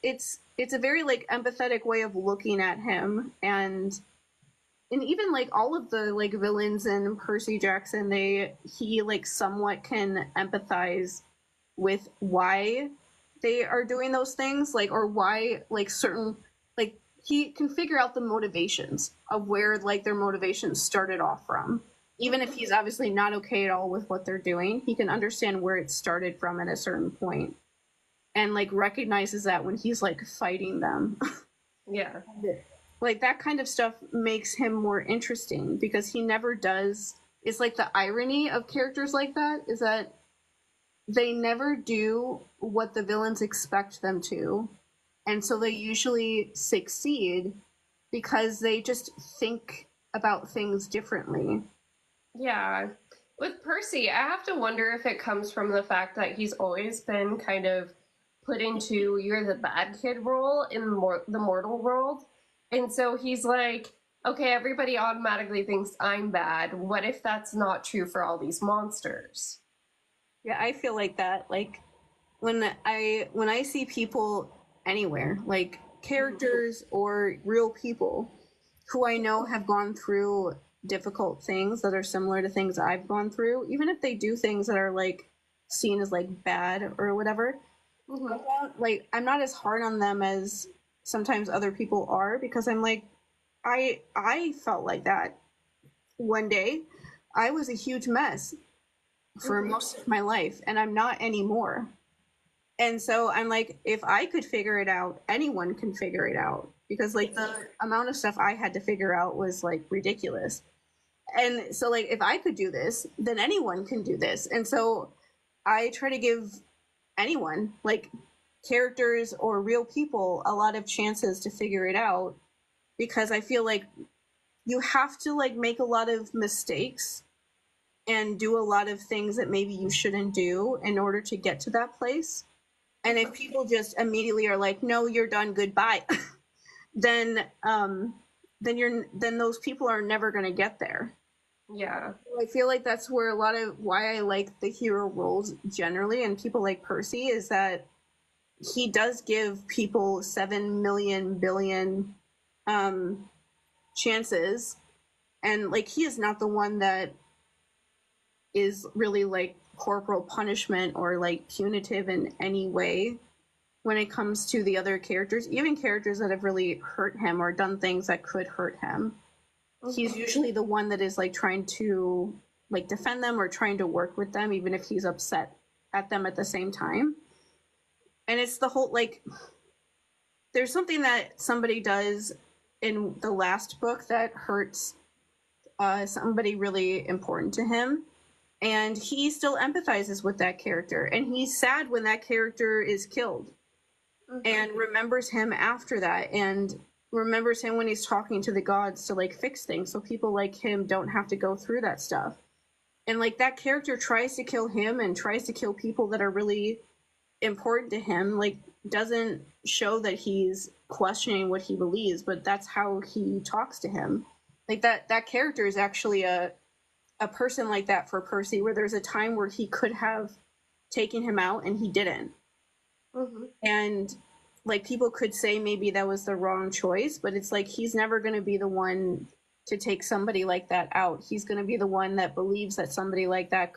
it's a very like empathetic way of looking at him, and even like all of the like villains in Percy Jackson, he like somewhat can empathize with why they are doing those things, like, or why like certain, like he can figure out the motivations of where like their motivations started off from. Even if he's obviously not okay at all with what they're doing, he can understand where it started from at a certain point, and like recognizes that when he's like fighting them. Yeah. Like that kind of stuff makes him more interesting because he never does. It's like the irony of characters like that is that they never do what the villains expect them to. And so they usually succeed because they just think about things differently. Yeah. With Percy, I have to wonder if it comes from the fact that he's always been kind of put into you're the bad kid role in the mortal world. And so he's like, okay, everybody automatically thinks I'm bad. What if that's not true for all these monsters? Yeah, I feel like that. Like when I see people anywhere, like characters or real people who I know have gone through difficult things that are similar to things I've gone through, even if they do things that are like seen as like bad or whatever. Like, I'm not as hard on them as sometimes other people are, because I'm like, I felt like that one day. I was a huge mess for most of my life, and I'm not anymore. And so I'm like, if I could figure it out, anyone can figure it out, because like the amount of stuff I had to figure out was like ridiculous. And so like, if I could do this, then anyone can do this. And so I try to give anyone, like characters or real people, a lot of chances to figure it out, because I feel like you have to like make a lot of mistakes and do a lot of things that maybe you shouldn't do in order to get to that place. And if people just immediately are like, no, you're done, goodbye, then then those people are never going to get there. Yeah. I feel like that's where a lot of why I like the hero roles generally, and people like Percy, is that he does give people 7 million billion chances, and like he is not the one that is really like corporal punishment or like punitive in any way when it comes to the other characters, even characters that have really hurt him or done things that could hurt him. He's usually the one that is like trying to like defend them or trying to work with them, even if he's upset at them at the same time. And it's the whole like, there's something that somebody does in the last book that hurts somebody really important to him, and he still empathizes with that character, and he's sad when that character is killed, and remembers him after that, and remembers him when he's talking to the gods to like fix things so people like him don't have to go through that stuff. And like that character tries to kill him and tries to kill people that are really important to him, like doesn't show that he's questioning what he believes, but that's how he talks to him. Like that character is actually a person like that for Percy, where there's a time where he could have taken him out and he didn't. And like people could say maybe that was the wrong choice, but it's like he's never going to be the one to take somebody like that out. He's going to be the one that believes that somebody like that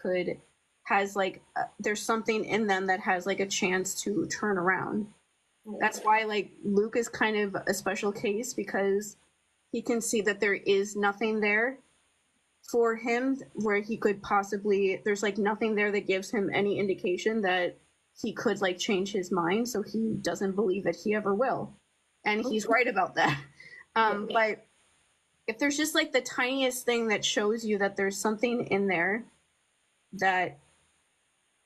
has like there's something in them that has like a chance to turn around. That's why like Luke is kind of a special case, because he can see that there is nothing there for him where he could possibly, there's like nothing there that gives him any indication that he could like change his mind, so he doesn't believe that he ever will, and he's right about that. But if there's just like the tiniest thing that shows you that there's something in there that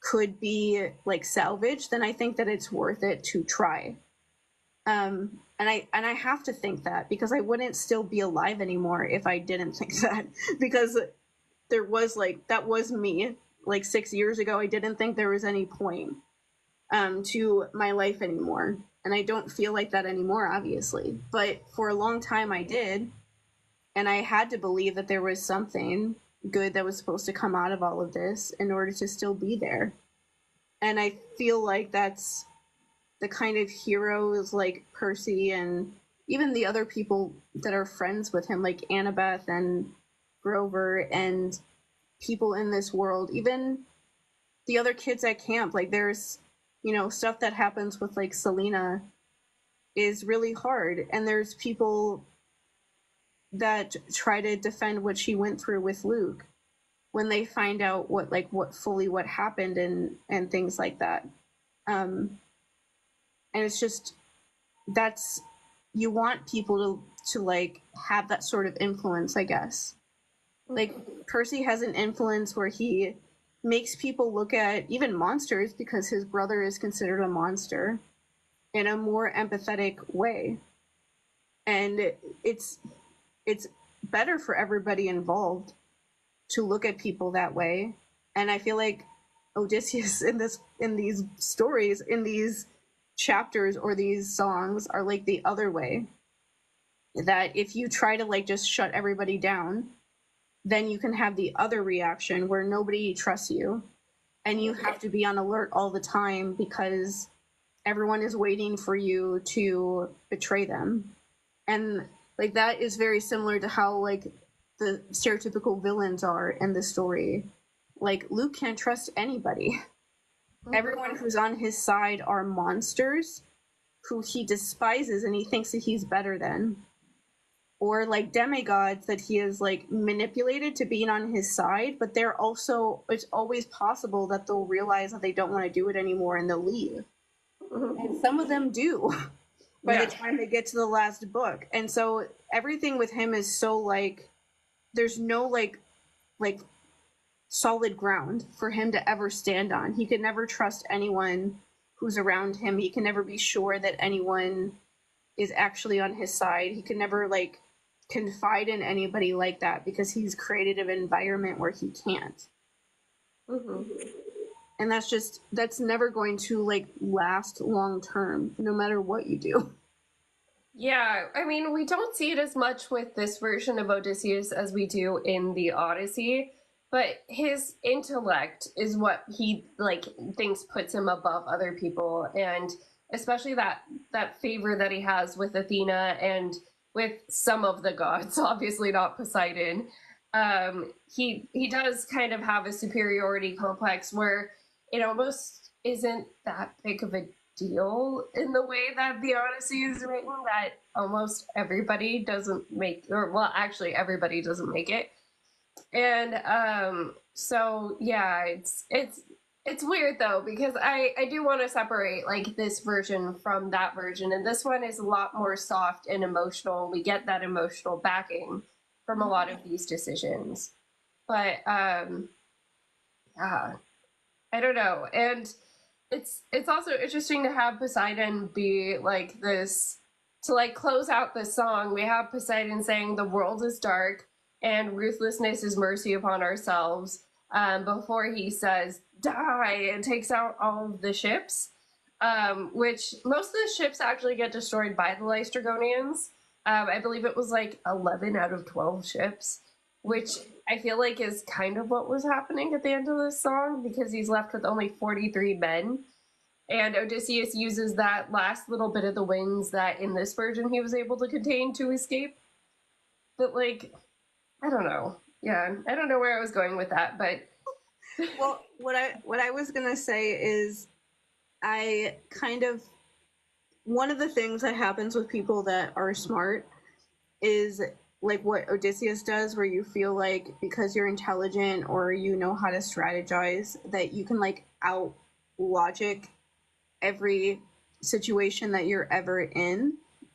could be like salvaged, then I think that it's worth it to try. And I have to think that, because I wouldn't still be alive anymore if I didn't think that, because there was like, that was me like 6 years ago. I didn't think there was any point to my life anymore, and I don't feel like that anymore, obviously, but for a long time I did, and I had to believe that there was something good that was supposed to come out of all of this in order to still be there. And I feel like that's the kind of heroes like Percy, and even the other people that are friends with him, like Annabeth and Grover, and people in this world, even the other kids at camp. Like there's, you know, stuff that happens with like Selena is really hard, and there's people that try to defend what she went through with Luke when they find out what happened and things like that. And it's just, that's, you want people to like have that sort of influence, I guess. Like Percy has an influence where he makes people look at even monsters, because his brother is considered a monster, in a more empathetic way. And it's better for everybody involved to look at people that way. And I feel like Odysseus in these stories, in these chapters or these songs, are like the other way. That if you try to like just shut everybody down, then you can have the other reaction where nobody trusts you, and you have to be on alert all the time, because everyone is waiting for you to betray them. And like that is very similar to how like the stereotypical villains are in the story. Like Luke can't trust anybody. Everyone who's on his side are monsters who he despises and he thinks that he's better than. Or like demigods that he is like manipulated to being on his side, but they're also, it's always possible that they'll realize that they don't want to do it anymore and they'll leave. And some of them do by the time they get to the last book. And so everything with him is so like, there's no like solid ground for him to ever stand on. He can never trust anyone who's around him. He can never be sure that anyone is actually on his side. He can never like confide in anybody like that because he's created an environment where he can't. And that's never going to like last long term, no matter what you do. Yeah, I mean, we don't see it as much with this version of Odysseus as we do in the Odyssey, but his intellect is what he like thinks puts him above other people, and especially that favor that he has with Athena and with some of the gods, obviously not Poseidon. He does kind of have a superiority complex where it almost isn't that big of a deal in the way that the Odyssey is written, that almost everybody doesn't make, or well, actually everybody doesn't make it. And so yeah, it's weird though, because I do want to separate like this version from that version, and this one is a lot more soft and emotional. We get that emotional backing from a lot of these decisions, but yeah, I don't know. And it's also interesting to have Poseidon be like this, to like close out the song. We have Poseidon saying the world is dark and ruthlessness is mercy upon ourselves, before he says die and takes out all of the ships, which most of the ships actually get destroyed by the Lystragonians. I believe it was like 11 out of 12 ships, which I feel like is kind of what was happening at the end of this song, because he's left with only 43 men. And Odysseus uses that last little bit of the winds that in this version he was able to contain to escape. But like, I don't know. Yeah, I don't know where I was going with that, but well, what I was gonna say is, I kind of, one of the things that happens with people that are smart is like what Odysseus does, where you feel like because you're intelligent or you know how to strategize, that you can like out logic every situation that you're ever in,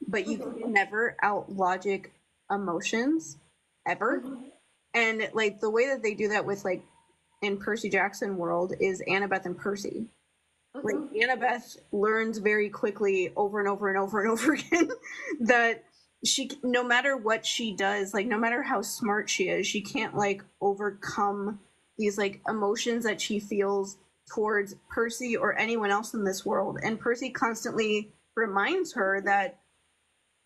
but you can never out logic emotions ever. And like the way that they do that with like in Percy Jackson world is Annabeth and Percy. Like Annabeth learns very quickly over and over and over and over again that she, no matter what she does, like no matter how smart she is, she can't like overcome these like emotions that she feels towards Percy or anyone else in this world. And Percy constantly reminds her that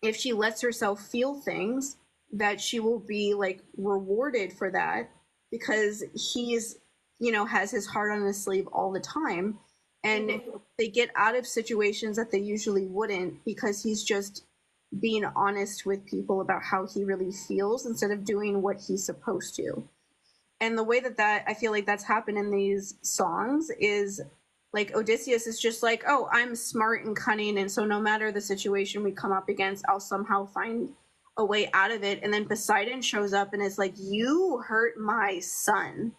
if she lets herself feel things, that she will be like rewarded for that, because he's, you know, has his heart on his sleeve all the time. And they get out of situations that they usually wouldn't, because he's just being honest with people about how he really feels instead of doing what he's supposed to. And the way that I feel like that's happened in these songs is like Odysseus is just like, oh, I'm smart and cunning, and so no matter the situation we come up against, I'll somehow find a way out of it. And then Poseidon shows up and is like, you hurt my son.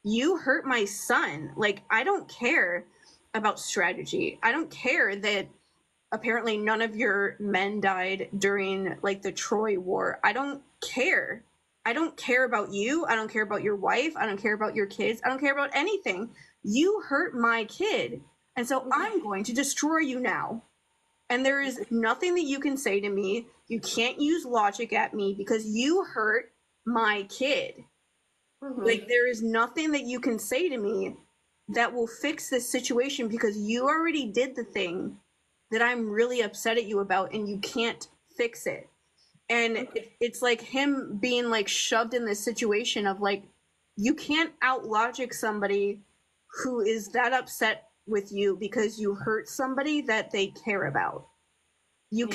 You hurt my son. Like, I don't care about strategy. I don't care that apparently none of your men died during like the Troy War. I don't care. I don't care about you. I don't care about your wife. I don't care about your kids. I don't care about anything. You hurt my kid. And so I'm going to destroy you now. And there is nothing that you can say to me. You can't use logic at me because you hurt my kid. Like, there is nothing that you can say to me that will fix this situation, because you already did the thing that I'm really upset at you about, and you can't fix it. And it's like him being like shoved in this situation of like, you can't out logic somebody who is that upset with you because you hurt somebody that they care about. You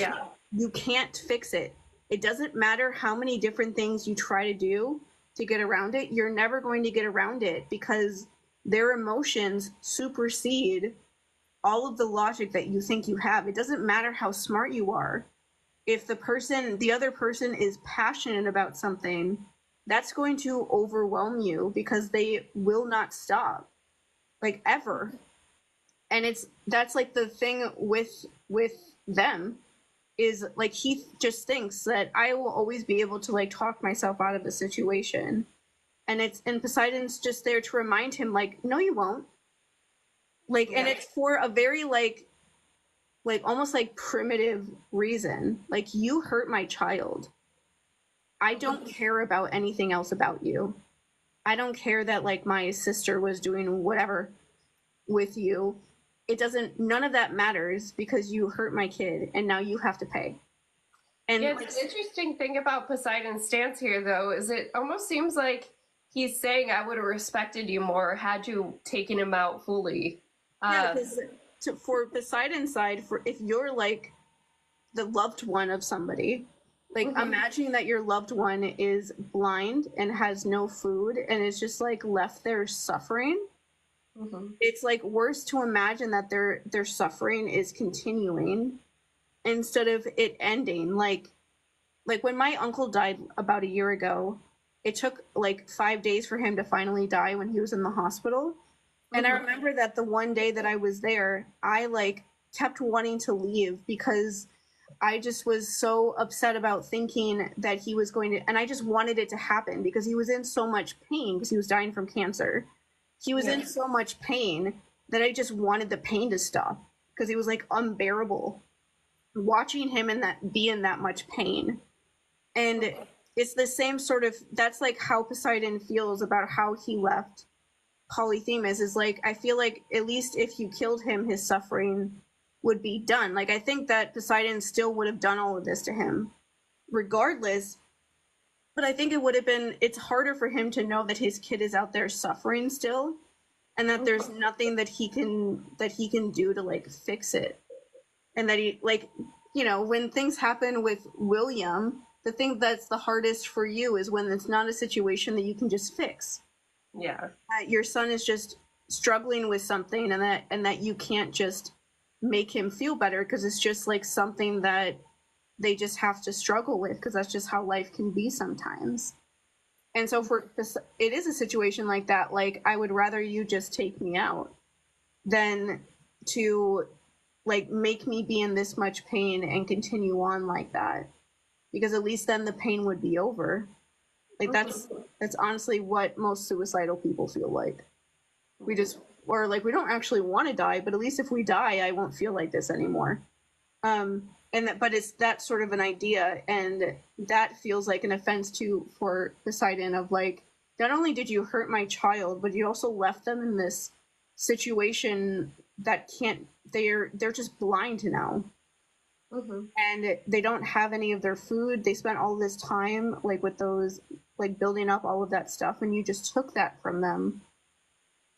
can't fix it. It doesn't matter how many different things you try to do to get around it. You're never going to get around it because their emotions supersede all of the logic that you think you have. It doesn't matter how smart you are. If the other person is passionate about something, that's going to overwhelm you because they will not stop, like, ever. And that's like the thing with them is like he just thinks that I will always be able to like talk myself out of the situation. And Poseidon's just there to remind him, like, no, you won't. Like, and it's for a very like almost like primitive reason. Like, you hurt my child. I don't care about anything else about you. I don't care that like my sister was doing whatever with you. It doesn't, none of that matters because you hurt my kid and now you have to pay. And yeah, it's an interesting thing about Poseidon's stance here, though, is it almost seems like he's saying, I would have respected you more had you taken him out fully. Yeah, because for Poseidon's side, for if you're like the loved one of somebody, like imagining that your loved one is blind and has no food and is just like left there suffering. It's like worse to imagine that their suffering is continuing instead of it ending. Like when my uncle died about a year ago, it took like 5 days for him to finally die when he was in the hospital. And I remember that the one day that I was there, I like kept wanting to leave because I just was so upset about thinking that he was going to, and I just wanted it to happen because he was in so much pain because he was dying from cancer. He was in so much pain that I just wanted the pain to stop because he was like unbearable. Watching him be in that much pain. And it's the same sort of, that's like how Poseidon feels about how he left Polyphemus, is like, I feel like at least if you killed him, his suffering would be done. Like, I think that Poseidon still would have done all of this to him regardless. But I think it would have been, it's harder for him to know that his kid is out there suffering still and that there's nothing that he can do to like fix it. And that he, like, you know, when things happen with William, the thing that's the hardest for you is when it's not a situation that you can just fix. Yeah. Your son is just struggling with something and that you can't just make him feel better because it's just like something that they just have to struggle with because that's just how life can be sometimes. And so it is a situation like that. Like, I would rather you just take me out than to like make me be in this much pain and continue on like that, because at least then the pain would be over. Like, that's honestly what most suicidal people feel like. We just, or like, we don't actually want to die, but at least if we die, I won't feel like this anymore. But it's that sort of an idea, and that feels like an offense for Poseidon of like, not only did you hurt my child, but you also left them in this situation that they're just blind now. And they don't have any of their food. They spent all this time like with those, like building up all of that stuff, and you just took that from them.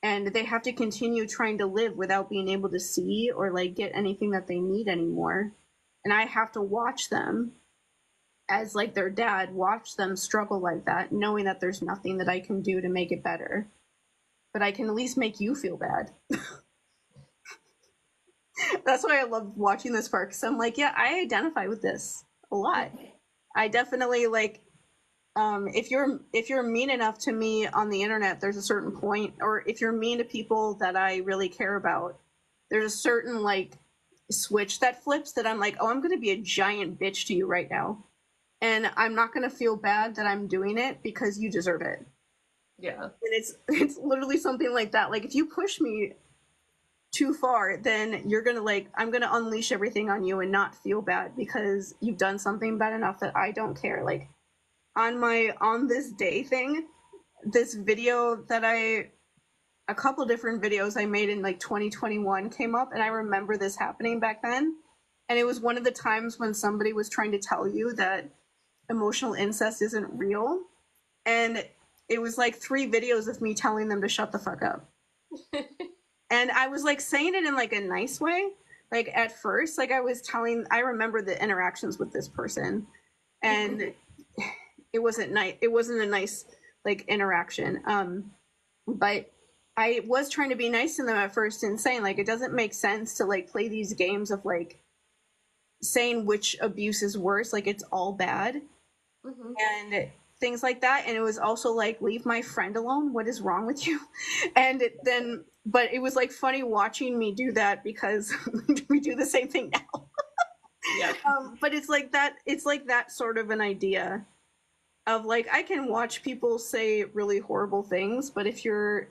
And they have to continue trying to live without being able to see or like get anything that they need anymore. And I have to watch them as like their dad, watch them struggle like that, knowing that there's nothing that I can do to make it better. But I can at least make you feel bad. That's why I love watching this part, because I'm like, yeah, I identify with this a lot. I definitely like, if you're mean enough to me on the internet, there's a certain point, or if you're mean to people that I really care about, there's a certain like switch that flips that I'm like, oh, I'm gonna be a giant bitch to you right now, and I'm not gonna feel bad that I'm doing it because you deserve it. Yeah. And it's literally something like that. Like, if you push me too far, then you're gonna like, I'm gonna unleash everything on you and not feel bad because you've done something bad enough that I don't care. Like, on this day thing, this video that a couple different videos I made in like 2021 came up, and I remember this happening back then. And it was one of the times when somebody was trying to tell you that emotional incest isn't real. And it was like 3 videos of me telling them to shut the fuck up. And I was like saying it in like a nice way. Like at first, like I remember the interactions with this person, and it wasn't nice. It wasn't a nice like interaction. But I was trying to be nice to them at first and saying like it doesn't make sense to like play these games of like saying which abuse is worse, like it's all bad. And things like that. And it was also like, leave my friend alone, what is wrong with you? And then but it was like funny watching me do that because we do the same thing now. Yeah. But it's like that sort of an idea of like, I can watch people say really horrible things, but if you're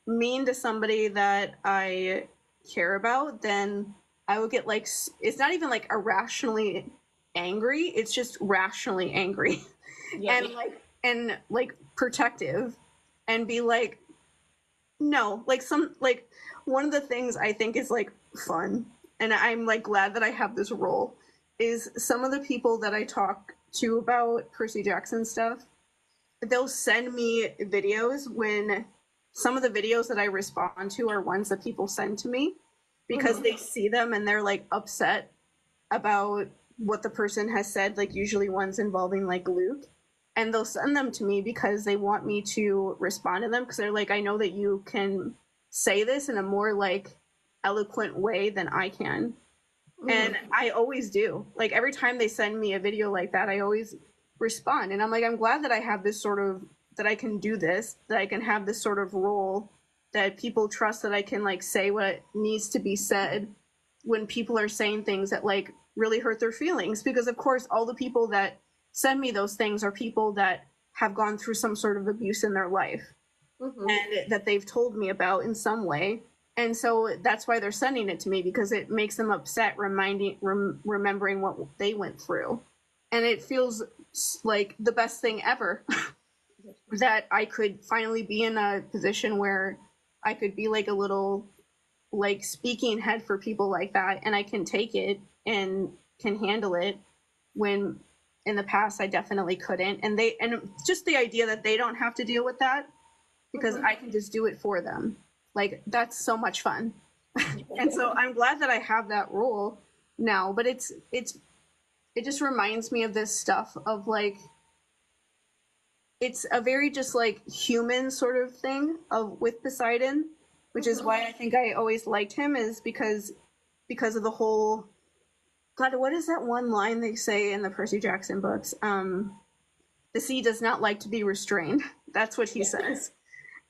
mean to somebody that I care about, then I would get like, it's not even like irrationally angry, it's just rationally angry. Yeah. and like protective, and be like, no, like one of the things I think is like fun, and I'm like glad that I have this role, is some of the people that I talk to about Percy Jackson stuff, they'll send me videos when some of the videos that I respond to are ones that people send to me because they see them and they're like upset about what the person has said, like usually ones involving like Luke. And they'll send them to me because they want me to respond to them because they're like, I know that you can say this in a more like eloquent way than I can. And I always do. Like every time they send me a video like that, I always respond. And I'm like, I'm glad that I have this sort of, that I can do this, that I can have this sort of role, that people trust that I can like say what needs to be said when people are saying things that like really hurt their feelings. Because of course, all the people that send me those things are people that have gone through some sort of abuse in their life and that they've told me about in some way. And so that's why they're sending it to me, because it makes them upset remembering what they went through. And it feels like the best thing ever that I could finally be in a position where I could be like a little like speaking head for people like that, and I can take it and can handle it, when in the past I definitely couldn't. And just the idea that they don't have to deal with that because I can just do it for them. Like that's so much fun. And so I'm glad that I have that role now, but it just reminds me of this stuff of like, it's a very just like human sort of thing of with Poseidon, which is why I think I always liked him, is because of the whole, God, what is that one line they say in the Percy Jackson books? The sea does not like to be restrained. That's what he says.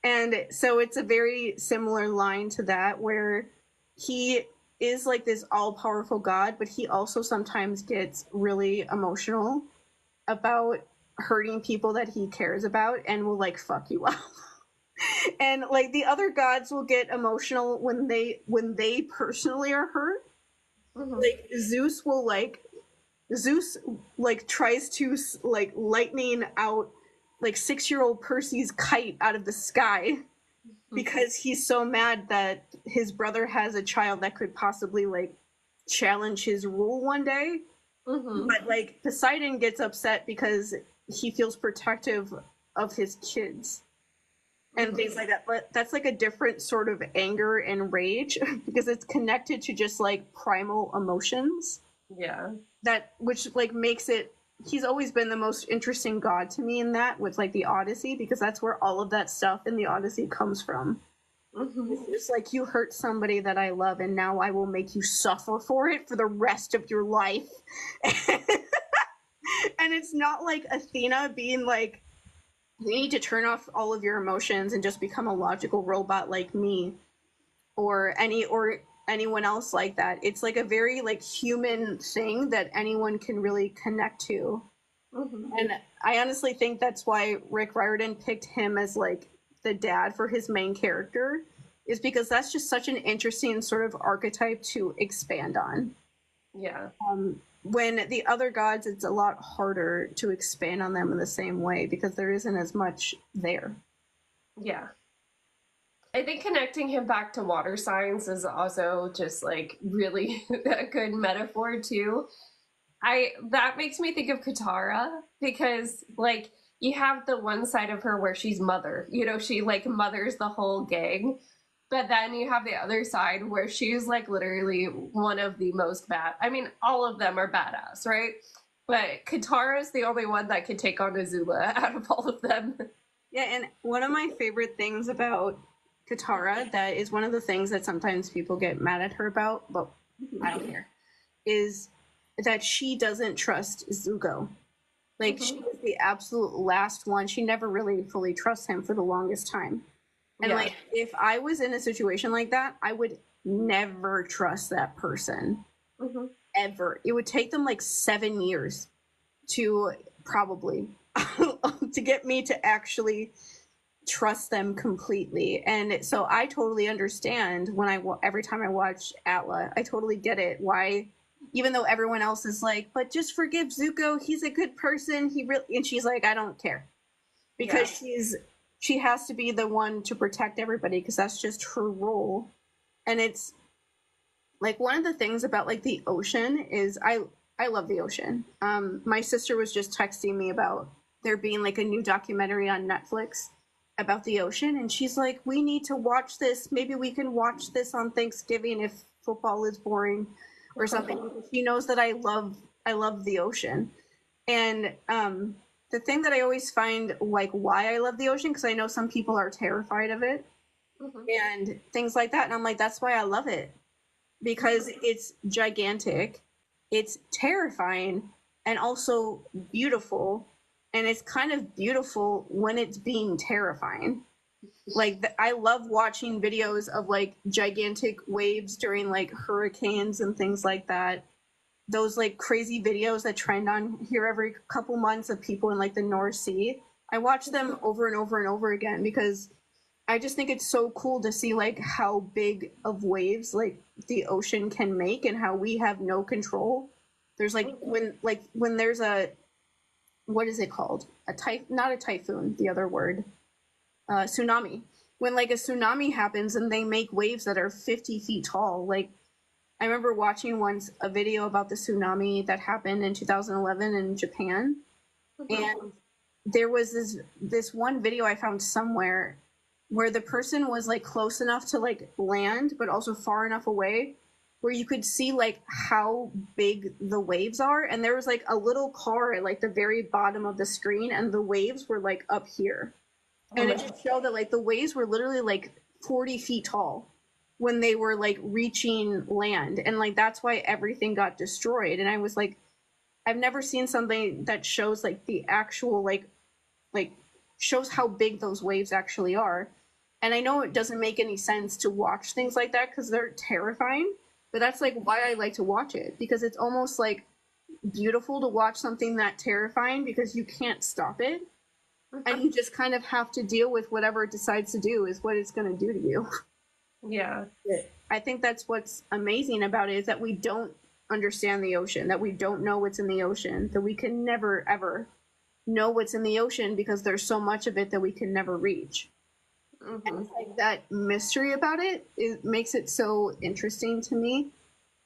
And so it's a very similar line to that, where he is like this all-powerful god, but he also sometimes gets really emotional about hurting people that he cares about and will like fuck you up. And like the other gods will get emotional when they personally are hurt. Like Zeus tries to like lightning out like 6-year-old Percy's kite out of the sky because he's so mad that his brother has a child that could possibly like challenge his rule one day. But like Poseidon gets upset because he feels protective of his kids and things like that. But that's like a different sort of anger and rage because it's connected to just like primal emotions. Yeah. Which like makes it, he's always been the most interesting god to me in that, with like the Odyssey, because that's where all of that stuff in the Odyssey comes from. It's just like, you hurt somebody that I love and now I will make you suffer for it for the rest of your life. And it's not like Athena being like, you need to turn off all of your emotions and just become a logical robot like me, or anyone else like that. It's like a very like human thing that anyone can really connect to. And I honestly think that's why Rick Riordan picked him as like the dad for his main character, is because that's just such an interesting sort of archetype to expand on. Yeah. When the other gods, it's a lot harder to expand on them in the same way because there isn't as much there. Yeah. I think connecting him back to water signs is also just like really a good metaphor too. That makes me think of Katara, because like you have the one side of her where she's mother, you know, she like mothers the whole gang, But then you have the other side where she's like literally one of the most bad. I mean, all of them are badass, right? But Katara is the only one that can take on Azula out of all of them. Yeah, and one of my favorite things about Katara, that is one of the things that sometimes people get mad at her about, but I don't care, is that she doesn't trust Zuko. Like, she was the absolute last one. She never really fully trusts him for the longest time. And Yeah. like, if I was in a situation like that, I would never trust that person. Ever. It would take them like 7 years to probably to get me to actually trust them completely. And so I totally understand when every time I watch Atla, I totally get it why, even though everyone else is like, but just forgive Zuko, he's a good person, he really, and she's like, I don't care, because she has to be the one to protect everybody, because that's just her role. And it's like, one of the things about like the ocean is I love the ocean. My sister was just texting me about there being like a new documentary on Netflix about the ocean, and she's like, we need to watch this. Maybe we can watch this on Thanksgiving if football is boring or something. She knows that I love the ocean. And the thing that I always find, like, why I love the ocean, because I know some people are terrified of it and things like that, and I'm like, that's why I love it, because it's gigantic, it's terrifying, and also beautiful. And it's kind of beautiful when it's being terrifying. Like, I love watching videos of like gigantic waves during like hurricanes and things like that. Those like crazy videos that trend on here every couple months of people in like the North Sea. I watch them over and over and over again, because I just think it's so cool to see like how big of waves like the ocean can make, and how we have no control. There's like when there's a, what is it called? Not a typhoon, the other word. Tsunami. When like a tsunami happens and they make waves that are 50 feet tall. Like, I remember watching once a video about the tsunami that happened in 2011 in Japan. And there was this one video I found somewhere where the person was like close enough to like land, but also far enough away where you could see like how big the waves are. And there was like a little car at like the very bottom of the screen, and the waves were like up here. And it just showed that like the waves were literally like 40 feet tall when they were like reaching land. And like, that's why everything got destroyed. And I was like, I've never seen something that shows like the actual like shows how big those waves actually are. And I know it doesn't make any sense to watch things like that because they're terrifying, but that's like why I like to watch it, because it's almost like beautiful to watch something that terrifying, because you can't stop it. And you just kind of have to deal with whatever it decides to do is what it's going to do to you. Yeah. I think that's what's amazing about it, is that we don't understand the ocean, that we don't know what's in the ocean, that we can never, ever know what's in the ocean, because there's so much of it that we can never reach. And it's like that mystery about it makes it so interesting to me.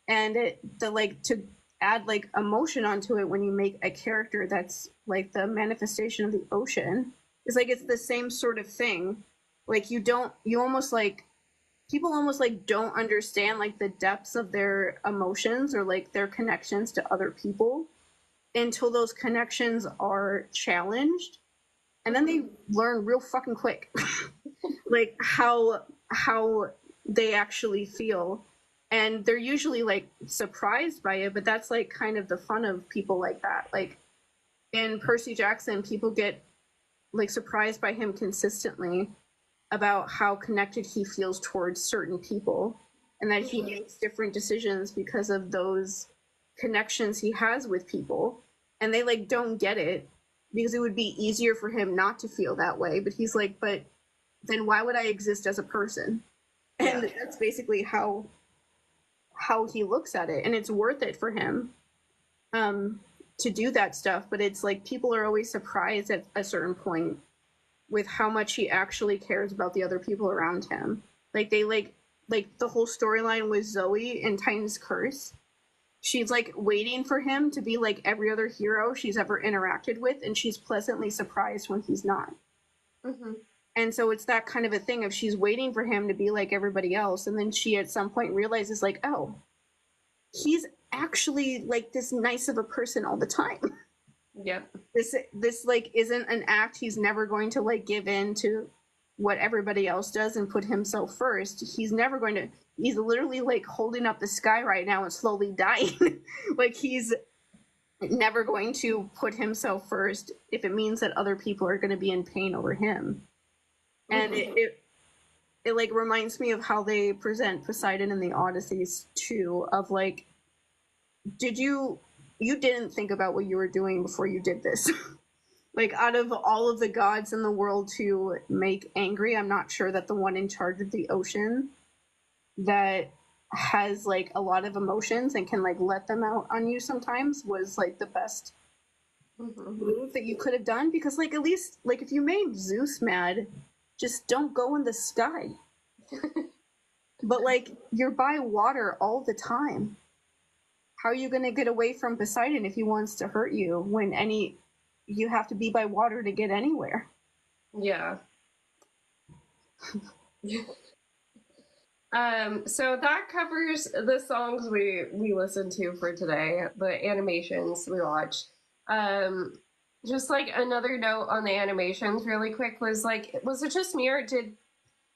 And to add like emotion onto it when you make a character that's like the manifestation of the ocean is like, it's the same sort of thing. Like, you almost like, people almost like don't understand like the depths of their emotions or like their connections to other people until those connections are challenged. And then they learn real fucking quick like how they actually feel. And they're usually like surprised by it, but that's like kind of the fun of people like that. Like in Percy Jackson, people get like surprised by him consistently about how connected he feels towards certain people, and that he makes different decisions because of those connections he has with people. And they like don't get it, because it would be easier for him not to feel that way. But he's like, but then why would I exist as a person? And that's basically how he looks at it. And it's worth it for him to do that stuff. But it's like, people are always surprised at a certain point with how much he actually cares about the other people around him. Like, they like the whole storyline with Zoe in Titan's Curse. She's like waiting for him to be like every other hero she's ever interacted with, and she's pleasantly surprised when he's not. And so it's that kind of a thing of she's waiting for him to be like everybody else, and then she at some point realizes like, oh, he's actually like this nice of a person all the time. Yep. This like isn't an act. He's never going to like give in to what everybody else does and put himself first. He's never going to. He's literally like holding up the sky right now and slowly dying. Like he's never going to put himself first if it means that other people are going to be in pain over him. And it like reminds me of how they present Poseidon in the Odysseys too, of like, you didn't think about what you were doing before you did this. Like, out of all of the gods in the world to make angry, I'm not sure that the one in charge of the ocean that has like a lot of emotions and can like let them out on you sometimes was like the best move that you could have done. Because like, at least like if you made Zeus mad, just don't go in the sky. But like, you're by water all the time. How are you going to get away from Poseidon if he wants to hurt you when you have to be by water to get anywhere? Yeah. So that covers the songs we listened to for today, the animations we watched. Just like another note on the animations really quick was like, was it just me or did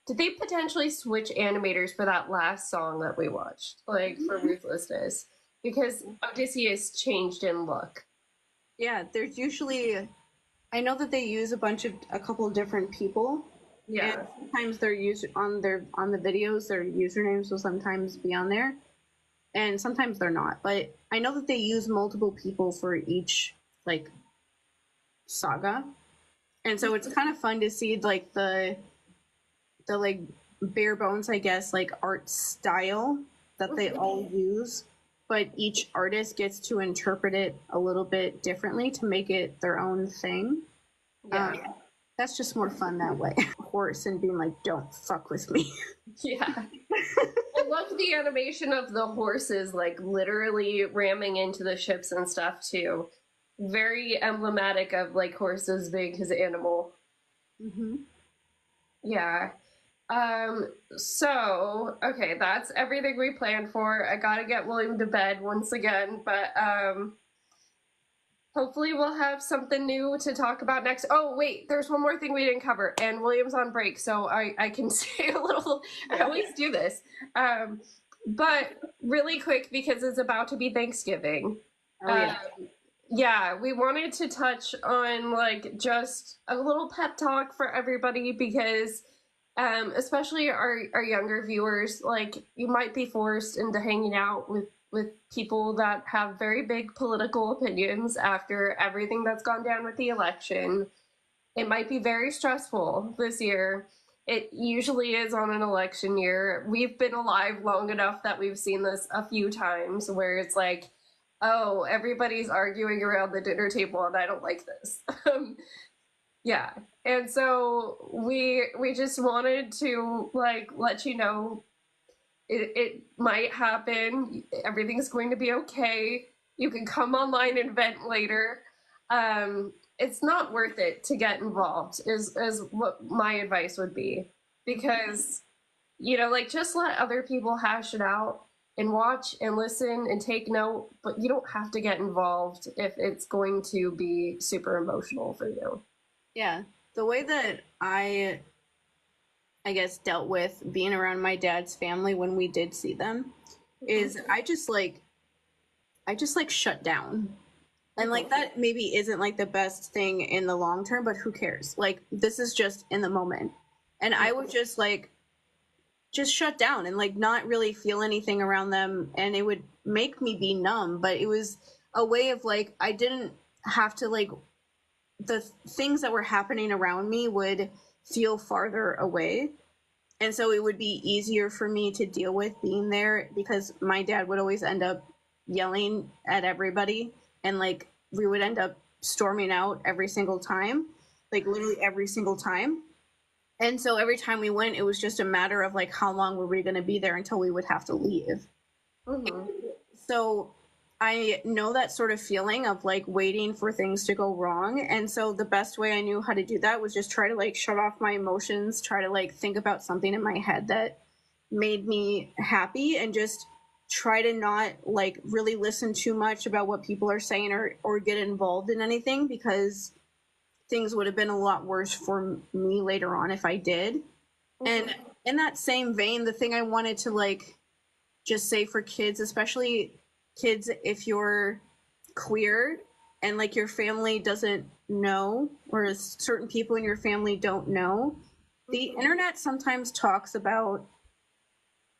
they potentially switch animators for that last song that we watched, like for Ruthlessness? Because Odysseus changed in look. Yeah, there's usually, I know that they use a couple of different people. Yeah. And sometimes they're used on the videos, their usernames will sometimes be on there. And sometimes they're not. But I know that they use multiple people for each like saga. And so it's kind of fun to see like the like bare bones, I guess, like art style that they all use, but each artist gets to interpret it a little bit differently to make it their own thing. Yeah. That's just more fun that way. Horse and being like, don't fuck with me. Yeah. I love the animation of the horses like literally ramming into the ships and stuff too. Very emblematic of like horses being his animal. Yeah. So okay, that's everything we planned for. I gotta get William to bed once again, but hopefully we'll have something new to talk about next. Oh wait, there's one more thing we didn't cover, and William's on break, so I can say a little. I always do this, but really quick because it's about to be Thanksgiving. Yeah, we wanted to touch on like just a little pep talk for everybody because especially our younger viewers, like you might be forced into hanging out with people that have very big political opinions after everything that's gone down with the election. It might be very stressful this year. It usually is on an election year. We've been alive long enough that we've seen this a few times where it's like, oh, everybody's arguing around the dinner table and I don't like this. Yeah. And so we just wanted to like let you know it might happen. Everything's going to be okay. You can come online and vent later. It's not worth it to get involved is what my advice would be. Because, you know, like just let other people hash it out and watch and listen and take note, but you don't have to get involved if it's going to be super emotional for you. Yeah. The way that I guess dealt with being around my dad's family when we did see them is I just shut down. And like that maybe isn't like the best thing in the long term, but who cares? Like this is just in the moment. And I would just shut down and like not really feel anything around them, and it would make me be numb, but it was a way of like I didn't have to like the things that were happening around me would feel farther away, and so it would be easier for me to deal with being there because my dad would always end up yelling at everybody, and like we would end up storming out every single time, like literally every single time. And so every time we went, it was just a matter of like how long were we going to be there until we would have to leave. So I know that sort of feeling of like waiting for things to go wrong. And so the best way I knew how to do that was just try to like shut off my emotions, try to like think about something in my head that made me happy, and just try to not like really listen too much about what people are saying, or get involved in anything, because things would have been a lot worse for me later on if I did. Mm-hmm. And in that same vein, the thing I wanted to like just say for kids, especially kids if you're queer and like your family doesn't know, or certain people in your family don't know, the internet sometimes talks about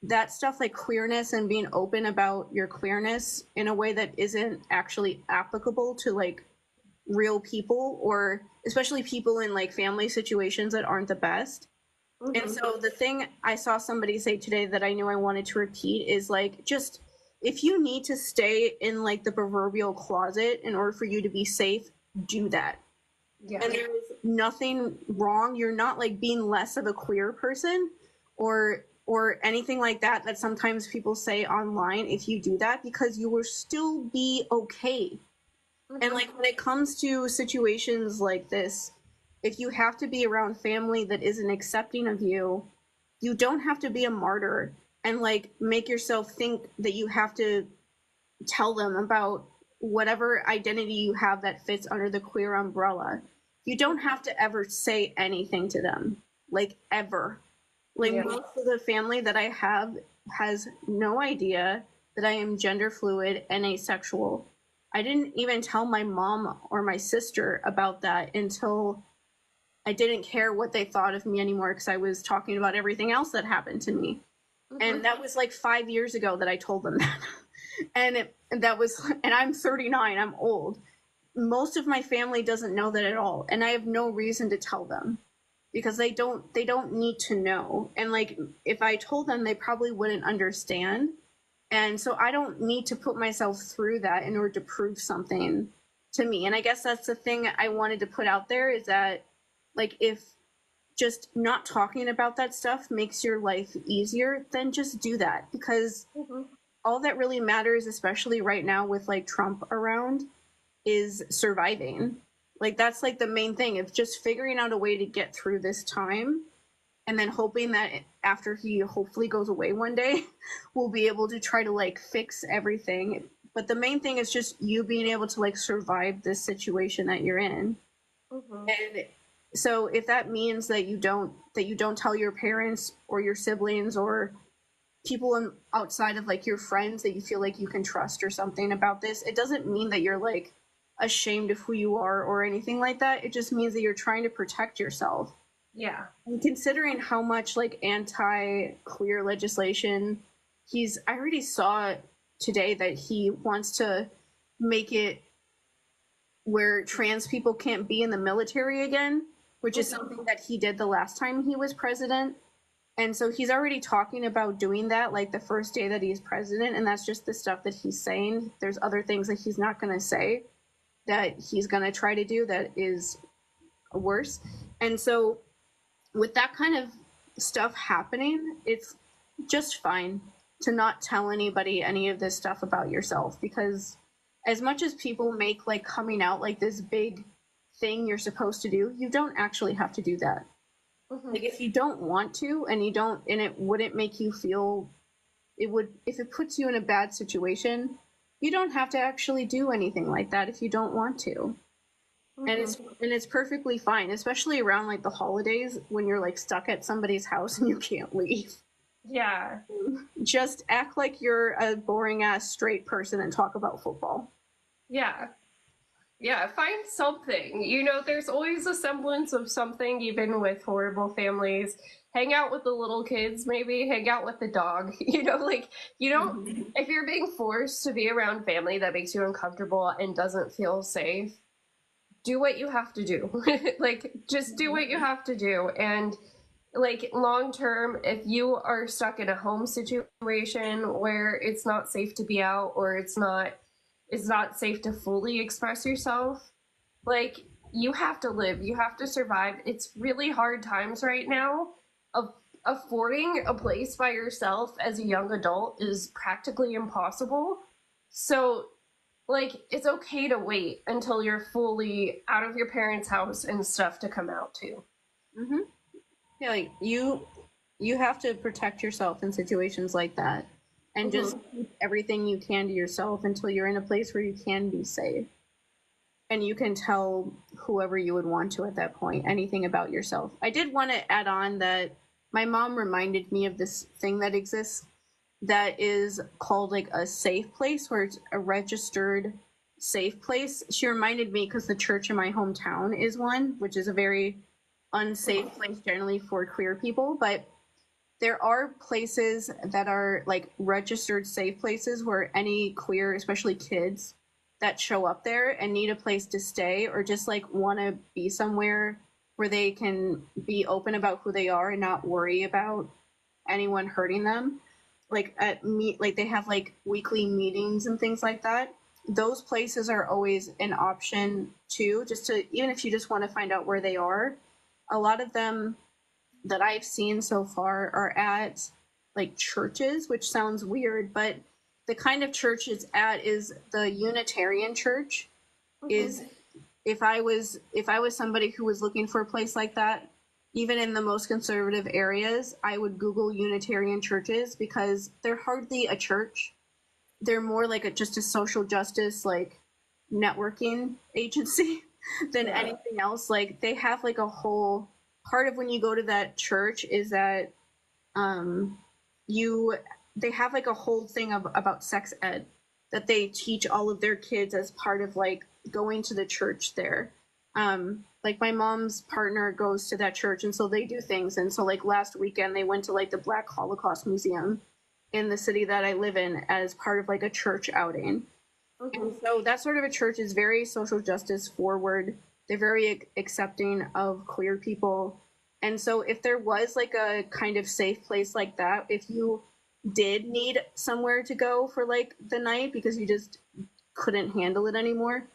that stuff, like queerness and being open about your queerness, in a way that isn't actually applicable to like real people, or especially people in like family situations that aren't the best. And so the thing I saw somebody say today that I knew I wanted to repeat is like, just if you need to stay in like the proverbial closet in order for you to be safe, do that. Yeah. And there is nothing wrong. You're not like being less of a queer person or anything like that sometimes people say online if you do that, because you will still be okay. And like when it comes to situations like this, if you have to be around family that isn't accepting of you, you don't have to be a martyr and like make yourself think that you have to tell them about whatever identity you have that fits under the queer umbrella. You don't have to ever say anything to them, like ever. Like most of the family that I have has no idea that I am gender fluid and asexual. I didn't even tell my mom or my sister about that until I didn't care what they thought of me anymore, because I was talking about everything else that happened to me. And that was like 5 years ago that I told them that. And I'm 39, I'm old. Most of my family doesn't know that at all, and I have no reason to tell them, because they don't need to know. And like if I told them, they probably wouldn't understand. And so I don't need to put myself through that in order to prove something to me. And I guess that's the thing I wanted to put out there, is that like if just not talking about that stuff makes your life easier, then just do that. Because all that really matters, especially right now with like Trump around, is surviving. Like that's like the main thing. It's just figuring out a way to get through this time, and then hoping that after he hopefully goes away one day, we'll be able to try to like fix everything. But the main thing is just you being able to like survive this situation that you're in. And so if that means that you don't tell your parents or your siblings or people outside of like your friends that you feel like you can trust or something about this, it doesn't mean that you're like ashamed of who you are or anything like that. It just means that you're trying to protect yourself. Yeah. And considering how much like anti-queer legislation I already saw today that he wants to make it where trans people can't be in the military again, which is something that he did the last time he was president. And so he's already talking about doing that like the first day that he's president, and that's just the stuff that he's saying. There's other things that he's not going to say that he's going to try to do that is worse. And so with that kind of stuff happening, it's just fine to not tell anybody any of this stuff about yourself, because as much as people make like coming out like this big thing you're supposed to do, you don't actually have to do that. Like if you don't want to, and it wouldn't make you feel, if it puts you in a bad situation, you don't have to actually do anything like that if you don't want to. And it's perfectly fine, especially around like the holidays when you're like stuck at somebody's house and you can't leave. Yeah. Just act like you're a boring ass straight person and talk about football. Yeah. Yeah, find something. You know, there's always a semblance of something, even with horrible families. Hang out with the little kids, maybe. Hang out with the dog. You know, like, you don't, if you're being forced to be around family that makes you uncomfortable and doesn't feel safe, do what you have to do. Like, just do what you have to do. And, like, long term, if you are stuck in a home situation where it's not safe to be out, or it's not safe to fully express yourself, like, you have to live, you have to survive. It's really hard times right now. Affording a place by yourself as a young adult is practically impossible. So like it's okay to wait until you're fully out of your parents' house and stuff to come out to. Mm-hmm. Yeah, like you have to protect yourself in situations like that, and just keep everything you can to yourself until you're in a place where you can be safe, and you can tell whoever you would want to at that point anything about yourself. I did want to add on that my mom reminded me of this thing that exists that is called like a safe place, where it's a registered safe place. She reminded me because the church in my hometown is one, which is a very unsafe place generally for queer people, but there are places that are like registered safe places where any queer, especially kids that show up there and need a place to stay or just like want to be somewhere where they can be open about who they are and not worry about anyone hurting them, like like they have like weekly meetings and things like that. Those places are always an option too, just to, even if you just want to find out where they are. A lot of them that I've seen so far are at like churches, which sounds weird, but the kind of church it's at is the Unitarian Church. Is if I was somebody who was looking for a place like that, even in the most conservative areas, I would Google Unitarian churches, because they're hardly a church. They're more like just a social justice, like networking agency than anything else. Like they have like a whole part of when you go to that church is that they have like a whole thing about sex ed that they teach all of their kids as part of like going to the church there. Like my mom's partner goes to that church, and so they do things. And so like last weekend they went to like the Black Holocaust Museum in the city that I live in as part of like a church outing. And so that sort of a church is very social justice forward. They're very accepting of queer people. And so if there was like a kind of safe place like that, if you did need somewhere to go for like the night because you just couldn't handle it anymore,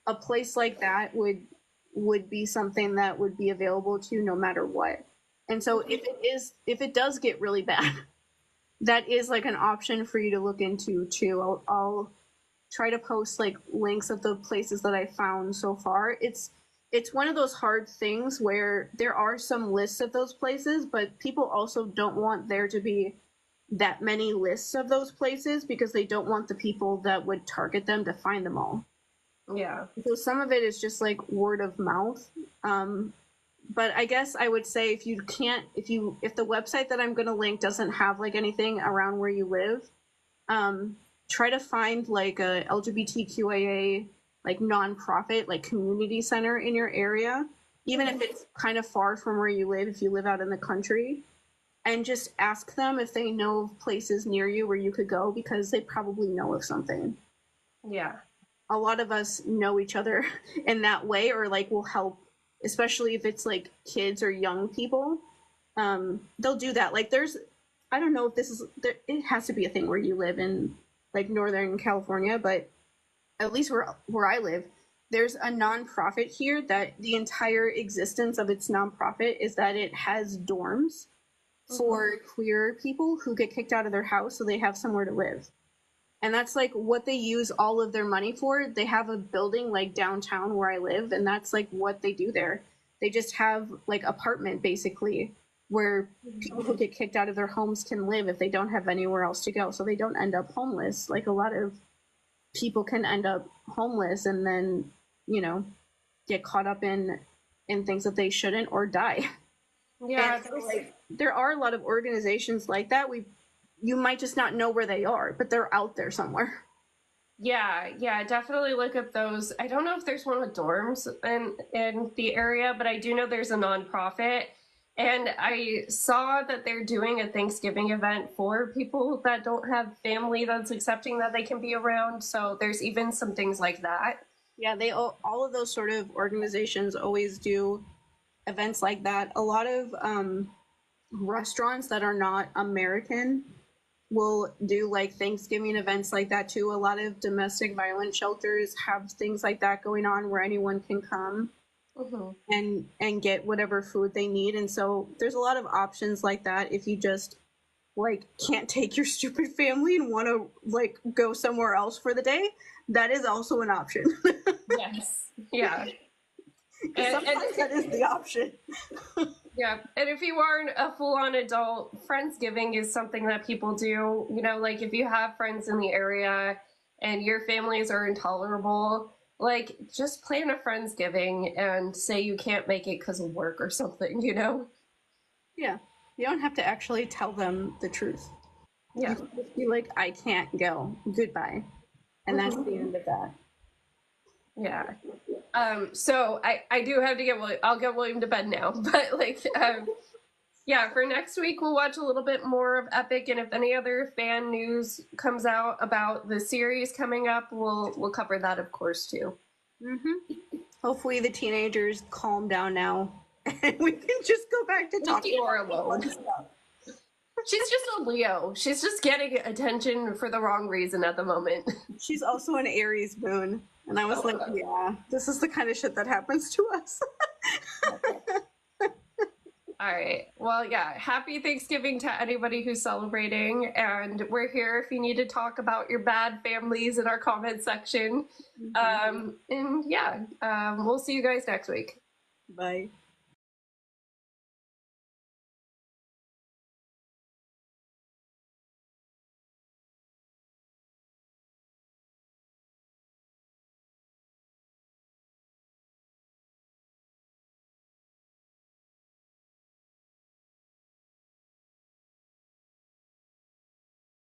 a place like that would be something that would be available to you no matter what. And so if it does get really bad, that is like an option for you to look into too. I'll try to post like links of the places that I found so far. It's one of those hard things where there are some lists of those places, but people also don't want there to be that many lists of those places because they don't want the people that would target them to find them all. Yeah. So some of it is just like word of mouth. But I guess I would say if the website that I'm going to link doesn't have like anything around where you live, try to find like a LGBTQIA like nonprofit like community center in your area, even if it's kind of far from where you live, if you live out in the country, and just ask them if they know of places near you where you could go, because they probably know of something. Yeah. A lot of us know each other in that way, or like will help, especially if it's like kids or young people. They'll do that. Like I don't know if it has to be a thing where you live in like Northern California, but at least where I live, there's a nonprofit here that the entire existence of its nonprofit is that it has dorms for queer people who get kicked out of their house so they have somewhere to live. And that's like what they use all of their money for. They have a building like downtown where I live, and that's like what they do there. They just have like apartment basically where people who get kicked out of their homes can live if they don't have anywhere else to go, so they don't end up homeless. Like a lot of people can end up homeless and then, get caught up in things that they shouldn't or die. Yeah. So, like, there are a lot of organizations like that. You might just not know where they are, but they're out there somewhere. Yeah, definitely look up those. I don't know if there's one with dorms in the area, but I do know there's a nonprofit. And I saw that they're doing a Thanksgiving event for people that don't have family that's accepting that they can be around. So there's even some things like that. Yeah, all of those sort of organizations always do events like that. A lot of restaurants that are not American will do like Thanksgiving events like that too. A lot of domestic violence shelters have things like that going on where anyone can come and get whatever food they need. And so there's a lot of options like that if you just like can't take your stupid family and want to like go somewhere else for the day, that is also an option. Yes. Yeah. Sometimes that is the option. Yeah, and if you aren't a full-on adult, Friendsgiving is something that people do. You know, like if you have friends in the area and your families are intolerable, like just plan a Friendsgiving and say you can't make it because of work or something, you know? Yeah, you don't have to actually tell them the truth. Yeah. You can just be like, I can't go, goodbye, and that's the end of that. Yeah. So I do have to get I'll get William to bed now, but like yeah, for next week we'll watch a little bit more of Epic, and if any other fan news comes out about the series coming up, we'll cover that of course too. Hopefully the teenagers calm down now and we can just go back to talking Laura alone. stuff. She's just a Leo. She's just getting attention for the wrong reason at the moment. She's also an Aries moon. And I was like, yeah, this is the kind of shit that happens to us. All right. Well, yeah. Happy Thanksgiving to anybody who's celebrating. And we're here if you need to talk about your bad families in our comment section. And yeah, we'll see you guys next week. Bye.